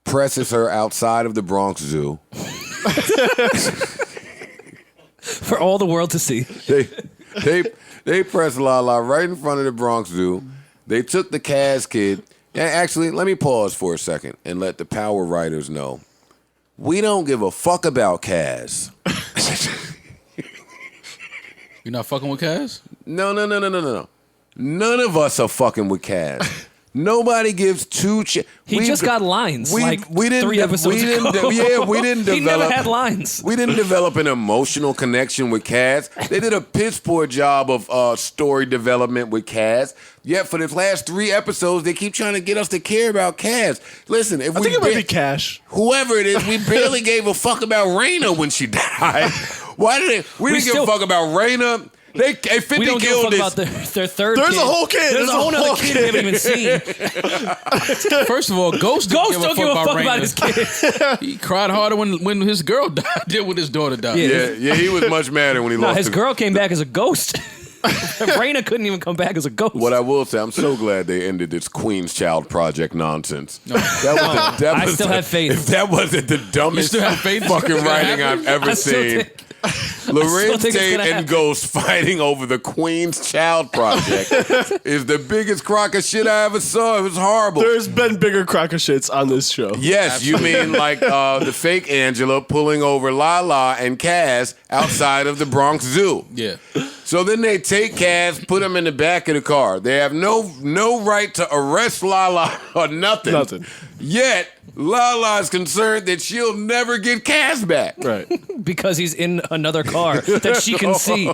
presses her outside of the Bronx Zoo. For all the world to see. They pressed Lala right in front of the Bronx Zoo. They took the Kaz kid. And actually, let me pause for a second and let the power writers know. We don't give a fuck about Kaz. You're not fucking with Kaz? No. None of us are fucking with Kaz. Nobody gives two shit. He just got lines we didn't, 3 episodes ago. We didn't develop. He never had lines. We didn't develop an emotional connection with Kaz. They did a piss poor job of story development with Kaz. Yet for the last 3 episodes, they keep trying to get us to care about Kaz. Listen, if I think it might be Cash. Whoever it is, we barely gave a fuck about Raina when she died. Why did they? We didn't give a fuck about Raina. They 50 we don't give a killed fuck this. about their third There's kid. a whole kid. There's a whole other kid we haven't even seen. First of all, Ghost Don't don't give a fuck about Raina. his kid. He cried harder when his girl died than when his daughter died. Yeah, he was much madder when he lost His girl came back as a ghost. Raina couldn't even come back as a ghost. What I will say, I'm so glad they ended this Queen's Child Project nonsense. I still have faith. If that wasn't the dumbest still have faith fucking it's gonna writing happen? I've ever seen. Lorenz think it's Tate gonna and happen. Ghost fighting over the Queen's Child Project is the biggest crock of shit I ever saw. It was horrible. There's been bigger crock of shits on this show. Yes, you mean like the fake Angela pulling over Lala and Kaz outside of the Bronx Zoo. Yeah. So then they take Kaz, put him in the back of the car. They have no right to arrest Lala or nothing. Nothing. Yet Lala is concerned that she'll never get Kaz back. Right. Because he's in another car that she can see.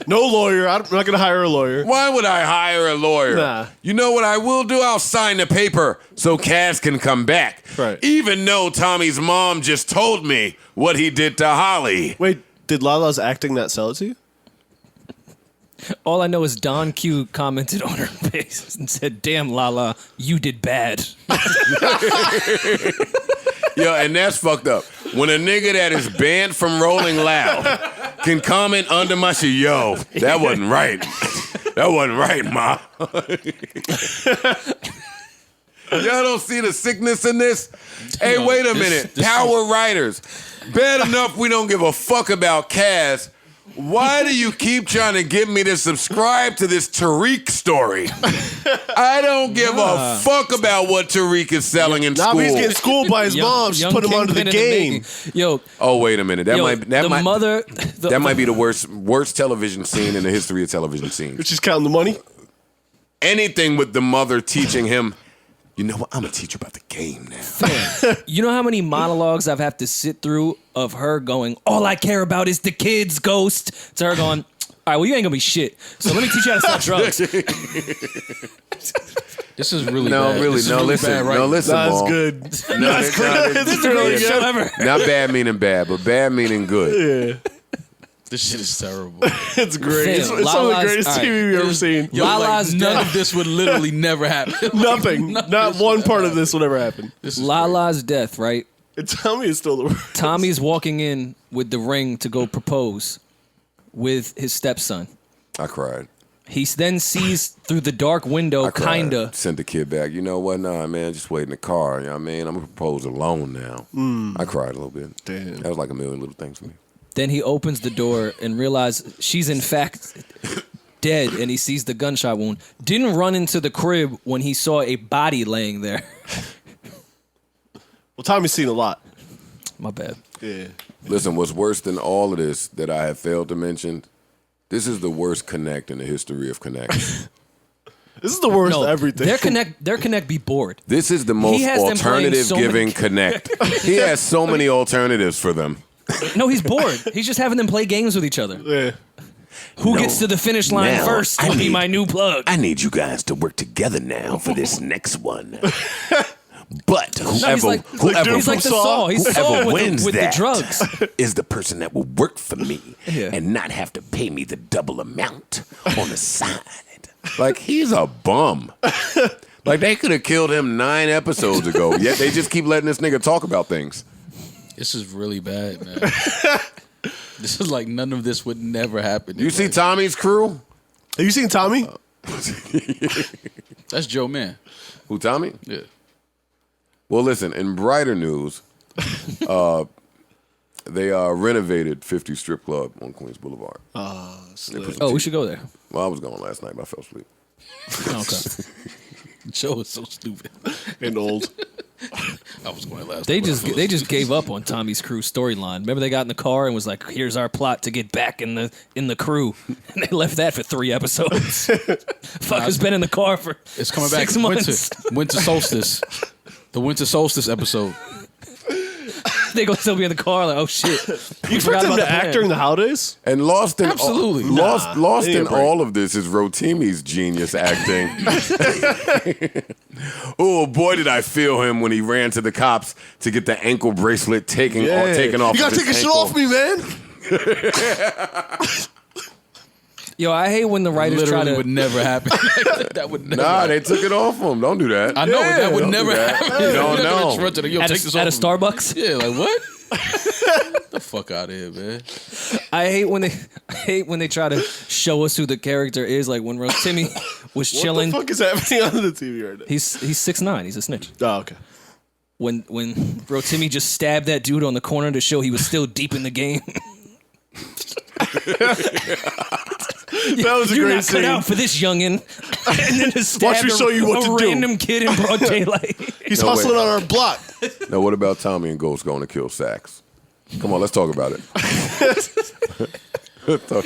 No lawyer. I'm not going to hire a lawyer. Why would I hire a lawyer? Nah. You know what I will do? I'll sign the paper so Kaz can come back. Right. Even though Tommy's mom just told me what he did to Holly. Wait, did Lala's acting not sell it to you? All I know is Don Q commented on her face and said, "Damn, Lala, you did bad." Yo, and that's fucked up. When a nigga that is banned from Rolling Loud can comment under my shit, yo, that wasn't right. That wasn't right, ma. Y'all don't see the sickness in this? Hey, No, wait a this- minute. this- Power writers. Bad enough we don't give a fuck about Kaz. Why do you keep trying to get me to subscribe to this Tariq story? I don't give a fuck about what Tariq is selling in Nah, school. but he's getting schooled by his mom. She's put him under the Kingpin in game. making. Yo, Oh, wait a minute. That might the be the worst television scene in the history of television scenes. She's counting the money. Anything with the mother teaching him, you know what? I'm gonna teach you about the game now. You know how many monologues I've had to sit through of her going, "All I care about is the kids, Ghost." To her going, "All right, well, you ain't gonna be shit. So let me teach you how to sell drugs." This is really No, bad. really, This is no. really Listen, bad, right? no, listen, That's Maul. good. No, That's it's good. It's really Greatest show ever. not bad meaning bad, but bad meaning good. Yeah. This shit is terrible. It's great. It's Fam, some of the Lala's- greatest all right. TV we've ever seen. Yo, Lala's like, none death. of this would literally never happen. Nothing. None of Not this one would part ever of this would ever happen. This is Lala's death, right? And tell me it's still the worst. Tommy's walking in with the ring to go propose with his stepson. I cried. He then sees through the dark window, I cried. kinda. Sent the kid back. You know what? Nah, man, just wait in the car. You know what I mean? I'm gonna propose alone now. I cried a little bit. Damn. That was like a million little things for me. Then he opens the door and realizes she's in fact dead, and he sees the gunshot wound. Didn't run into the crib when he saw a body laying there. Well, Tommy's seen a lot. My bad. Yeah. Listen, what's worse than all of this that I have failed to mention? This is the worst connect in the history of connects. This is the worst No, of everything. their connect be bored. This is the most has them playing alternative so many- giving connect. He has so many alternatives for them. No, he's bored. He's just having them play games with each other. Yeah. Who No. gets to the finish line Now, first I will be need- my new plug. I need you guys to work together now for this next one. But whoever, he's like the Saw. He's Saw whoever with, wins the that drugs. is the person that will work for me Yeah. and not have to pay me the double amount on the side. Like, he's a bum. Like, they could have killed him 9 episodes ago, yet they just keep letting this nigga talk about things. This is really bad, man. This is like none of this would never happen. You see Tommy's crew? Have you seen Tommy? That's Joe Man. Who, Tommy? Yeah. Well, listen, in brighter news, they renovated 50 Strip Club on Queens Boulevard. Oh, we should go there. Well, I was going last night, but I fell asleep. Okay. Joe is so stupid. And old. I was going last. They night, but I just fell they asleep. just gave up on Tommy's crew storyline. Remember, they got in the car and was like, "Here's our plot to get back in the crew," and they left that for 3 episodes. Fucker's been in the car for It's coming back. 6 months. Winter solstice. The winter solstice episode. They gonna still be in the car like, "Oh shit!" You expect him to act during the holidays? And lost in Absolutely. lost Give me in a break. all of this is Rotimi's genius acting. Oh boy, did I feel him when he ran to the cops to get the ankle bracelet taken off. You gotta of take his a shit ankle. off me, man. Yo, I hate when the writers Literally try to. would never happen. That would never. Nah, happen. they took it off him. Don't do that. I know that would don't never do that. happen. You don't You're not know. gonna run to the, yo, At take this a off of me. Starbucks. Yeah, like what? Get the fuck out of here, man. I hate when they try to show us who the character is. Like when Timmy was chilling. What the fuck is happening on the TV right now? He's 6'9". He's a snitch. Oh, okay. When Rotimi just stabbed that dude on the corner to show he was still deep in the game. That was a You're great not scene. cut out for this youngin. And then just Watch stabbed me show you what a to do. random kid in broad daylight. He's No, hustling wait. on our block. Now, what about Tommy and Ghost going to kill Sax? Come on, let's talk about it.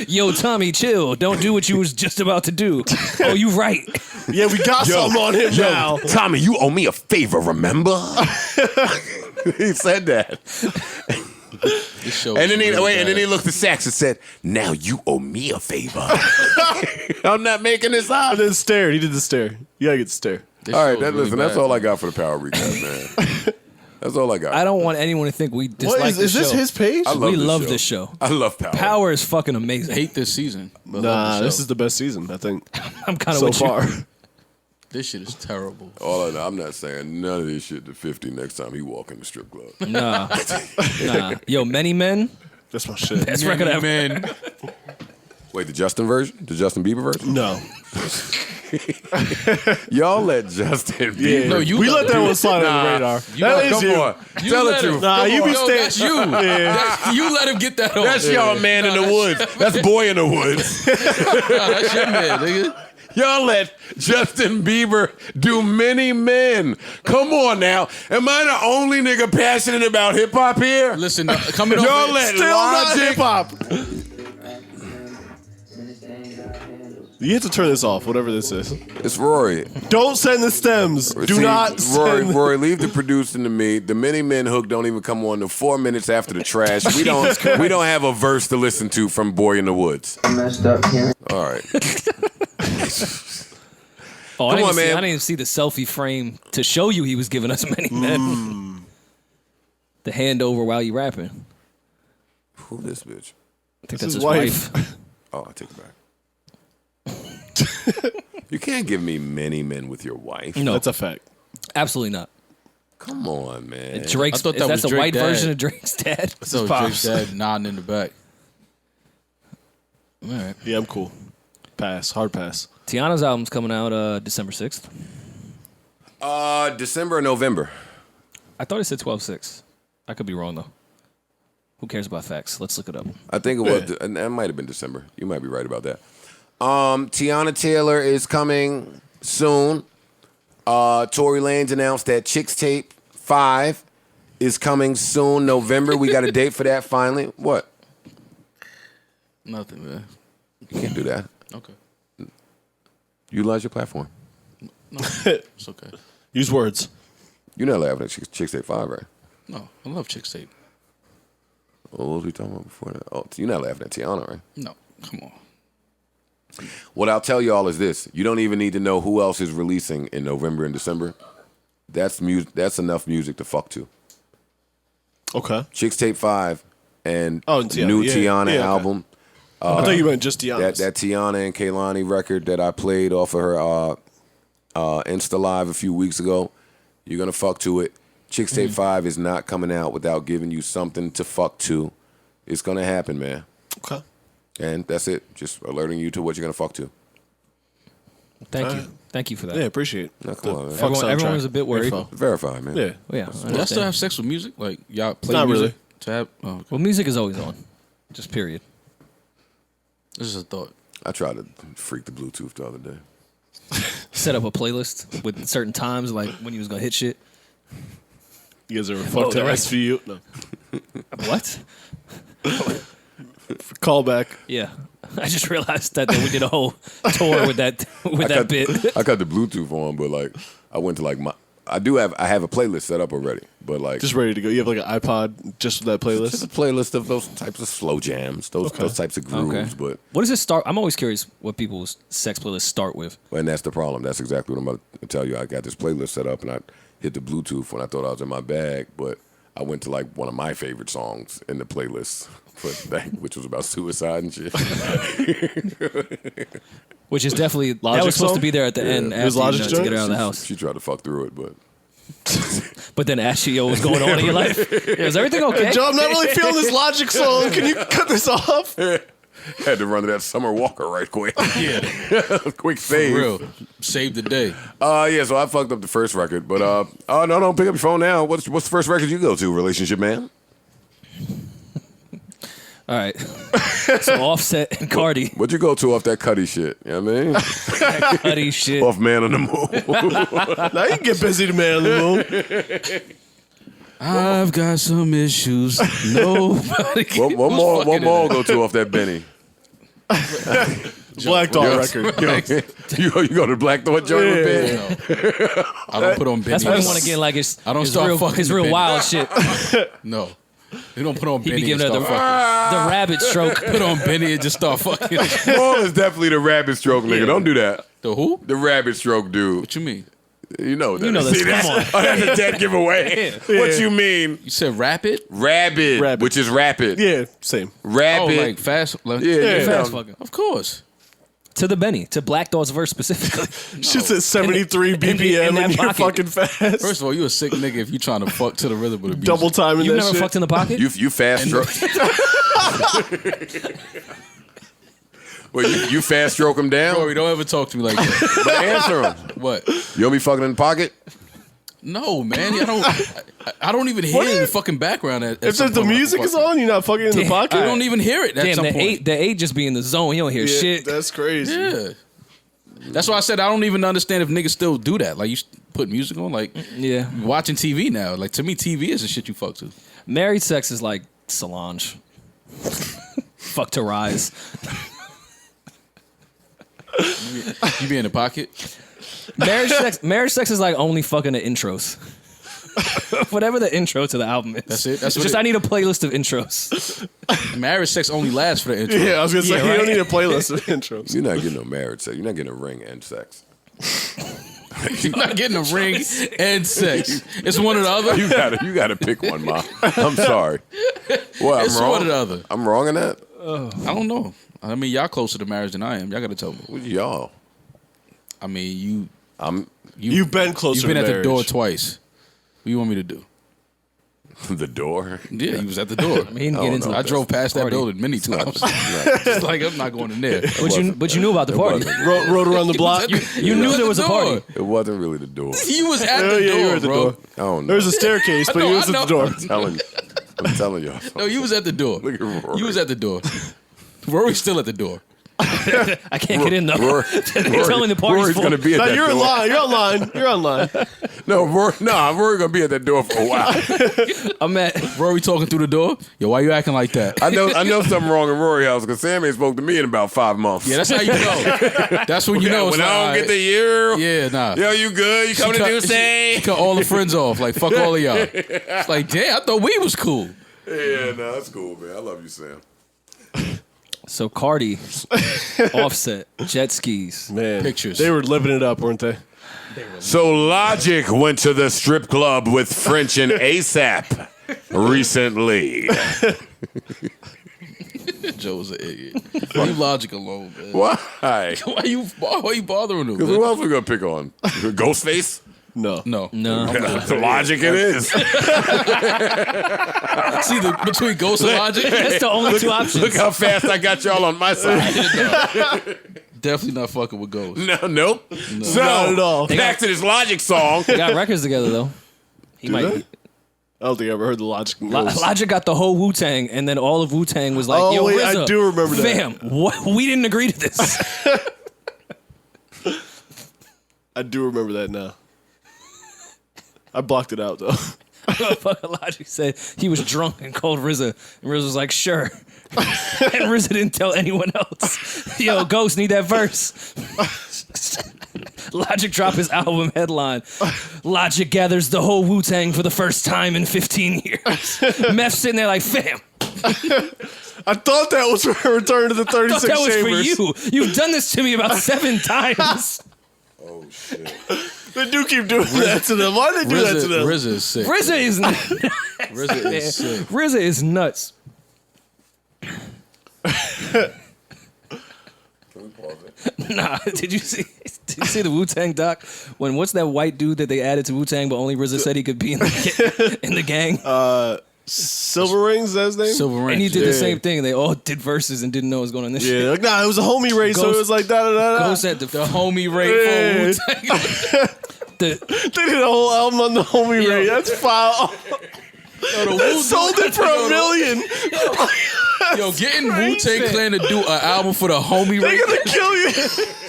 Yo, Tommy, chill. Don't do what you was just about to do. Oh, you right. Yeah, we got something on him now. Tommy, you owe me a favor, remember? He said that. This show And is then really he bad. looked at Sax and said, "Now you owe me a favor." I'm not making this up. And then stared. He did the stare. You gotta get the stare. This All show right, is really listen, that's bad. all I got for the power recap, man. That's all I got. I don't want anyone to think we dislike What is this this show. his page? I We love this show. I love power. Power is fucking amazing. Hate this season. But love Nah, the this show. is the best season, I think, I'm kind of so with far. you. This shit is terrible. All I know, I'm not saying none of this shit to 50 next time he walk in the strip club. Nah. Yo, Many Men. That's my shit. Best record ever. Man, Wait, the Justin version? The Justin Bieber version? No. Y'all let Justin Bieber. No, you we let let that him. one slide on Nah. the radar. You That let- is Come you. on. Tell the let him. truth. Nah, you be Yo, that's you. You let him get that on. That's y'all man in the woods. That's boy in the woods. That's your man, nigga. Y'all let Justin Bieber do Many Men. Come on now. Am I the only nigga passionate about hip hop here? Listen, coming Y'all over. let Still not Logic. hip hop. You have to turn this off, whatever this is. It's Rory. Don't send the stems. Do See, not Rory, send. Rory, leave the producing to me. The Many Men hook don't even come on to 4 minutes after the trash. We don't have a verse to listen to from Boy in the Woods. Messed up here. All right. Oh, Come on, I man. didn't even see the selfie frame to show you he was giving us Many Men. The hand over while you rapping. Who this bitch? I think This that's is his wife. wife. Oh, I take it back. You can't give me Many Men with your wife. No, That's a fact. absolutely not. Come on, man. Drake's. I thought that That's was a white Drake dad. version of Drake's dad. So Drake's dad nodding in the back. All right. Yeah, I'm cool. Pass. Hard pass. Tiana's album's coming out December 6th. December or November? I thought it said 12/6. I could be wrong though. Who cares about facts? Let's look it up. I think it was. And that might have been December. You might be right about that. Tiana Taylor is coming soon. Tory Lanez announced that Chicks Tape 5 is coming soon, November. We got a date for that finally. What? Nothing, man. You can't do that. Okay. Utilize your platform. No, it's okay. Use words. You're not laughing at Chicks Tape 5, right? No, I love Chicks Tape. What was we talking about before that? Oh, you're not laughing at Tiana, right? No, come on. What I'll tell y'all is this: you don't even need to know who else is releasing in November and December. That's enough music to fuck to. Okay. Chicks Tape 5 and Tiana. new Tiana album. I thought you meant just Tiana. That Tiana and Kehlani record that I played off of her Insta Live a few weeks ago. You're gonna fuck to it. Chicks Tape 5 is not coming out without giving you something to fuck to. It's gonna happen, man. Okay. And that's it. Just alerting you to what you're gonna fuck to. Thank you for that. Yeah, appreciate it. No, come on, man. Everyone was a bit worried. Verify, man. Yeah. Well, yeah. I Y'all understand. still have sex with music? Like y'all play Not music really. to have? Oh, okay. Well, music is always on. Just period. This is a thought. I tried to freak the Bluetooth the other day. Set up a playlist with certain times, like when you was gonna hit shit. You guys ever fucked that an was- SVU? No. What? Call back. Yeah. I just realized that we did a whole tour with that bit. I got the Bluetooth on, but like I went to like I have a playlist set up already, but like Just ready to go. You have like an iPod just with that playlist? just a playlist of those types of slow jams, those types of grooves. Okay. But What does it start? I'm always curious what people's sex playlists start with. and that's the problem. That's exactly what I'm about to tell you. I got this playlist set up and I hit the Bluetooth when I thought I was in my bag, but I went to like one of my favorite songs in the playlist, which was about suicide and shit. Which is definitely that Logic was supposed song? to be there at the end It was after Logic to get joint? her out of the house. She tried to fuck through it, but But then as she was going on in your life, is everything okay? Joe, I'm not really feeling this Logic song. Can you cut this off? had to run to that Summer Walker right quick. Yeah, Quick save. for real. Save the day. Yeah, so I fucked up the first record, but no, pick up your phone now. What's the first record you go to, relationship man? All right. So Offset and Cardi. What'd you go to off that Cuddy shit? You know what I mean? Cardi shit. Off Man on the Moon. Now you can get busy, the man on the moon. I've got some issues. Nobody. What more go to off that Benny? Black Dog record. You go to Black Thought joint with Benny? I don't put on Benny. That's why you want to get like his. I don't his start real, fucking his real Benny. wild shit. No. They don't put on He Benny be and giving her start the fucking. rabbit stroke. Put on Benny and just start fucking. Paul is definitely the rabbit stroke nigga. Don't do that. The who? The rabbit stroke dude. What you mean? You know that. You know this. See, Come on. Oh, that's a dead giveaway. What you mean? You said rapid? Rabbit, which is rapid. Yeah, same. Rapid. Oh, like fast. Like, yeah. Fast fucking. Of course. To the Benny, to Black Thought's verse specifically. Shit's at 73 BPM in that and you're pocket. fucking fast. First of all, you a sick nigga if you trying to fuck to the rhythm of the music. Double timing You that never shit. fucked in the pocket? You fast stroke. Well, you fast stroke him down. Rory, don't ever talk to me like that. But answer him. What? You don't be fucking in the pocket. No, man. I don't even hear What? the fucking background. At If some the point when I music is fuck on, you're not fucking in the Damn. pocket? You don't even hear it at Damn, some the point. eight just be in the zone. You don't hear Yeah, shit. that's crazy. Yeah. That's why I said I don't even understand if niggas still do that. Like, you put music on, like, Yeah. watching TV now. Like, to me, TV is the shit you fuck to. Married sex is like Solange. Fuck to rise. You be in the pocket. Marriage sex is like only fucking the intros. Whatever the intro to the album is. That's it? That's It's what just it- I need a playlist of intros. Marriage sex only lasts for the intro. Yeah, I was going to say, Yeah, you right? don't need a playlist of intros. You're not getting no marriage sex. You're not getting a ring and sex. You're not getting a ring and sex. It's one or the other. You gotta pick one, Ma. I'm sorry. What? I'm It's wrong. one or the other. I'm wrong in that. I don't know. I mean, y'all closer to marriage than I am. Y'all got to tell me. What y'all? I mean, You've been closer you've been to at the marriage. door twice. What do you want me to do? The door. Yeah, he was at the door. I mean, get into I the drove past that party. building many times. Not- It's like, I'm not going in there. But you knew about the party. Rode around the block. You knew there was a party. It wasn't really the door. He was at Yeah, the yeah, you were door, at the bro. door. I don't know. There was a staircase, but he was at the door. I'm telling y'all. No, you was at the door. Look at Rory. You was at the door. Rory's still at the door. I can't get in though. Rory, They're telling the party's Rory's full. gonna be at No, that you're door. online. You're online. You're online. No, Rory gonna be at that door for a while. I'm at. Rory talking through the door. Yo, why you acting like that? I know something wrong in Rory's house because Sam ain't spoke to me in about 5 months. Yeah, that's how you know. That's when you know. It's when I don't like, get the year. yeah, nah. Yo, you good? You coming to do She say? cut all the friends off. Like, fuck all of y'all. It's like, damn, I thought we was cool. Yeah, no, that's cool, man. I love you, Sam. So Cardi, Offset, jet skis. Man, Pictures. They were living it up, weren't they? So Logic went to the strip club with French and ASAP recently. Joe's an idiot. Leave Logic alone, man. Why? Why you bothering him? Who else we gonna pick on? Ghostface? No. No. Logic it is. See between Ghost and Logic. That's the only two options. Look how fast I got y'all on my side. Definitely not fucking with Ghost. Nope. So, Not at all. back to this Logic song. They got records together though. He Do might. they? I don't think I ever heard the Logic. Logic got the whole Wu-Tang, and then all of Wu-Tang was like, Oh, "Yo, wait, RZA, I do remember that. Fam, what? We didn't agree to this." I do remember that now. I blocked it out though. Motherfucker Logic said he was drunk and called RZA, and RZA was like, "Sure," and RZA didn't tell anyone else. Yo, Ghost, need that verse. Logic dropped his album headline. Logic gathers the whole Wu-Tang for the first time in 15 years. Meth sitting there like, fam. I thought that was for Return to the 36 That was Chambers. for you. You've done this to me about 7 times. Oh, shit. They do keep doing that to them. Why do they do that to them? RZA is sick. RZA is nuts. RZA is sick. RZA is nuts. Nah, did you see the Wu-Tang doc? When what's that white dude that they added to Wu-Tang, but only RZA said he could be in the gang? Silver Rings, is that his name? Silver Ring. And he did Yeah. the same thing. They all did verses and didn't know what was going on in this shit. Yeah, like, nah, it was a homie race, so it was like da-da-da-da. Ghost at the homie rate Yeah. for Wu-Tang. the, They did a whole album on the homie race. That's foul. They sold it for $1 million. Yo, getting Wu-Tang Clan to do an album for the homie They're rate, gonna kill you.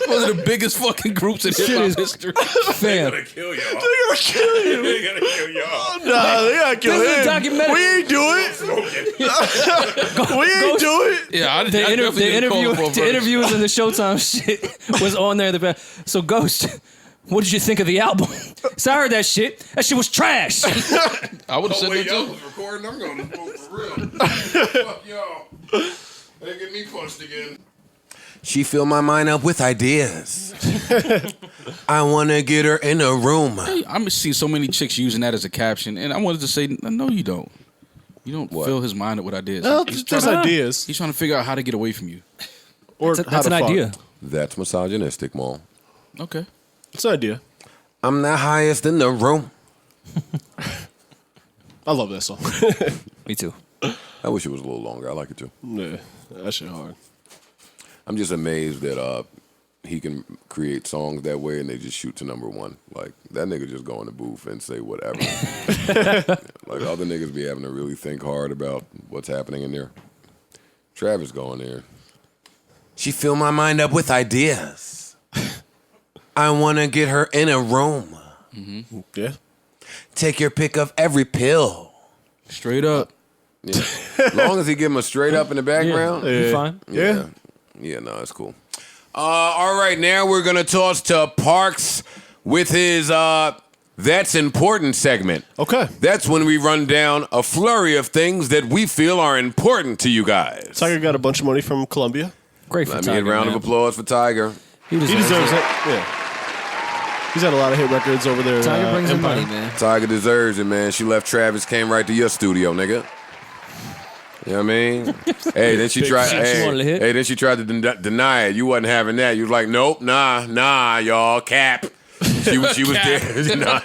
one of the biggest fucking groups in hip-hop history. fam. Kill y'all. They're gonna kill you. They gotta kill y'all. Nah, they gotta kill This is a him. documentary. We ain't do it. We ain't do it. Yeah, I The, definitely didn't call him for a verse. the interviewers and the Showtime shit was on there. So, Ghost, what did you think of the album? So I heard that shit. That shit was trash. I would have said that y'all too. was recording. I'm gonna vote for real. Fuck y'all. They get me punched again. She filled my mind up with ideas. I want to get her in a room. I'm see so many chicks using that as a caption, and I wanted to say, no, you don't. You don't fill his mind up with ideas. Well, He's just trying- ideas. He's trying to figure out how to get away from you. Or That's how an to fuck. idea. That's misogynistic, Maul. Okay. It's an idea. I'm the highest in the room. I love that song. Me too. I wish it was a little longer. I like it too. Yeah, that shit hard. I'm just amazed that he can create songs that way and they just shoot to #1. Like, that nigga just go in the booth and say whatever. Like, other niggas be having to really think hard about what's happening in there. Travis going there. She filled my mind up with ideas. I want to get her in a room. Mm-hmm. Yeah. Take your pick of every pill. Straight up. Yeah. As long as he give him a straight up in the background. Yeah. You fine? Yeah. Yeah, no, it's cool. All right, now we're going to toss to Parks with his That's Important segment. Okay. That's when we run down a flurry of things that we feel are important to you guys. Tiger got a bunch of money from Colombia. Great for Let me Tiger, get a round man. of applause for Tiger. He He deserves it. Yeah. He's had a lot of hit records over there. Tiger brings in Empire. money, man. Tiger deserves it, man. She left Travis, came right to your studio, nigga. You know what I mean? Hey, then she tried. shit. She wanted to hit. Hey, then she tried to deny it. You wasn't having that. You was like, nope, nah, y'all, cap. She was there. Nah.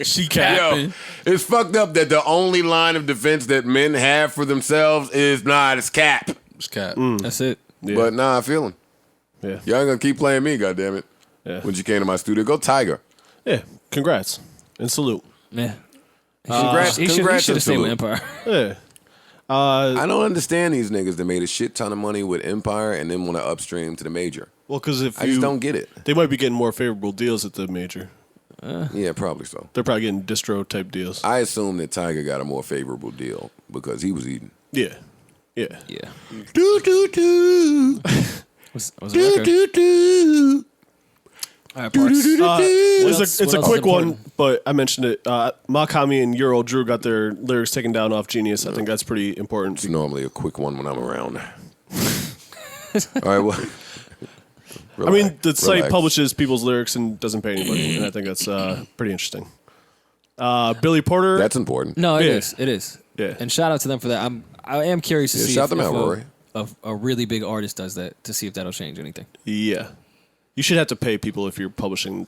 She capping. Yo, it's fucked up that the only line of defense that men have for themselves is, nah, it's cap. It's cap. That's it. Yeah. But nah, I feel him. Yeah. Y'all ain't gonna keep playing me, goddammit. Yeah. When she came to my studio, go Tiger. Yeah. Congrats and salute. Yeah. Congrats, He congrats should and have stayed with salute. Empire. Yeah. I don't understand these niggas that made a shit ton of money with Empire and then want to upstream to the major. Well, because if I just don't get it. they might be getting more favorable deals at the major. Yeah, probably so. They're probably getting distro type deals. I assume that Tiger got a more favorable deal because he was eating. Yeah. Yeah. Yeah. Do do do Was a do record. do do. All right, Parks. It's a else quick is one, important? but I mentioned it. Makami and Euro Drew got their lyrics taken down off Genius. I think that's pretty important. It's normally a quick one when I'm around. All right, well. I mean, the site Relax. publishes people's lyrics and doesn't pay anybody, and I think that's pretty interesting. Billy Porter. That's important. No, it Yeah. is. It is. Yeah. And shout out to them for that. I am curious to see shout if, them out, Rory. a really big artist does that to see if that'll change anything. Yeah. You should have to pay people if you're publishing.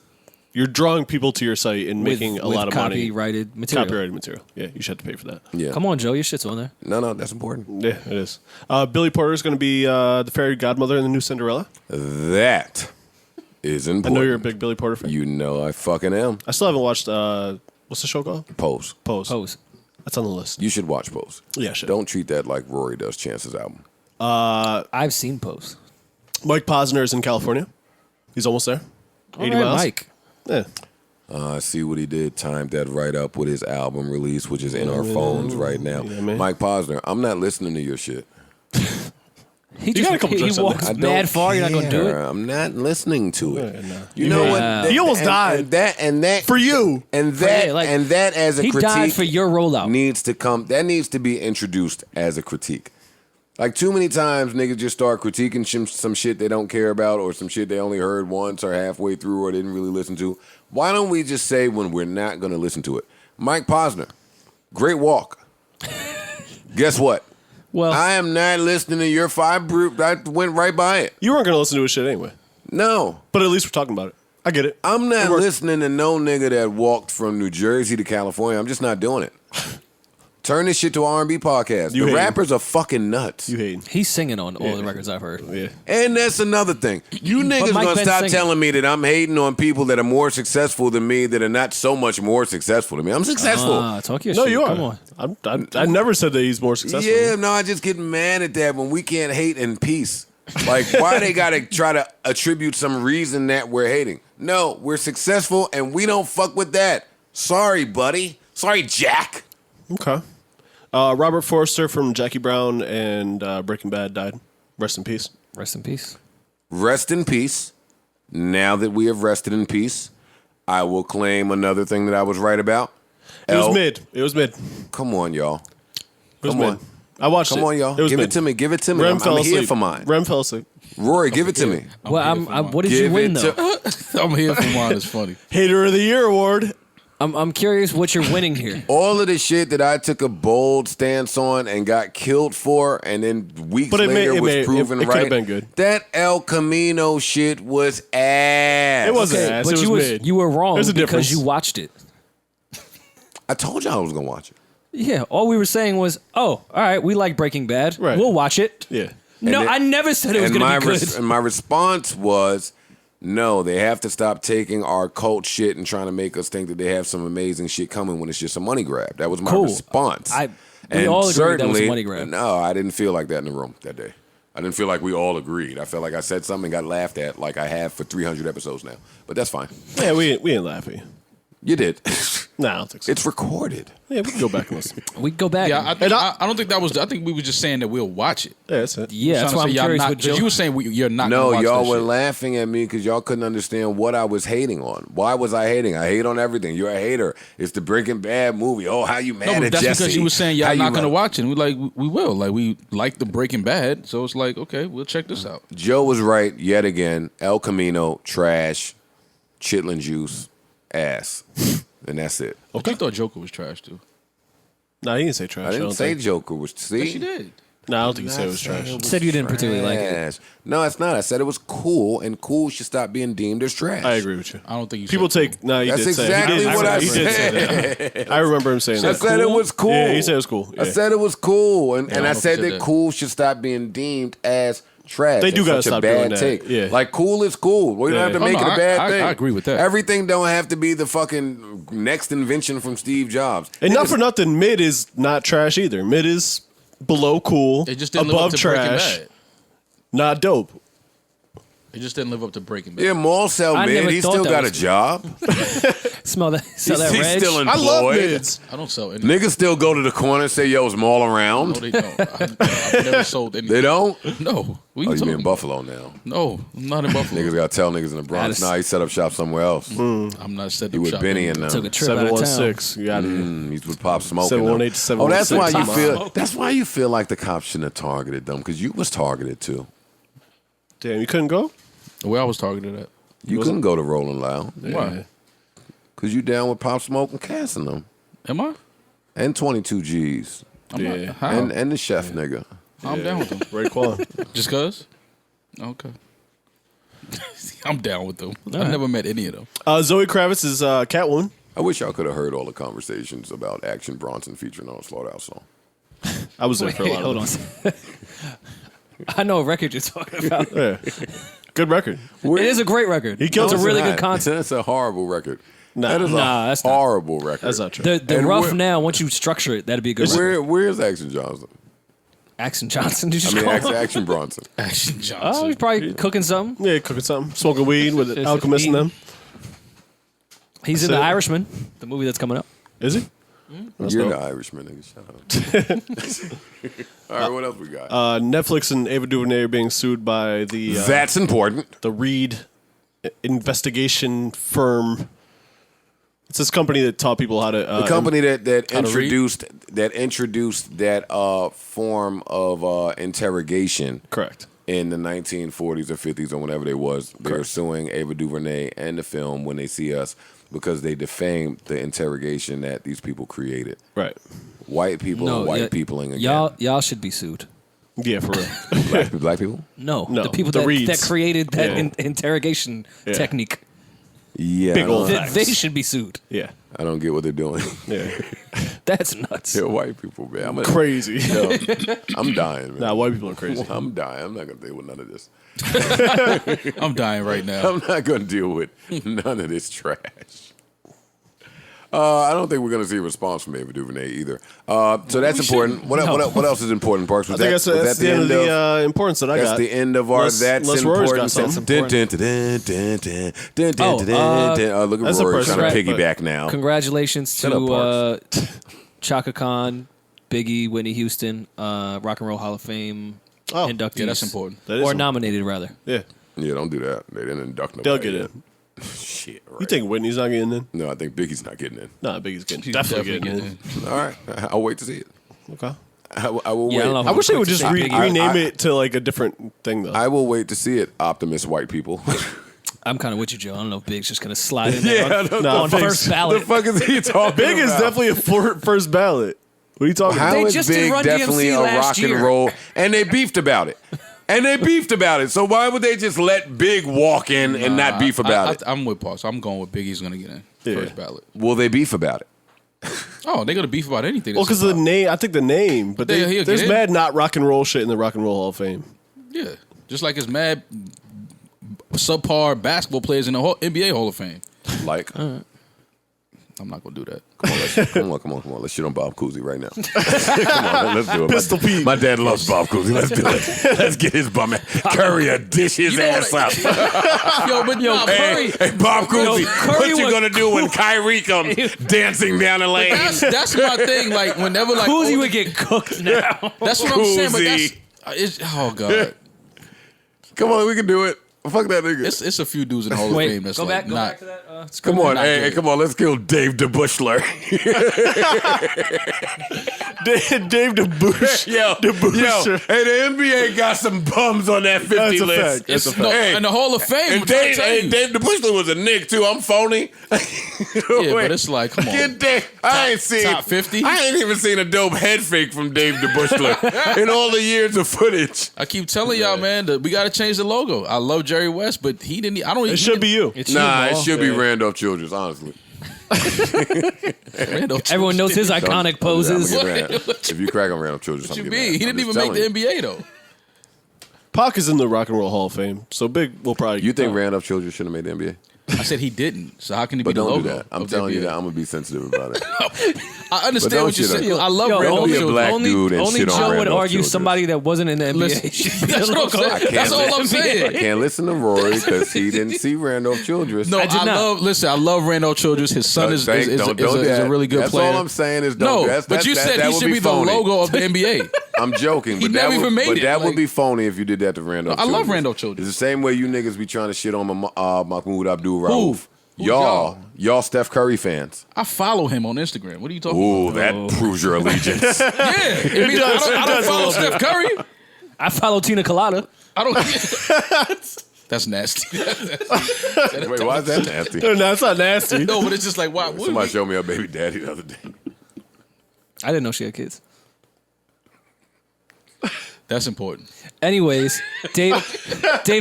You're drawing people to your site and making a with lot of money. copyrighted material. Copyrighted material. Yeah, you should have to pay for that. Yeah. Come on, Joe, your shit's on there. No, that's important. Yeah, it is. Billy Porter is going to be the fairy godmother in the new Cinderella. That is I important. know you're a big Billy Porter fan. You know I fucking am. I still haven't watched. What's the show called? Pose. Pose. That's on the list. You should watch Pose. Yeah, sure. Don't treat that like Rory does Chance's album. I've seen Pose. Mike Posner is in California. He's almost there. 80 All right, miles. Mike. Yeah. I see what he did. Timed that right up with his album release, which is in our phones right now. Yeah, man. Mike Posner, I'm not listening to your shit. He got a couple he drinks on walks there. I mad don't far. You're not going to do care. it. I'm not listening to it. Yeah, no. You know Yeah. what? He almost And died. that For you. and that Yeah, like, and that as a He critique died for your rollout. needs to come. That needs to be introduced as a critique. Like too many times, niggas just start critiquing some shit they don't care about, or some shit they only heard once or halfway through, or didn't really listen to. Why don't we just say when we're not going to listen to it? Mike Posner, great walk. Guess what? Well, I am not listening to your five group. I went right by it. You weren't going to listen to his shit anyway. No, But at least we're talking about it. I get it. I'm not It worked. listening to no nigga that walked from New Jersey to California. I'm just not doing it. Turn this shit to an R&B podcast. You The hate rappers are fucking nuts. You hate. he's singing on all the records I've heard. Yeah. And that's another thing. You niggas Mike gonna Ben's stop singing. telling me that I'm hating on people that are more successful than me, that are not so much more successful than me. I'm successful. Talk your No, shit. you are. Come on. I never said that he's more successful. Yeah, no, I just get mad at that when we can't hate in peace. Like, why they gotta try to attribute some reason that we're hating? No, we're successful and we don't fuck with that. Sorry, buddy. Sorry, Jack. Okay. Robert Forster from Jackie Brown and Breaking Bad died. Rest in peace. Rest in peace. Rest in peace. Now that we have rested in peace, I will claim another thing that I was right about. It was mid. It was mid. Come on, y'all. It was Come mid. on. I watched it. Come on, y'all. It was Give mid. it to me. Give it to me. Rem I'm fell here asleep. for mine. Rem fell asleep. Rory, give it to me. What did you Give win, it though? to- I'm here for mine. It's funny. Hater of the Year award. I'm curious what you're winning here. All of the shit that I took a bold stance on and got killed for, and then weeks But it later was it proven could right. have been good. That El Camino shit was ass. It wasn't Okay, ass. but It was you mid. you were wrong There's a because difference. you watched it. I told y'all I was gonna watch it. Yeah, all we were saying was, oh, all right, we like Breaking Bad. Right. We'll watch it. Yeah. No, And it- I never said it was and going my to be good. and my response was, no, they have to stop taking our cult shit and trying to make us think that they have some amazing shit coming when it's just a money grab. That was my Cool. response. We all agreed that was a money grab. No, I didn't feel like that in the room that day. I didn't feel like we all agreed. I felt like I said something and got laughed at like I have for 300 episodes now. But that's fine. Yeah, we didn't laugh at you. You did. Nah, I don't think so. It's recorded. Yeah, we can go back and listen. We can go back. Yeah, I don't think that was. I think we were just saying that we'll watch it. Yeah, that's it. yeah, that's Trying to why I'm say y'all curious not- what 'cause Joe. you were saying you're not. No, gonna watch y'all that were shit. laughing at me because y'all couldn't understand what I was hating on. Why was I hating? I hate on everything. You're a hater. It's the Breaking Bad movie. Oh, how you mad No, but at that's Jesse? because you were saying How y'all you not going to mad? watch it. And we like we will. Like we like the Breaking Bad, so it's like okay, we'll check this out. Joe was right yet again. El Camino, trash, chitlin juice, ass. And that's it. Okay. I thought Joker was trash too. Nah, he didn't say trash. I didn't don't say think. Joker was. See? Yes, you did. Nah, I don't think you said it was trash. said you didn't particularly like it. Trash. No, it's not. I said it was cool, and cool should stop being deemed as trash. I agree with you. I don't think you. People said take. No, he That's did say. exactly He did what say I that. He did say that. I remember him saying I that. said it was cool. Yeah, he said it was cool. I Yeah. said it was cool, and I I said said that that. cool should stop being deemed as trash. They do That's gotta such a stop bad doing that. take. Yeah. Like cool is cool. We don't Yeah. have to Oh, make no, it a bad I thing. agree with that. Everything don't have to be the fucking next invention from Steve Jobs. And not Niggas- for nothing, mid is not trash either. Mid is below cool, It just didn't above live up to Breaking trash, Bad. not dope. He just didn't live up to Breaking Bad. Yeah, Maul sell I mid. never He thought still that got a was- job. Sell that He's Reg. still I love employed. mids. I don't sell any. Niggas still go to the corner and say, yo, is Maul No, around? they don't. I've never sold anything. They don't? No. What Oh, you you talking mean about? Buffalo now. No, I'm not in Buffalo. Niggas got to tell niggas in the Bronx. Nah, he set up shop somewhere else. I'm not setting He up with shop. Benny and them. Took a trip out of town. 716. You got it. He's with Pop Smoke. 718 to Oh, that's why 716. you feel. That's why you feel like the cops shouldn't have targeted them because you was targeted too. Damn, you couldn't go? Where I was targeted at. You couldn't go to Rolling Loud Why? because you down with Pop Smoke and Cass and them Am I? and 22 G's I'm Yeah. not. How? and the chef nigga. I'm down with them. Raekwon. Just cause? Okay. I'm down with them. I never met any of them. Zoe Kravitz is Catwoman. I wish y'all could have heard all the conversations about Action Bronson featuring on a Slaughterhouse song. I was there for a Wait, lot hold of on. I know a record you're talking about. them. Yeah. Good record. It is a great record. He killed It's a it. really Not. good concept. That's a horrible record. Nah. That is Nah, a that's not. horrible record. That's not true. The And rough where- now, once you structure it, that'd be a good record. Where's Action Johnson? Axon Johnson, did you I mean, call him? Action Bronson. Action Oh, Johnson. he's probably cooking something. Yeah, cooking something. Smoking weed with Just Alchemist and them. eating. He's in The Irishman, the movie that's coming up. Is he? That's You're dope. the Irishman, nigga. Shut up. All right, what else we got? Netflix and Ava DuVernay are being sued by the That's important. the Reed investigation firm. It's this company that taught people how to. The company that How to read? introduced that form of interrogation Correct. in the 1940s or 50s or whenever they was. They're suing Ava DuVernay and the film When They See Us because they defamed the interrogation that these people created. Right. White people and white people again. Y'all should be sued. Yeah, for real. Black people? No, No, the people the that Reeds. created that Yeah. interrogation Yeah. technique. Yeah, Big old They should be sued. Yeah. I don't get what they're doing. Yeah. That's nuts. They're white people, man. Crazy. I'm dying, man. Nah, white people are crazy. I'm dying. I'm not gonna deal with none of this. I'm dying right now. I'm not gonna deal with none of this trash. I don't think we're gonna see a response from Ava DuVernay either. So that's important. What else is important, Parks? I think that's the end of the importance that I got. That's the end of our Unless- that's unless Rory's got important. something. Look That's at a Rory person, trying right, to piggyback now. Congratulations Shut up, to Chaka Khan, Biggie, Whitney Houston, Rock and Roll Hall of Fame Oh, inductees. Yeah, that's important. That is Or important. nominated, rather. Yeah. Yeah, don't do that. They didn't induct nobody. They'll get yet. in. Shit. Right. You think Whitney's not getting in? No, I think Biggie's not getting in. Nah, Biggie's getting She's definitely getting in. All right, I'll wait to see it. Okay. I will Yeah, I wait. don't know if I wish they would quick to just say Biggie. rename I- it to like a different thing though. I will wait to see it. Optimist white people. I'm kind of with you, Joe. I don't know if Big's just going to slide in there Yeah, on, no, no, on Big's- first the ballot. fuck is he talking Big is about? definitely a first ballot. What are you talking How They is just did Big Run definitely DMC a last rock and year. roll? And they beefed about it. So why would they just let Big walk in and not beef about it? I'm with Paul. So I'm going with Biggie's going to get in first ballot. Will they beef about it? Oh, they're going to beef about anything. Well, because of the name, I think the name, but Yeah, he'll there's get in. mad not rock and roll shit in the Rock and Roll Hall of Fame. Yeah, just like it's mad subpar basketball players in the NBA Hall of Fame. Like, I'm not going to do that. come on. Let's shit on Bob Cousy right now. Come on, let's do it. Pistol Pete. My dad loves Bob Cousy. Let's do it. Let's get his bum Curry a dish his You know ass what? up. Yo, but yo, Hey, Bob Cousy, Curry what you was- gonna do when Kyrie comes dancing down the lane? that's my thing. Like whenever like Cousy would get cooked now. that's what I'm saying. But Cousy. it's oh god, Come on, we can do it. Fuck that nigga. it's a few dudes in the Hall of Wait, Fame that's go like back not. to that. Come on, not hey, good. come on, let's kill Dave DeBushler. Dave DeBush. yo, hey, the NBA got some bums on that 50 That's a list. fact. That's a It's no, Hey, in the Hall of Fame. And Dave DeBushler was a Nick too. I'm phony. Yeah, but it's like, come on. Get Dave. I ain't seen top 50? I ain't even seen a dope head fake from Dave DeBushler in all the years of footage. I keep telling y'all, man, that we got to change the logo. I love Jerry West, but he didn't. I don't. It should be you. It's Nah, you, it Maul. should be Randolph Childress, honestly. Everyone knows his iconic poses. If you crack on Randolph Childress, What I'm you getting mean? mad. He I'm didn't just even make the telling you. NBA though. Pac is in the Rock and Roll Hall of Fame, so Big will probably. You think Randolph Childress should have made the NBA? I said he didn't. So how can he But be the don't logo? do that. I'm of the telling you NBA? that I'm gonna be sensitive about it. I understand don't what you're shit on saying. I love Yo, Randolph be a Childress. black only dude and only shit on Joe would Randolph argue Childress. somebody that wasn't in the NBA. Listen, should be that's the what I'm logo. saying. That's all I'm I saying. can't listen to Rory because he didn't see Randolph Childress. No, I did not. I love Randolph Childress. His son is a really good That's player. all I'm saying is No, don't. but you said he should be the phony. logo of the NBA. I'm joking. He but never even made it. That would Like- be phony if you did that to Randolph I Childress. love Randolph Childress. It's the same way you niggas be trying to shit on Mahmoud Abdul-Rauf. Who Y'all Steph Curry fans. I follow him on Instagram. What are you talking Ooh, about? that proves your allegiance. Yeah, it means I don't follow Steph Curry. I follow Tina Colada. I don't. That's nasty. Wait, why is that nasty? No, it's not nasty. No, but it's just like why? Somebody showed me her baby daddy the other day. I didn't know she had kids. That's important. Anyways, Dave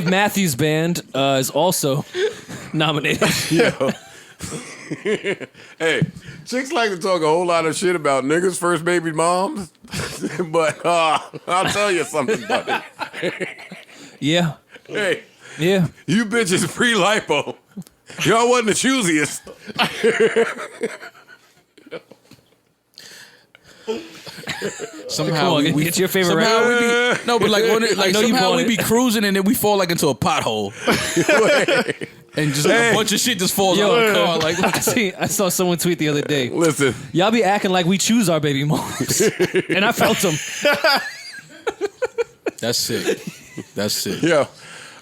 Matthews Band is also nominated. Hey, chicks like to talk a whole lot of shit about niggas' first baby moms, but I'll tell you something, buddy. Yeah, Hey, yeah. you bitches pre-lipo. Y'all wasn't the choosiest. Somehow Come on, get your favorite somehow rapper. we be, no, but like, on it, like know you somehow want we it. be cruising and then we fall like into a pothole, and just a bunch of shit just falls out of the car. Like, I saw someone tweet the other day. Listen, Y'all be acting like we choose our baby moms, and I felt them. that's sick. That's sick. yo,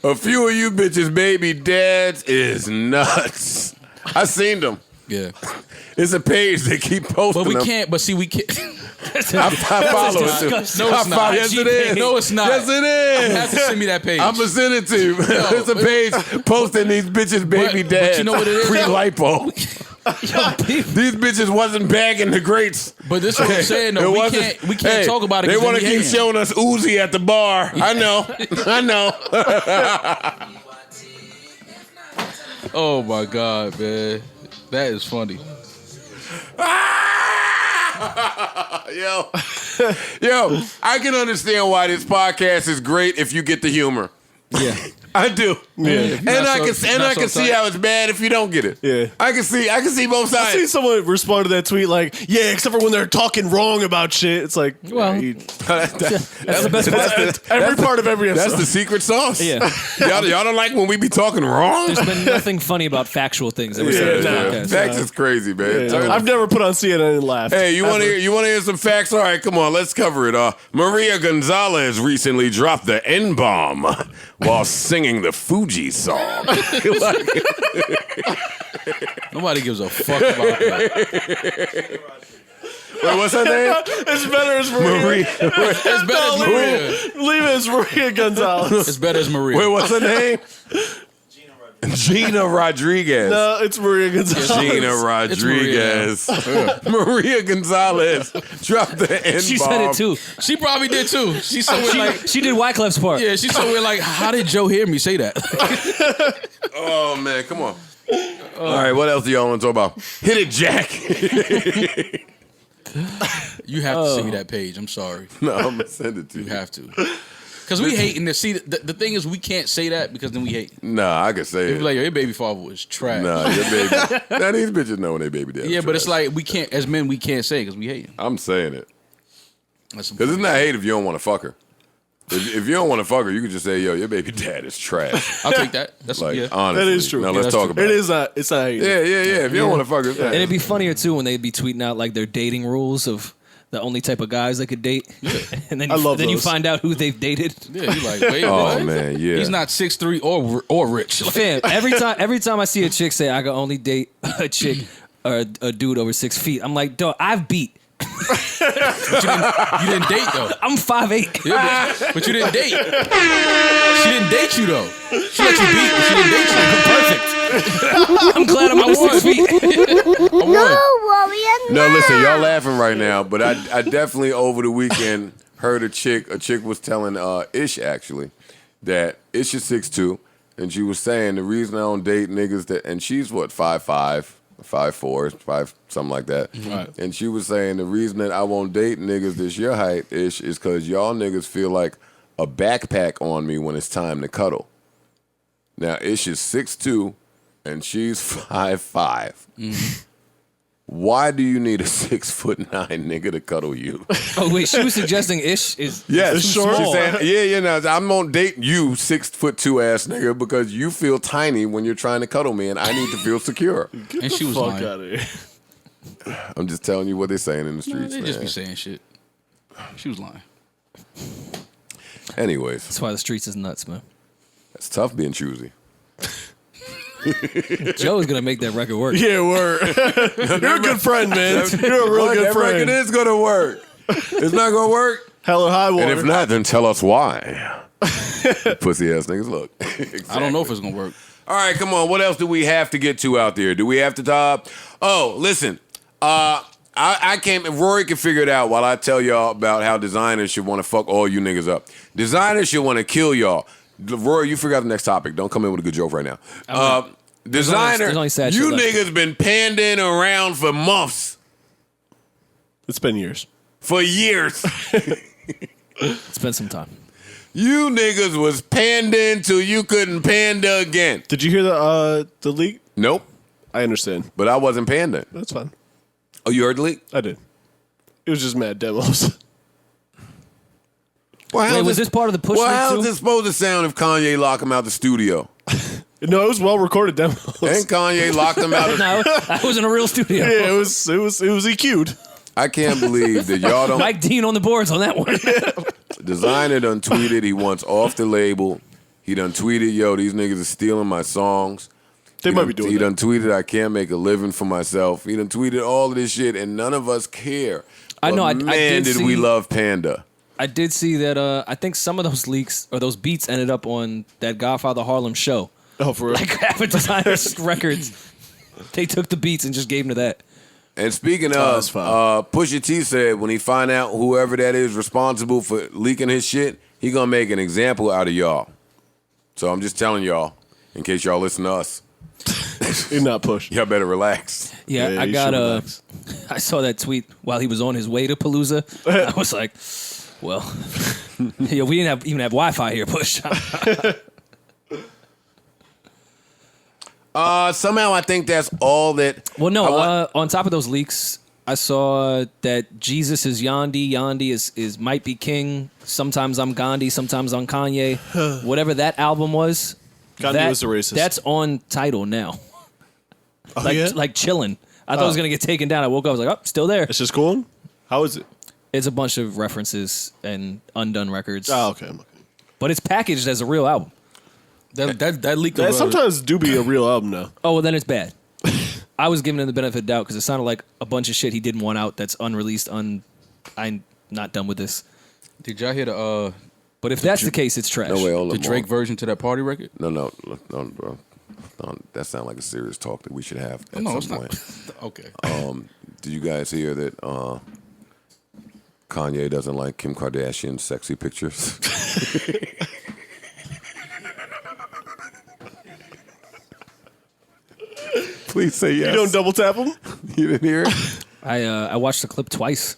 a few of you bitches' baby dads is nuts. I seen them. Yeah, It's a page they keep posting. but we them. can't. But see, we can't. I follow it too. disgusting. No, it's not. Yes, it is. No, it's not. Yes, it You is. have to send me that page. I'm gonna send it to you. It's a page posting these bitches' baby But dads you know what it is? pre-lipo. These bitches wasn't bagging the greats. But this is what I'm saying. It though. We wasn't- can't Hey, talk about it. They 'cause want to then we keep hate 'em. showing us Uzi at the bar. I know. I know. Oh my god, man, that is funny. Yo, I can understand why this podcast is great if you get the humor. Yeah. I do. Yeah. And I can see tight. how it's bad if you don't get it. Yeah. I can see both I seen sides. someone respond to that tweet like, "Yeah, except for when they're talking wrong about shit." It's like, Well, That's the best part. every part of every episode. That's the secret sauce. Yeah. y'all don't like when we be talking wrong? There's been nothing funny about factual things ever said in this podcast. Facts is crazy, man. Yeah. I've never put on CNN and laughed. Hey, you want to Ever. hear some facts? All right, come on, let's cover it. Maria Gonzalez recently dropped the N-bomb while singing the Fuji song. Nobody gives a fuck about that. Wait, what's her name? It's better as Maria. Maria. It's better as Maria. Leave it as Maria Gonzalez. It's better as Maria. Wait, what's her name? Gina Rodriguez. No, it's Maria Gonzalez. Gina Rodriguez. Maria Gonzalez dropped the N-bomb. She said it too. She probably did too. She somewhere like, She did Wyclef's part. yeah, she's somewhere like, how did Joe hear me say that? Oh, man, come on. All right, what else do y'all want to talk about? Hit it, Jack. You have to send me that page. I'm sorry. No, I'm going to send it to You you. have to. Because we hating this. See, the thing is, we can't say that because then we hate. Nah, I can say They it. be like, your baby father was trash. Nah, your baby. Now these bitches know when they baby daddy. Yeah, but it's trash. like we can't, as men, we can't say because we hate him. I'm saying it. That's some Because it's not hate if you don't want to fuck her. If you don't want to fuck her, you can just say, yo, your baby dad is trash. I'll take that. That's Like, yeah. honestly. That is true. Now Yeah, let's that's talk true. about It it. is not. It's not. Yeah. If you don't want to fuck her, it's And fine. it'd be funnier too when they'd be tweeting out like their dating rules of the only type of guys they could date. And then, I love then you those. find out who they've dated. Yeah, you like, wait, Oh, what? man, yeah. He's not 6'3" or rich. Like, Fam, every time I see a chick say I can only date a chick or a dude over 6 feet, I'm like, dog, I've beat. you didn't date though. I'm 5'8". Yeah, but you didn't date. She didn't date you though. She let you beat, but she didn't date you. Perfect. I'm glad I'm over 6 feet. No, Warrior. No, listen, y'all laughing right now, but I definitely over the weekend heard a chick was telling Ish actually that Ish is 6'2", and she was saying the reason I don't date niggas that, and she's what, 5'5", 5'4", 5 something like that. Right. And she was saying the reason that I won't date niggas this your height Ish is because y'all niggas feel like a backpack on me when it's time to cuddle. Now Ish is 6'2", and she's 5'5". Why do you need a 6'9" nigga to cuddle you? Oh wait, she was suggesting Ish is Yes, too she's small. saying, I'm gonna date you, 6'2" ass nigga, because you feel tiny when you're trying to cuddle me, and I need to feel secure. And she was Fuck lying. out of here. I'm just telling you what they're saying in the No, streets, they man. just be saying shit. She was lying. Anyways, That's why the streets is nuts, man. it's tough being choosy. Joe is gonna make that record work. Yeah, you're a good friend, man. You're a real good That record friend. is gonna work. It's not gonna work. Hell or high water. And if not, then tell us why. Pussy ass niggas, look. Exactly. I don't know if it's gonna work. All right, come on. What else do we have to get to out there? Do we have to top? Oh, listen. I came. Rory can figure it out while I tell y'all about how designers should want to fuck all you niggas up. Designers should want to kill y'all. Rory, you figure out the next topic. Don't come in with a good joke right now. Designer, there's only sad you shit left. niggas been pandaing around for months. It's been years. For years. Spend some time. You niggas was pandering till you couldn't panda again. Did you hear the leak? Nope. I understand. But I wasn't pandering. That's fine. Oh, you heard the leak? I did. It was just mad demos. Well, Wait, was this part of the push Well, leak how's too? it supposed to sound if Kanye locked him out the studio? No, it was well recorded demos. And Kanye locked him out of No, that was in a real studio. Yeah, it was EQ'd. I can't believe that y'all don't. Mike Dean on the boards on that one. Designer done tweeted he wants off the label. He done tweeted, yo, these niggas are stealing my songs. They might be doing He that. done tweeted, I can't make a living for myself. He done tweeted all of this shit, and none of us care. I know, But I man, did did we see- love Panda. I did see that. I think some of those leaks or those beats ended up on that Godfather Harlem show. Oh, for real? Like half of Designer's records, they took the beats and just gave them to that. And speaking that's of, fine. Pusha T said when he find out whoever that is responsible for leaking his shit, he gonna make an example out of y'all. So I'm just telling y'all, in case y'all listen to us, You're not pushed. y'all better relax. Yeah, Yeah, I you got should relax. I saw that tweet while he was on his way to Palooza. I was like, well, yeah, we didn't even have Wi-Fi here, Push. Somehow I think that's all that. Well, no. I wa- On top of those leaks, I saw that Jesus is Yandi. Yandi is might be king. Sometimes I'm Gandhi. Sometimes I'm Kanye. Whatever that album was. Gandhi was a racist. That's on Tidal now. Oh, Like yeah? like chilling. I thought it was gonna get taken down. I woke up. I was like, oh, still there. It's just cool? How is it? It's a bunch of references and undone records. Oh, okay. But it's packaged as a real album. That leak. That sometimes do be a real album now. Oh, well, then it's bad. I was giving him the benefit of the doubt because it sounded like a bunch of shit he didn't want out that's unreleased. I'm not done with this. Did y'all hear the But if that's the case, it's trash. No way, hold the up, Drake Mark. version to that party record? No, bro. No, that sounds like a serious talk that we should have at No, some it's point. not. Okay. Did you guys hear that Kanye doesn't like Kim Kardashian's sexy pictures? Please say yes. You don't double tap them? You didn't hear it? I watched the clip twice.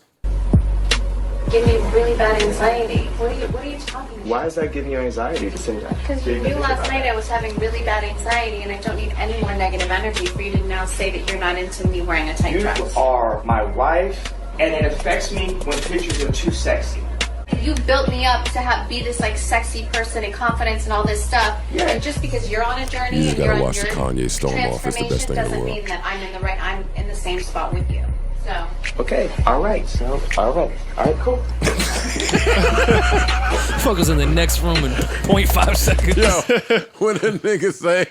Give me really bad anxiety. What are you talking about? Why is that giving you anxiety to say that? Because you knew last night I was having really bad anxiety, and I don't need any more negative energy for you to now say that you're not into me wearing a tight You dress. are my wife, and it affects me when pictures are too sexy. You built me up to be this like sexy person and confidence and all this stuff. Yeah. And just because you're on a journey You just and you're gotta on watch your the Kanye storm off. It's the best thing in the doesn't world. mean that I'm in the same spot with you. So Okay, all right, cool. Focus in the next room in 0.5 seconds. Yo, when a nigga say,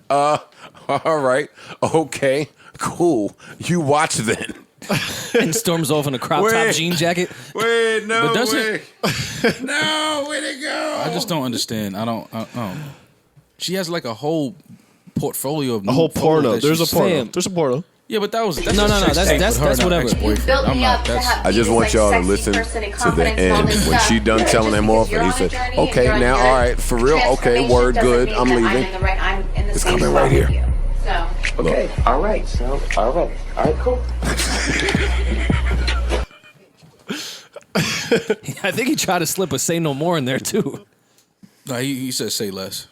all right, okay, cool, you watch then. And storms off in a crop top Wait. jean jacket. Wait, no, But does wait. No, where'd it go? I just don't understand. I don't know. She has like a whole portfolio of A whole new photos porno. that There's a she's- porno. Fam. There's a porno. Yeah, but that's No, a no, sex that's- tape that's- with her that's and her whatever. you ex-boyfriend. built I'm me not. up to That's have I be just this, want like, y'all to sexy listen person and to the confidence and all end. this When stuff. she done Just telling him because off, and you're he on a said, journey okay, and you're now, on your all right, for real, okay, transformation word, doesn't good, mean I'm that leaving. I'm in the It's same coming spot right with here. you. So Okay, all right, cool. I think he tried to slip a "Say No More" in there too. No, he said say less.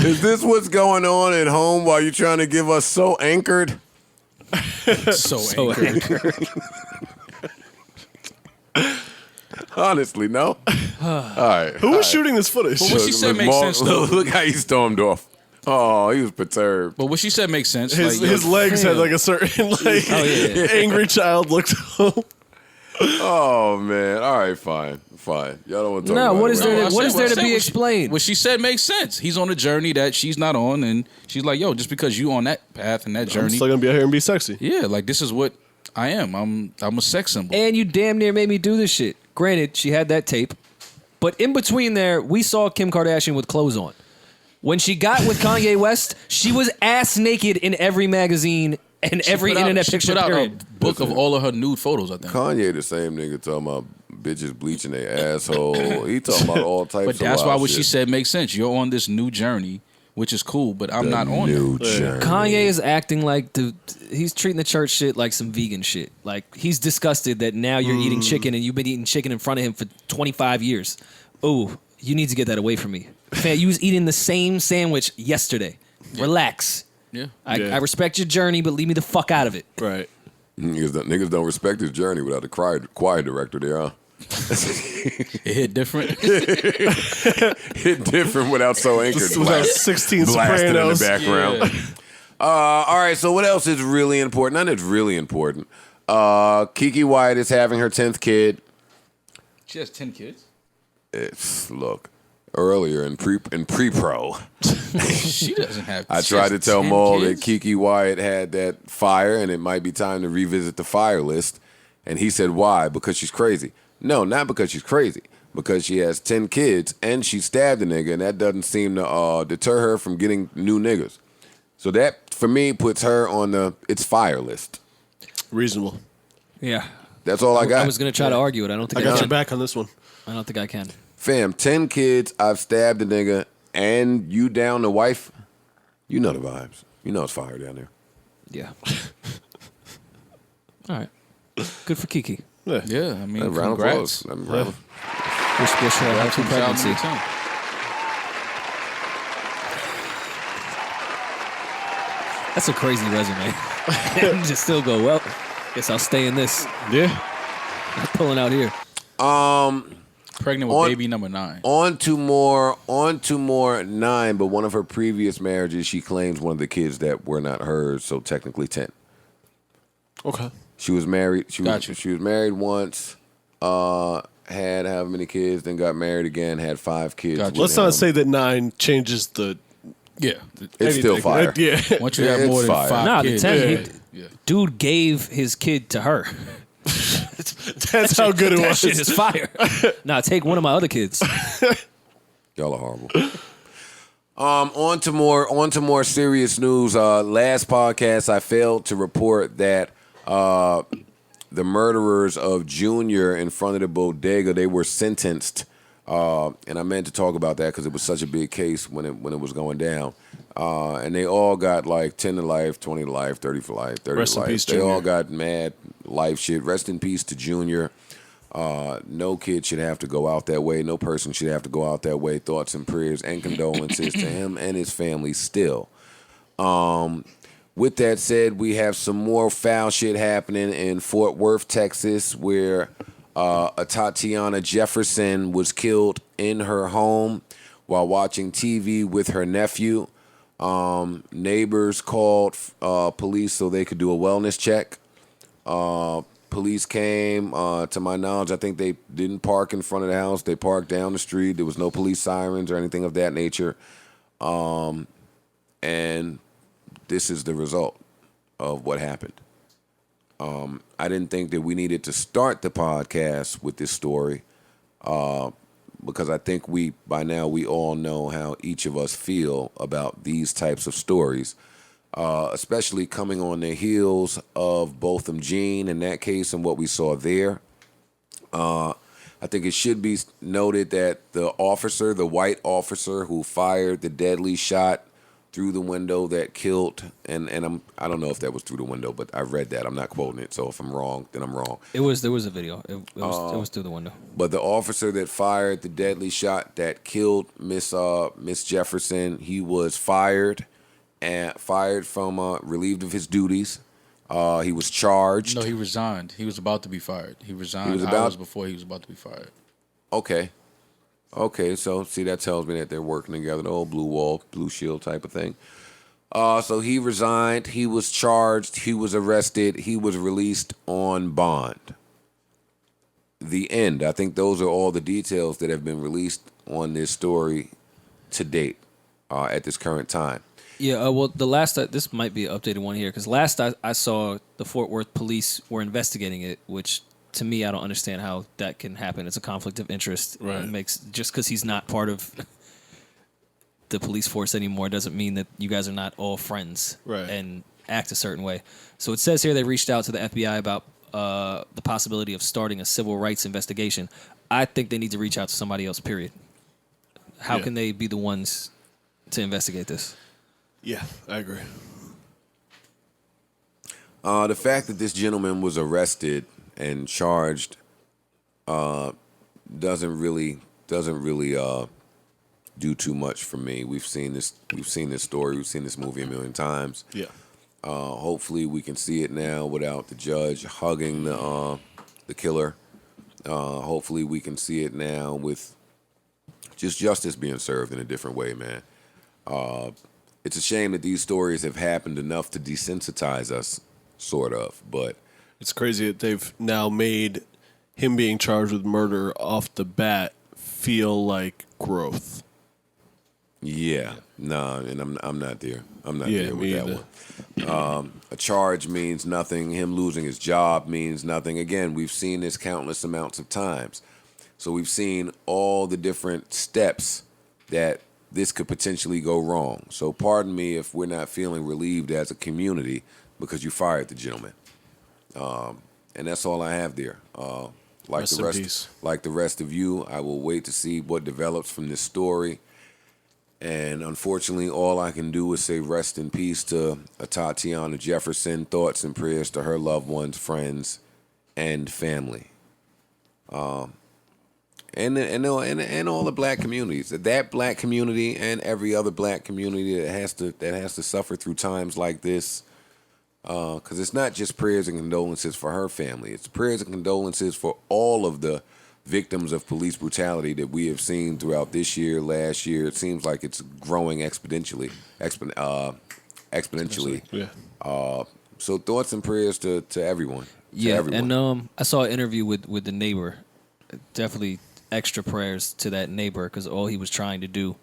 Is this what's going on at home while you're trying to give us So Anchored? So anchored. Honestly, no. All right. Who was shooting this footage? But what she said makes sense, though. Look how he stormed off. Oh, he was perturbed. But what she said makes sense. His legs had like a certain angry child look to him. Oh man. All right, fine. Y'all don't want to talk No, about what it. is there? I What is said there what to I be said. explained? What she said makes sense. He's on a journey that she's not on, and she's like, "Yo, just because you on that path and that I'm journey, still gonna be out here and be sexy. yeah, like this is what I am. I'm a sex symbol." And you damn near made me do this shit. Granted, she had that tape, but in between there, we saw Kim Kardashian with clothes on. When she got with Kanye West, she was ass naked in every magazine and every internet she picture. put out Period. a book of all of her nude photos. I think. Kanye, the same nigga talking about bitches bleaching their asshole. He talking about all types But of that's why wild what shit. she said makes sense. You're on this new journey, which is cool, but I'm The not on new it. journey. Kanye is acting like he's treating the church shit like some vegan shit. Like he's disgusted that now you're eating chicken and you've been eating chicken in front of him for 25 years. Oh, you need to get that away from me. Fam, you was eating the same sandwich yesterday. Relax. Yeah. I respect your journey, but leave me the fuck out of it. Right. Niggas don't respect his journey without a choir director there, huh? It hit different. Hit different without So Anchored. Just without 16 blasting in the Sopranos. background. Yeah. All right, so what else is really important? None that's really important. Keke Wyatt is having her 10th kid. She has 10 kids. Look, earlier in pre-pro, She doesn't have. I she tried has to tell 10 Maul kids? that Keke Wyatt had that fire and it might be time to revisit the fire list. And he said, why? Because she's crazy. No, not because she's crazy. Because she has 10 kids and she stabbed a nigga, and that doesn't seem to deter her from getting new niggas. So that, for me, puts her on the it's fire list. Reasonable. Yeah. That's all I got. I was going to try to argue it. I don't I think I, got can. your back on this one. I don't think I can. Fam, 10 kids, I've stabbed a nigga, and you down the wife. You know the vibes. You know it's fire down there. Yeah. All right. Good for Keke. Yeah, I mean, Round of congrats. applause. Wish her a healthy pregnancy. 2010. That's a crazy resume. And just still go, well, guess I'll stay in this. Yeah. Not pulling out here. Pregnant with On- baby number 9. On to more 9, but one of her previous marriages, she claims one of the kids that were not hers, so technically 10. Okay. She was married. She Gotcha. was married once, had however many kids, then got married again, had 5 kids. Gotcha. with Let's him. not say that 9 changes the. Yeah. It's still fire. Yeah. Once you have It's more than fire. 5 Nah, the kids. 10, yeah. dude gave his kid to her. That's how good it That was. shit is fire. Nah, take one of my other kids. Y'all are horrible. On to more serious news. Last podcast, I failed to report that the murderers of Junior in front of the bodega, they were sentenced. And I meant to talk about that because it was such a big case when it was going down. And they all got like 10 to life, 20 to life, 30 for life, 30 Rest to in life. peace, They Junior. all got mad life shit. Rest in peace to Junior. No kid should have to go out that way. No person should have to go out that way. Thoughts and prayers and condolences to him and his family still. With that said, we have some more foul shit happening in Fort Worth, Texas, where a Tatiana Jefferson was killed in her home while watching TV with her nephew. Neighbors called police so they could do a wellness check. Police came. To my knowledge, I think they didn't park in front of the house. They parked down the street. There was no police sirens or anything of that nature. And this is the result of what happened. I didn't think that we needed to start the podcast with this story because I think by now we all know how each of us feel about these types of stories, especially coming on the heels of Botham Jean in that case and what we saw there. I think it should be noted that the white officer who fired the deadly shot through the window that killed, and I don't know if that was through the window, but I read that. I'm not quoting it, so if I'm wrong, then I'm wrong. There was a video. It was through the window. But the officer that fired the deadly shot that killed Miss Jefferson, he was fired from relieved of his duties. He was charged. No, he resigned. He was about to be fired. He resigned hours before he was about to be fired. Okay, so see, that tells me that they're working together, the old blue wall, blue shield type of thing. So he resigned, he was charged, he was arrested, he was released on bond. The end. I think those are all the details that have been released on this story to date at this current time. Yeah, well, the last, this might be an updated one here, because last I saw the Fort Worth police were investigating it, which to me, I don't understand how that can happen. It's a conflict of interest. Right. It makes, just because he's not part of the police force anymore doesn't mean that you guys are not all friends and act a certain way. So it says here they reached out to the FBI about the possibility of starting a civil rights investigation. I think they need to reach out to somebody else, period. How can they be the ones to investigate this? Yeah, I agree. The fact that this gentleman was arrested and charged doesn't really do too much for me. We've seen this story, we've seen this movie a million times. Yeah. Hopefully we can see it now without the judge hugging the killer. Hopefully we can see it now with just justice being served in a different way, man. It's a shame that these stories have happened enough to desensitize us, sort of, but it's crazy that they've now made him being charged with murder off the bat feel like growth. Yeah, no, and I'm not there. I'm not there with that either. one. A charge means nothing. Him losing his job means nothing. Again, we've seen this countless amounts of times. So we've seen all the different steps that this could potentially go wrong. So pardon me if we're not feeling relieved as a community because you fired the gentleman. And that's all I have there. Like the rest of you, I will wait to see what develops from this story. And unfortunately, all I can do is say rest in peace to Tatiana Jefferson. Thoughts and prayers to her loved ones, friends, and family. And all the black communities. That black community and every other black community that has to suffer through times like this. Because it's not just prayers and condolences for her family. It's prayers and condolences for all of the victims of police brutality that we have seen throughout this year, last year. It seems like it's growing exponentially. Yeah. So thoughts and prayers to everyone. Yeah, everyone. And I saw an interview with the neighbor. Definitely extra prayers to that neighbor because all he was trying to do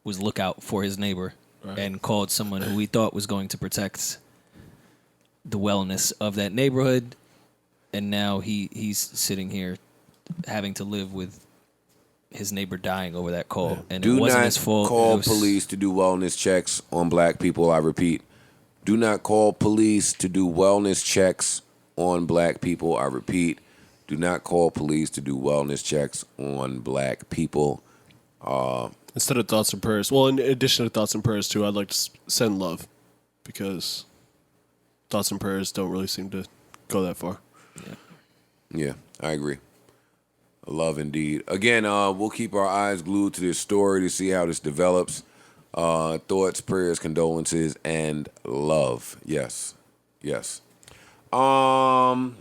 was look out for his neighbor and called someone who he thought was going to protect the wellness of that neighborhood, and now he's sitting here having to live with his neighbor dying over that call. Yeah. And it wasn't his fault. Do not call police to do wellness checks on black people. I repeat, do not call police to do wellness checks on black people. I repeat, do not call police to do wellness checks on black people. Instead of thoughts and prayers, well, in addition to thoughts and prayers too, I'd like to send love because thoughts and prayers don't really seem to go that far. Yeah, I agree. Love indeed. Again, we'll keep our eyes glued to this story to see how this develops. Thoughts, prayers, condolences, and love. Yes. What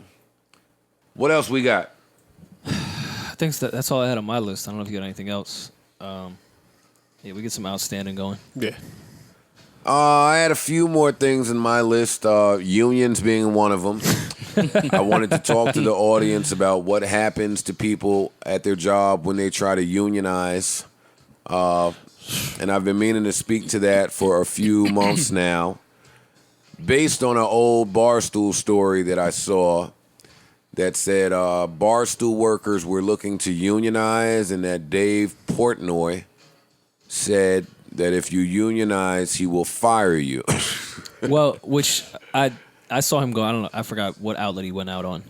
else we got? I think that's all I had on my list. I don't know if you got anything else. We get some outstanding going. Yeah. I had a few more things in my list, unions being one of them. I wanted to talk to the audience about what happens to people at their job when they try to unionize. And I've been meaning to speak to that for a few months now. Based on an old Barstool story that I saw that said Barstool workers were looking to unionize and that Dave Portnoy said that if you unionize, he will fire you. Well, which I saw him go. I don't know. I forgot what outlet he went out on.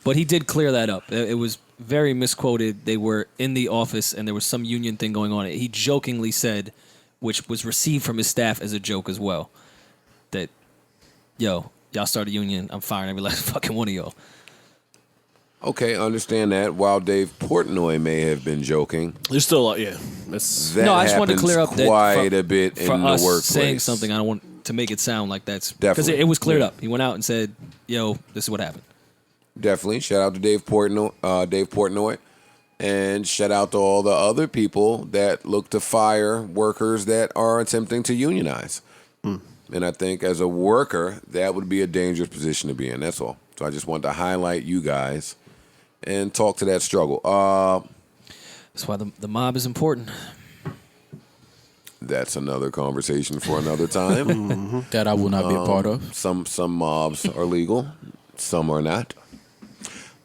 But he did clear that up. It was very misquoted. They were in the office and there was some union thing going on. He jokingly said, which was received from his staff as a joke as well. That, y'all start a union, I'm firing every last fucking one of y'all. Okay, understand that. While Dave Portnoy may have been joking, There's still a lot, yeah. That's, that No, I just wanted to happens clear up that quite for- a bit For in the us workplace. saying something, I don't want to make it sound like that's... Because Definitely. it was cleared Yeah. up. He went out and said, yo, this is what happened. Definitely. Shout out to Dave Portnoy. And shout out to all the other people that look to fire workers that are attempting to unionize. And I think as a worker, that would be a dangerous position to be in. That's all. So I just wanted to highlight you guys and talk to that struggle. That's why the mob is important. That's another conversation for another time. That I will not be a part of. Some mobs are legal, some are not.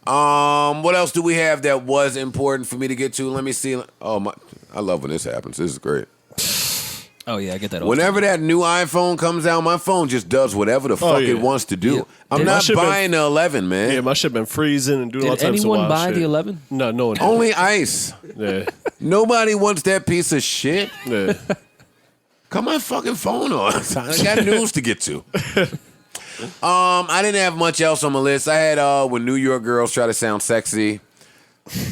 What else do we have that was important for me to get to? Let me see. I love when this happens. This is great. Oh, yeah, I get that all Whenever that new iPhone comes out, my phone just does whatever the fuck it wants to do. Yeah. I'm Did- not My shit buying the 11, man. yeah, my shit been freezing and doing all Did types of anyone wild buy shit. the 11? No, no one did. Only ice. Yeah, Nobody wants that piece of shit. yeah. Cut my fucking phone on. I got news to get to. I didn't have much else on my list. I had when New York girls try to sound sexy.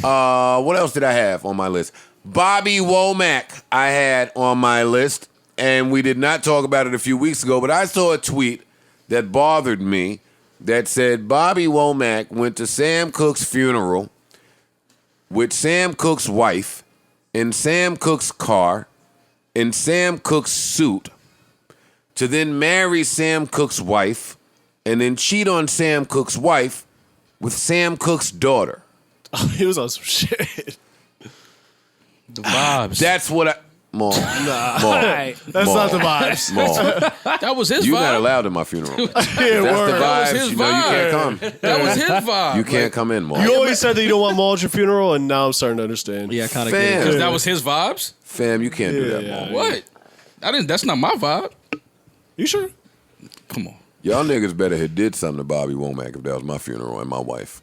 What else did I have on my list? Bobby Womack I had on my list, and we did not talk about it a few weeks ago, but I saw a tweet that bothered me that said Bobby Womack went to Sam Cooke's funeral with Sam Cooke's wife in Sam Cooke's car in Sam Cooke's suit to then marry Sam Cooke's wife and then cheat on Sam Cooke's wife with Sam Cooke's daughter. He was on some shit. The vibes. That's what I... Mom. That's not the vibes. Mom. That was his You're vibe. not allowed in my funeral. Yeah, That's the word. That was vibes. his You know you can't come. That was his vibe. You can't come in, Mom. You always said that you don't want Maul at your funeral, and now I'm starting to understand. Yeah, I kind of Fam. get it. Because that was his vibes? Fam, you can't do that, Yeah. Mom. What? That's not my vibe. You sure? Come on. Y'all niggas better have did something to Bobby Womack if that was my funeral and my wife.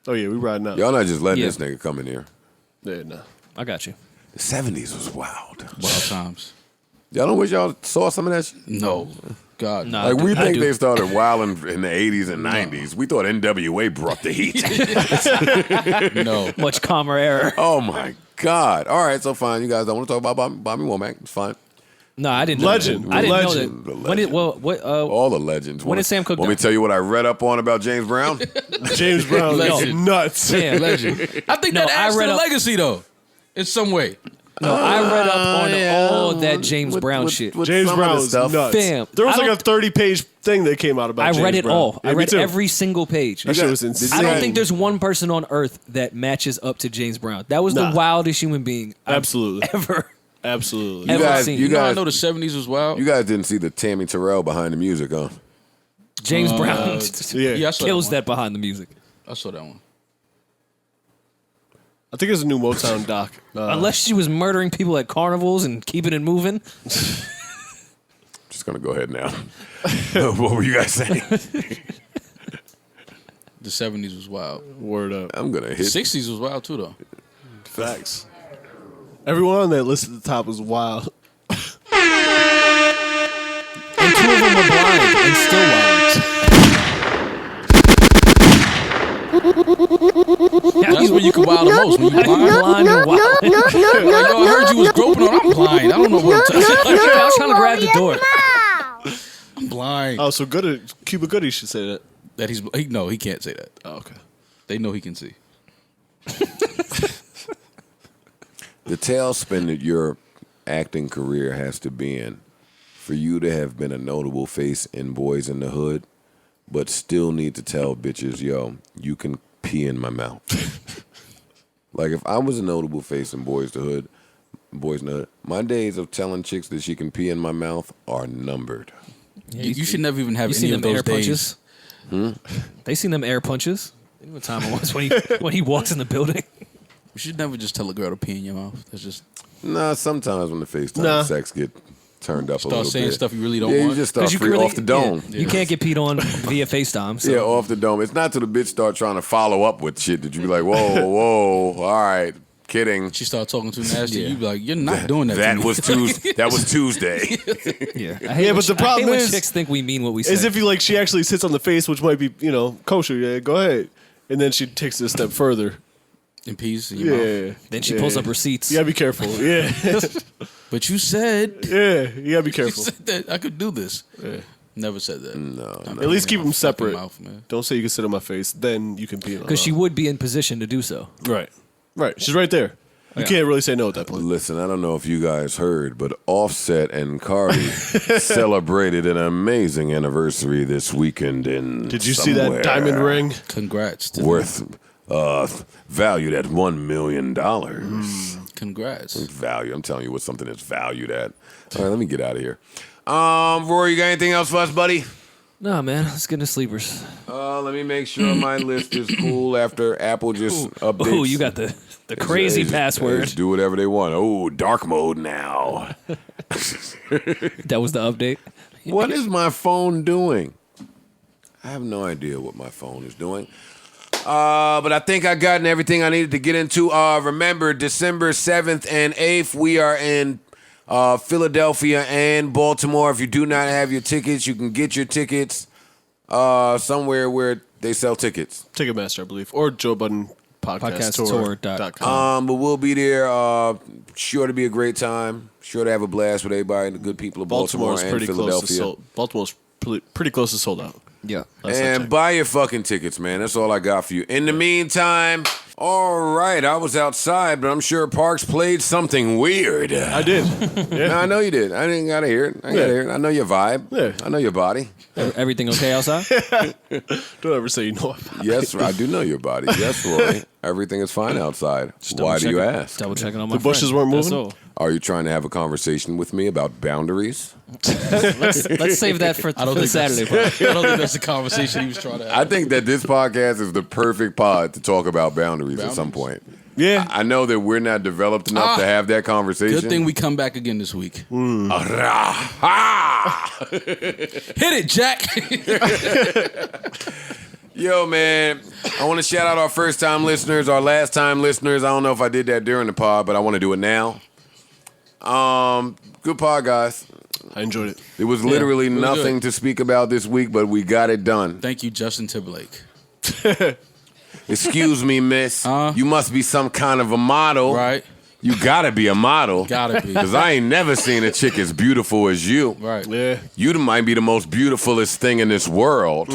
Oh yeah, we riding out. Y'all not just letting Yeah. this nigga come in here. Yeah, no. I got you. The 70s was wild. Wild times. Y'all don't wish y'all saw some of that shit? No. God. Nah, Like, we I think do. they started wilding in the 80s and 90s. We thought NWA brought the heat. No. Much calmer era. Oh, my God. All right, so fine. You guys don't want to talk about Bobby Womack. It's fine. No, I didn't know Legend. that. I didn't Legend. know that. When did, well, what, All the legends. When did Sam Cooke Want me die? to tell you what I read up on about James Brown? James Brown, Legend. nuts. damn, Legend. I think No, that I adds to read the up- legacy, though. In some way. No, I read up on yeah. all that James Brown shit. with James some of Brown the was stuff. nuts. Fam, There was I like a don't- 30-page thing that came out about I James read it Brown. all. Yeah, I me read too. every single page. That shit was Did insane. I don't think there's one person on earth that matches up to James Brown. That was the Nah. wildest human being I've Absolutely. ever. Absolutely. You Ever guys, seen. you You know, I guys, know the 70s was wild. you guys didn't see the Tammy Terrell behind the music, huh? James Brown Yeah. Yeah, I saw kills that. that behind the music. I saw that one. I think it's a new Motown doc. Unless she was murdering people at carnivals and keeping it moving. Just gonna go ahead now. What were you guys saying? The 70s was wild. Word up. I'm gonna The hit. 60s was wild, too, though. Facts. Everyone on that list at the top was wild. And two of them were blind and still wild. That's when you can wild the most. When you blind. Blind and wild. No, Like, yo, I heard you was groping on. I'm blind. I don't know what I'm touching. I was trying to grab the door. I'm blind. Oh, so Cuba Gooding should say that. That he can't say that. Oh, okay. They know he can see. The tailspin that your acting career has to be in for you to have been a notable face in Boys in the Hood, but still need to tell bitches, yo, you can pee in my mouth. Like, if I was a notable face in Boys in the Hood, my days of telling chicks that she can pee in my mouth are numbered. You should never even have You any seen of them those air days. punches? They seen them air punches. You know what time it was when he walks in the building. You should never just tell a girl to pee in your mouth. That's just Nah, sometimes when the FaceTime Nah. sex get turned up a start little saying bit. stuff you really don't Yeah, want. you just start 'Cause you free really- off the dome. yeah, you can't get peed on via FaceTime. So. Yeah, off the dome. It's not till the bitch start trying to follow up with shit that you be like, whoa, whoa, all right, Kidding. She started talking too nasty. You be like, you're not doing that. That to me. was Tuesday. That was Tuesday. Yeah, but the problem when is- chicks think we mean what we say. As if she actually sits on the face, which might be, kosher. Yeah, go ahead. And then she takes it a step further. In peace. In your mouth. Yeah. Then she pulls up receipts. You gotta be careful. Yeah. But you said, You gotta be you careful. said that I could do this. Never said that. No. At least keep them separate. Mouth, man. Don't say you can sit on my face. Then you can pee on. Because she would be in position to do so. Right. She's right there. You can't really say no at that point. Listen, I don't know if you guys heard, but Offset and Cardi celebrated an amazing anniversary this weekend in Did you see that diamond ring? Congrats. To worth valued at $1 million? Congrats. Value. I'm telling you what something is valued at. All right, let me get out of here. Rory, you got anything else for us, buddy? Nah, man. Let's get into sleepers. Let me make sure my list is cool after Apple just updates. Oh, you got the crazy password. Just do whatever they want. Oh, dark mode now. That was the update. What is my phone doing? I have no idea what my phone is doing. But I think I gotten everything I needed to get into. Remember, December 7th and 8th, we are in Philadelphia and Baltimore. If you do not have your tickets, you can get your tickets somewhere where they sell tickets. Ticketmaster, I believe, or Joe Budden podcasttour.com. But we'll be there. Sure to be a great time. Sure to have a blast with everybody and the good people of Baltimore and Philadelphia. Baltimore's pretty close to sold out. Yeah. And buy your fucking tickets, man. That's all I got for you. In the meantime, all right, I was outside, but I'm sure Parks played something weird. I did. Yeah. No, I know you did. I didn't gotta hear it. I know your vibe. Yeah. I know your body. Everything okay outside? Don't ever say you know about it. Yes, I do know your body. Yes, Roy. Everything is fine outside. Why do you ask? Double checking on my The bushes friend. weren't That's moving? all. Are you trying to have a conversation with me about boundaries? Let's save that for the Saturday part. I don't think that's the conversation he was trying to have. I think that this podcast is the perfect pod to talk about boundaries at some point. Yeah. I know that we're not developed enough to have that conversation. Good thing we come back again this week. Hit Hit it, Jack. Yo, man, I want to shout out our first-time listeners, our last-time listeners. I don't know if I did that during the pod, but I want to do it now. Good pod, guys. I enjoyed it. There was literally really nothing good. to speak about this week, but we got it done. Thank you, Justin Timberlake. Excuse me, miss. You must be some kind of a model. Right. You gotta be a model. Gotta be. Because I ain't never seen a chick as beautiful as you. Right. Yeah. You might be the most beautifulest thing in this world.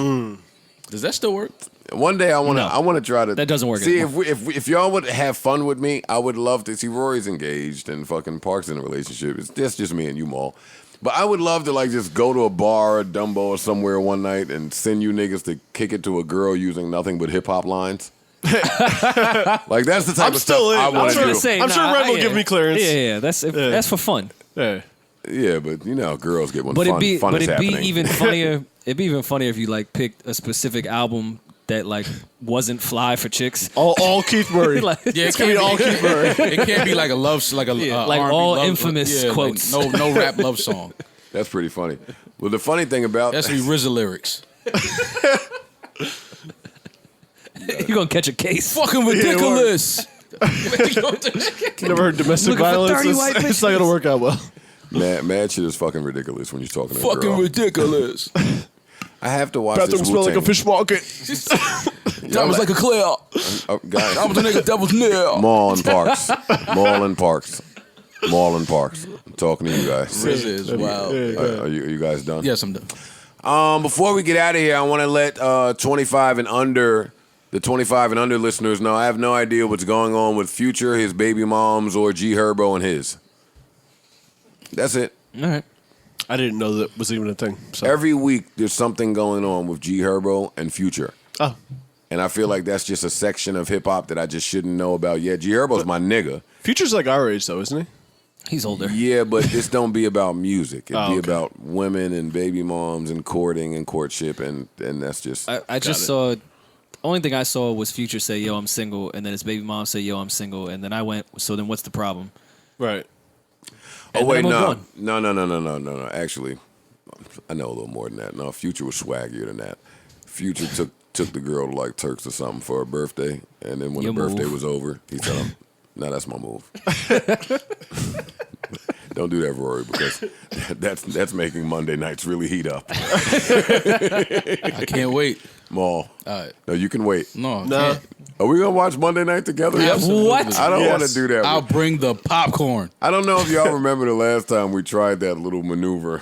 Does that still work? One day I want to try to. That doesn't work See anymore. if y'all would have fun with me, I would love to see. Rory's engaged and fucking Parks in a relationship. That's just me and you, Maul. But I would love to like just go to a bar or Dumbo or somewhere one night and send you niggas to kick it to a girl using nothing but hip hop lines. Like that's the type of stuff I want to do. I'm sure Red will give me clearance. Yeah. That's for fun. Yeah. Yeah, but you know how girls get when But fun it'd is happening. be even funnier. It'd be even funnier if you like picked a specific album that like wasn't fly for chicks. All Keith Murray. Like, Yeah, It's gonna be all Keith Murray. It can't be like a love, like a like R&B all love, infamous quotes. Like no rap love song. That's pretty funny. Well, the funny thing about That's be RZA lyrics. You're gonna catch a case. Fucking ridiculous. Never heard domestic Looking for violence. 30 white It's not gonna work out well. mad shit is fucking ridiculous when you're talking to a Fucking girl. ridiculous. I have to watch Bathroom this smell like a Wu-Tang. fish market. That was like a clear. Oh, guys, I was a nigga that was near. Mall and Parks. Mall and Parks. Mall and Parks. I'm talking to you guys. RZA is wild. Are you guys done? Yes, I'm done. Before we get out of here, I want to let 25 and under, the 25 and under listeners know I have no idea what's going on with Future, his baby moms, or G Herbo and his. That's it. All right. I didn't know that was even a thing. So. Every week there's something going on with G Herbo and Future. Oh. And I feel like that's just a section of hip hop that I just shouldn't know about yet. G Herbo's my nigga. Future's like our age though, isn't he? He's older. Yeah, but this don't be about music. It be okay. about women and baby moms and courting and courtship, and that's just. I just saw. Only thing I saw was Future say, "Yo, I'm single," and then his baby mom say, "Yo, I'm single," and then I went, "So then, what's the problem?" Right. Oh And wait, then I no, moved no. Actually, I know a little more than that. No, Future was swaggier than that. Future took the girl to like Turks or something for her birthday, and then when Your the birthday move. was over, he said, No, that's my move. Don't do that, Rory, because that's making Monday nights really heat up. I can't wait. Maul. All right. No, you can wait. No. Are we gonna watch Monday night together? Absolutely. What? I don't want to do that. I'll bring the popcorn. I don't know if y'all remember the last time we tried that little maneuver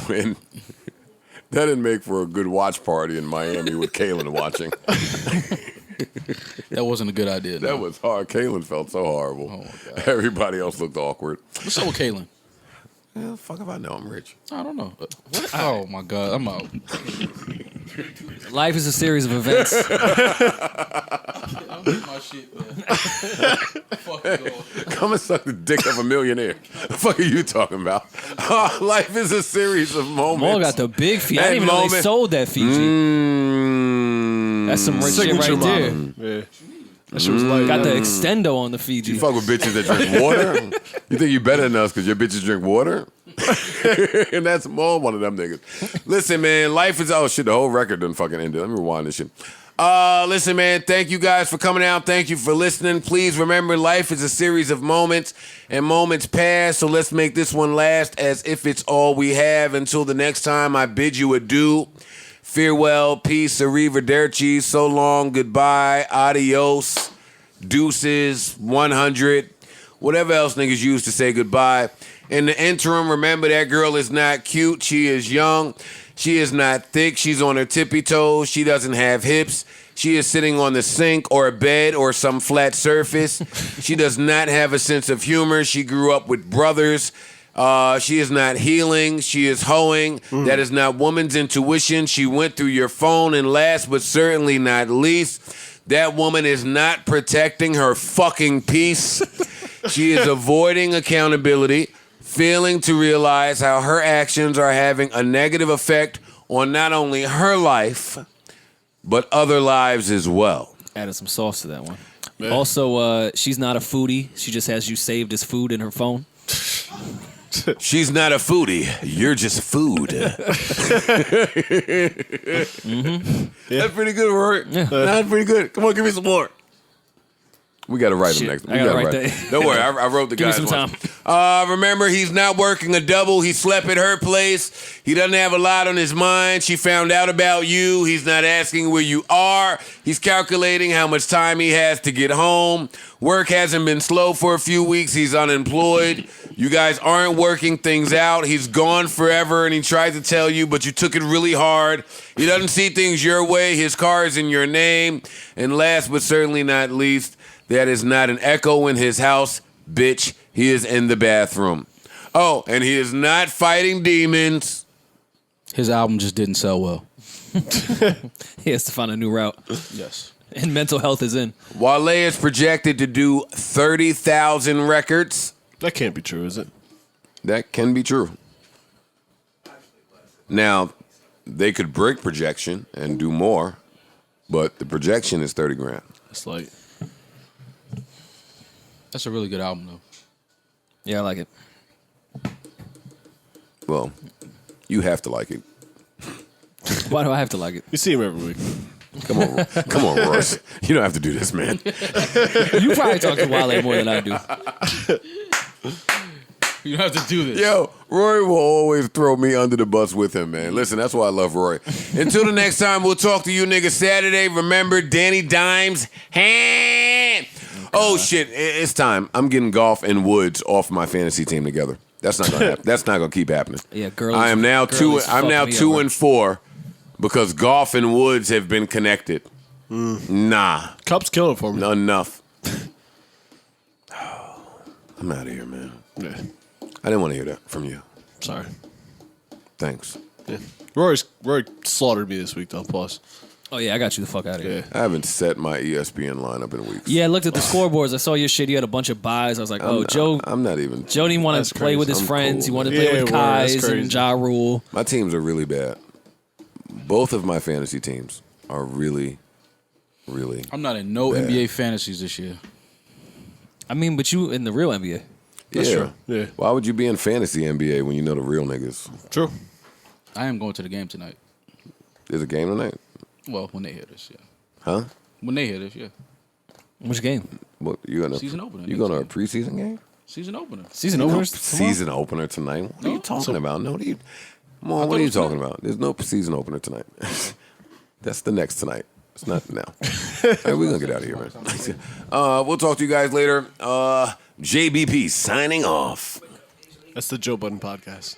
when that didn't make for a good watch party in Miami with Kaylin watching. That wasn't a good idea. That was hard. Kaylin felt so horrible. Oh, my God. Everybody else looked awkward. What's up with Kaylin? Yeah, fuck if I know. I'm rich. I don't know. What? Oh, my God. I'm out. Life is a series of events. My shit, man. Fuck you all. Come and suck the dick of a millionaire. The fuck are you talking about? Life is a series of moments. Maul got the big Fiji. I didn't even know they moment. sold that Fiji. That's some rich shit Signature right there. model. Yeah. That shit was like Got the extendo on the Fiji. You fuck with bitches that drink water? You think you better than us because your bitches drink water? And that's more one of them niggas. Listen, man, life is... Oh, shit, the whole record done fucking ended. Let me rewind this shit. Listen, man, thank you guys for coming out. Thank you for listening. Please remember, life is a series of moments, and moments pass, so let's make this one last as if it's all we have. Until the next time, I bid you adieu. Farewell, peace, arrivederci, so long, goodbye, adios, deuces, 100, whatever else niggas use to say goodbye. In the interim, remember that girl is not cute. She is young. She is not thick. She's on her tippy toes. She doesn't have hips. She is sitting on the sink or a bed or some flat surface. She does not have a sense of humor. She grew up with brothers. She is not healing. She is hoeing. That is not woman's intuition. She went through your phone. And last but certainly not least, that woman is not protecting her fucking peace. She is avoiding accountability, failing to realize how her actions are having a negative effect on not only her life, but other lives as well. Added some sauce to that one. Man. Also, she's not a foodie. She just has you saved as food in her phone. She's not a foodie. You're just food. That's pretty good, Rory. Yeah. That's pretty good. Come on, give me some more. We got to write him next. I got to write that. Don't worry, I wrote the Give guys. me some time. Remember, he's not working a double. He slept at her place. He doesn't have a lot on his mind. She found out about you. He's not asking where you are. He's calculating how much time he has to get home. Work hasn't been slow for a few weeks. He's unemployed. You guys aren't working things out. He's gone forever, and he tried to tell you, but you took it really hard. He doesn't see things your way. His car is in your name. And last but certainly not least, that is not an echo in his house, bitch. He is in the bathroom. Oh, and he is not fighting demons. His album just didn't sell well. He has to find a new route. Yes. And mental health is in. Wale is projected to do 30,000 records. That can't be true, is it? That can be true. Now, they could break projection and do more, but the projection is 30 grand. It's like... That's a really good album, though. Yeah, I like it. Well, you have to like it. Why do I have to like it? You see him every week. Come on, Royce. You don't have to do this, man. You probably talk to Wale more than I do. You don't have to do this. Yo, Rory will always throw me under the bus with him, man. Listen, that's why I love Rory. Until the next time, we'll talk to you niggas Saturday. Remember, Danny Dimes, hand. Oh, shit, it's time. I'm getting Golf and Woods off my fantasy team together. That's not gonna happen. That's not gonna keep happening. Yeah, girls. I am now two. I'm now 2-4 because Golf and Woods have been connected. Nah, Cup's killing it for me. not enough. I'm out of here, man. Yeah. I didn't want to hear that from you. Sorry. Thanks. Yeah. Rory slaughtered me this week, though. Pause. Oh, yeah, I got you the fuck out of here. Yeah. I haven't set my ESPN lineup in weeks. Yeah, I looked at the scoreboards. I saw your shit. You had a bunch of buys. I was like, Joe. I'm not even. Joe didn't want That's to play with his crazy. I'm friends. He cool. wanted to play with Yeah, that's Kai's crazy. and Ja Rule. My teams are really bad. Both of my fantasy teams are really, really. I'm not in no bad. NBA fantasies this year. I mean, but you in the real NBA. That's yeah. true. Yeah. Why would you be in fantasy NBA when you know the real niggas? True. I am going to the game tonight. There's a game tonight. Well, when they hear this, yeah. Huh? When they hear this, yeah. Which game? What you gonna? Season opener. You going to a preseason game? Season opener. Season openers. Season opener tonight. What are you talking about? No, come on. What are you talking about? There's no season opener tonight. That's the next tonight. It's not now. Hey, we're gonna get out of here, man. We'll talk to you guys later. JBP signing off. That's the Joe Budden podcast.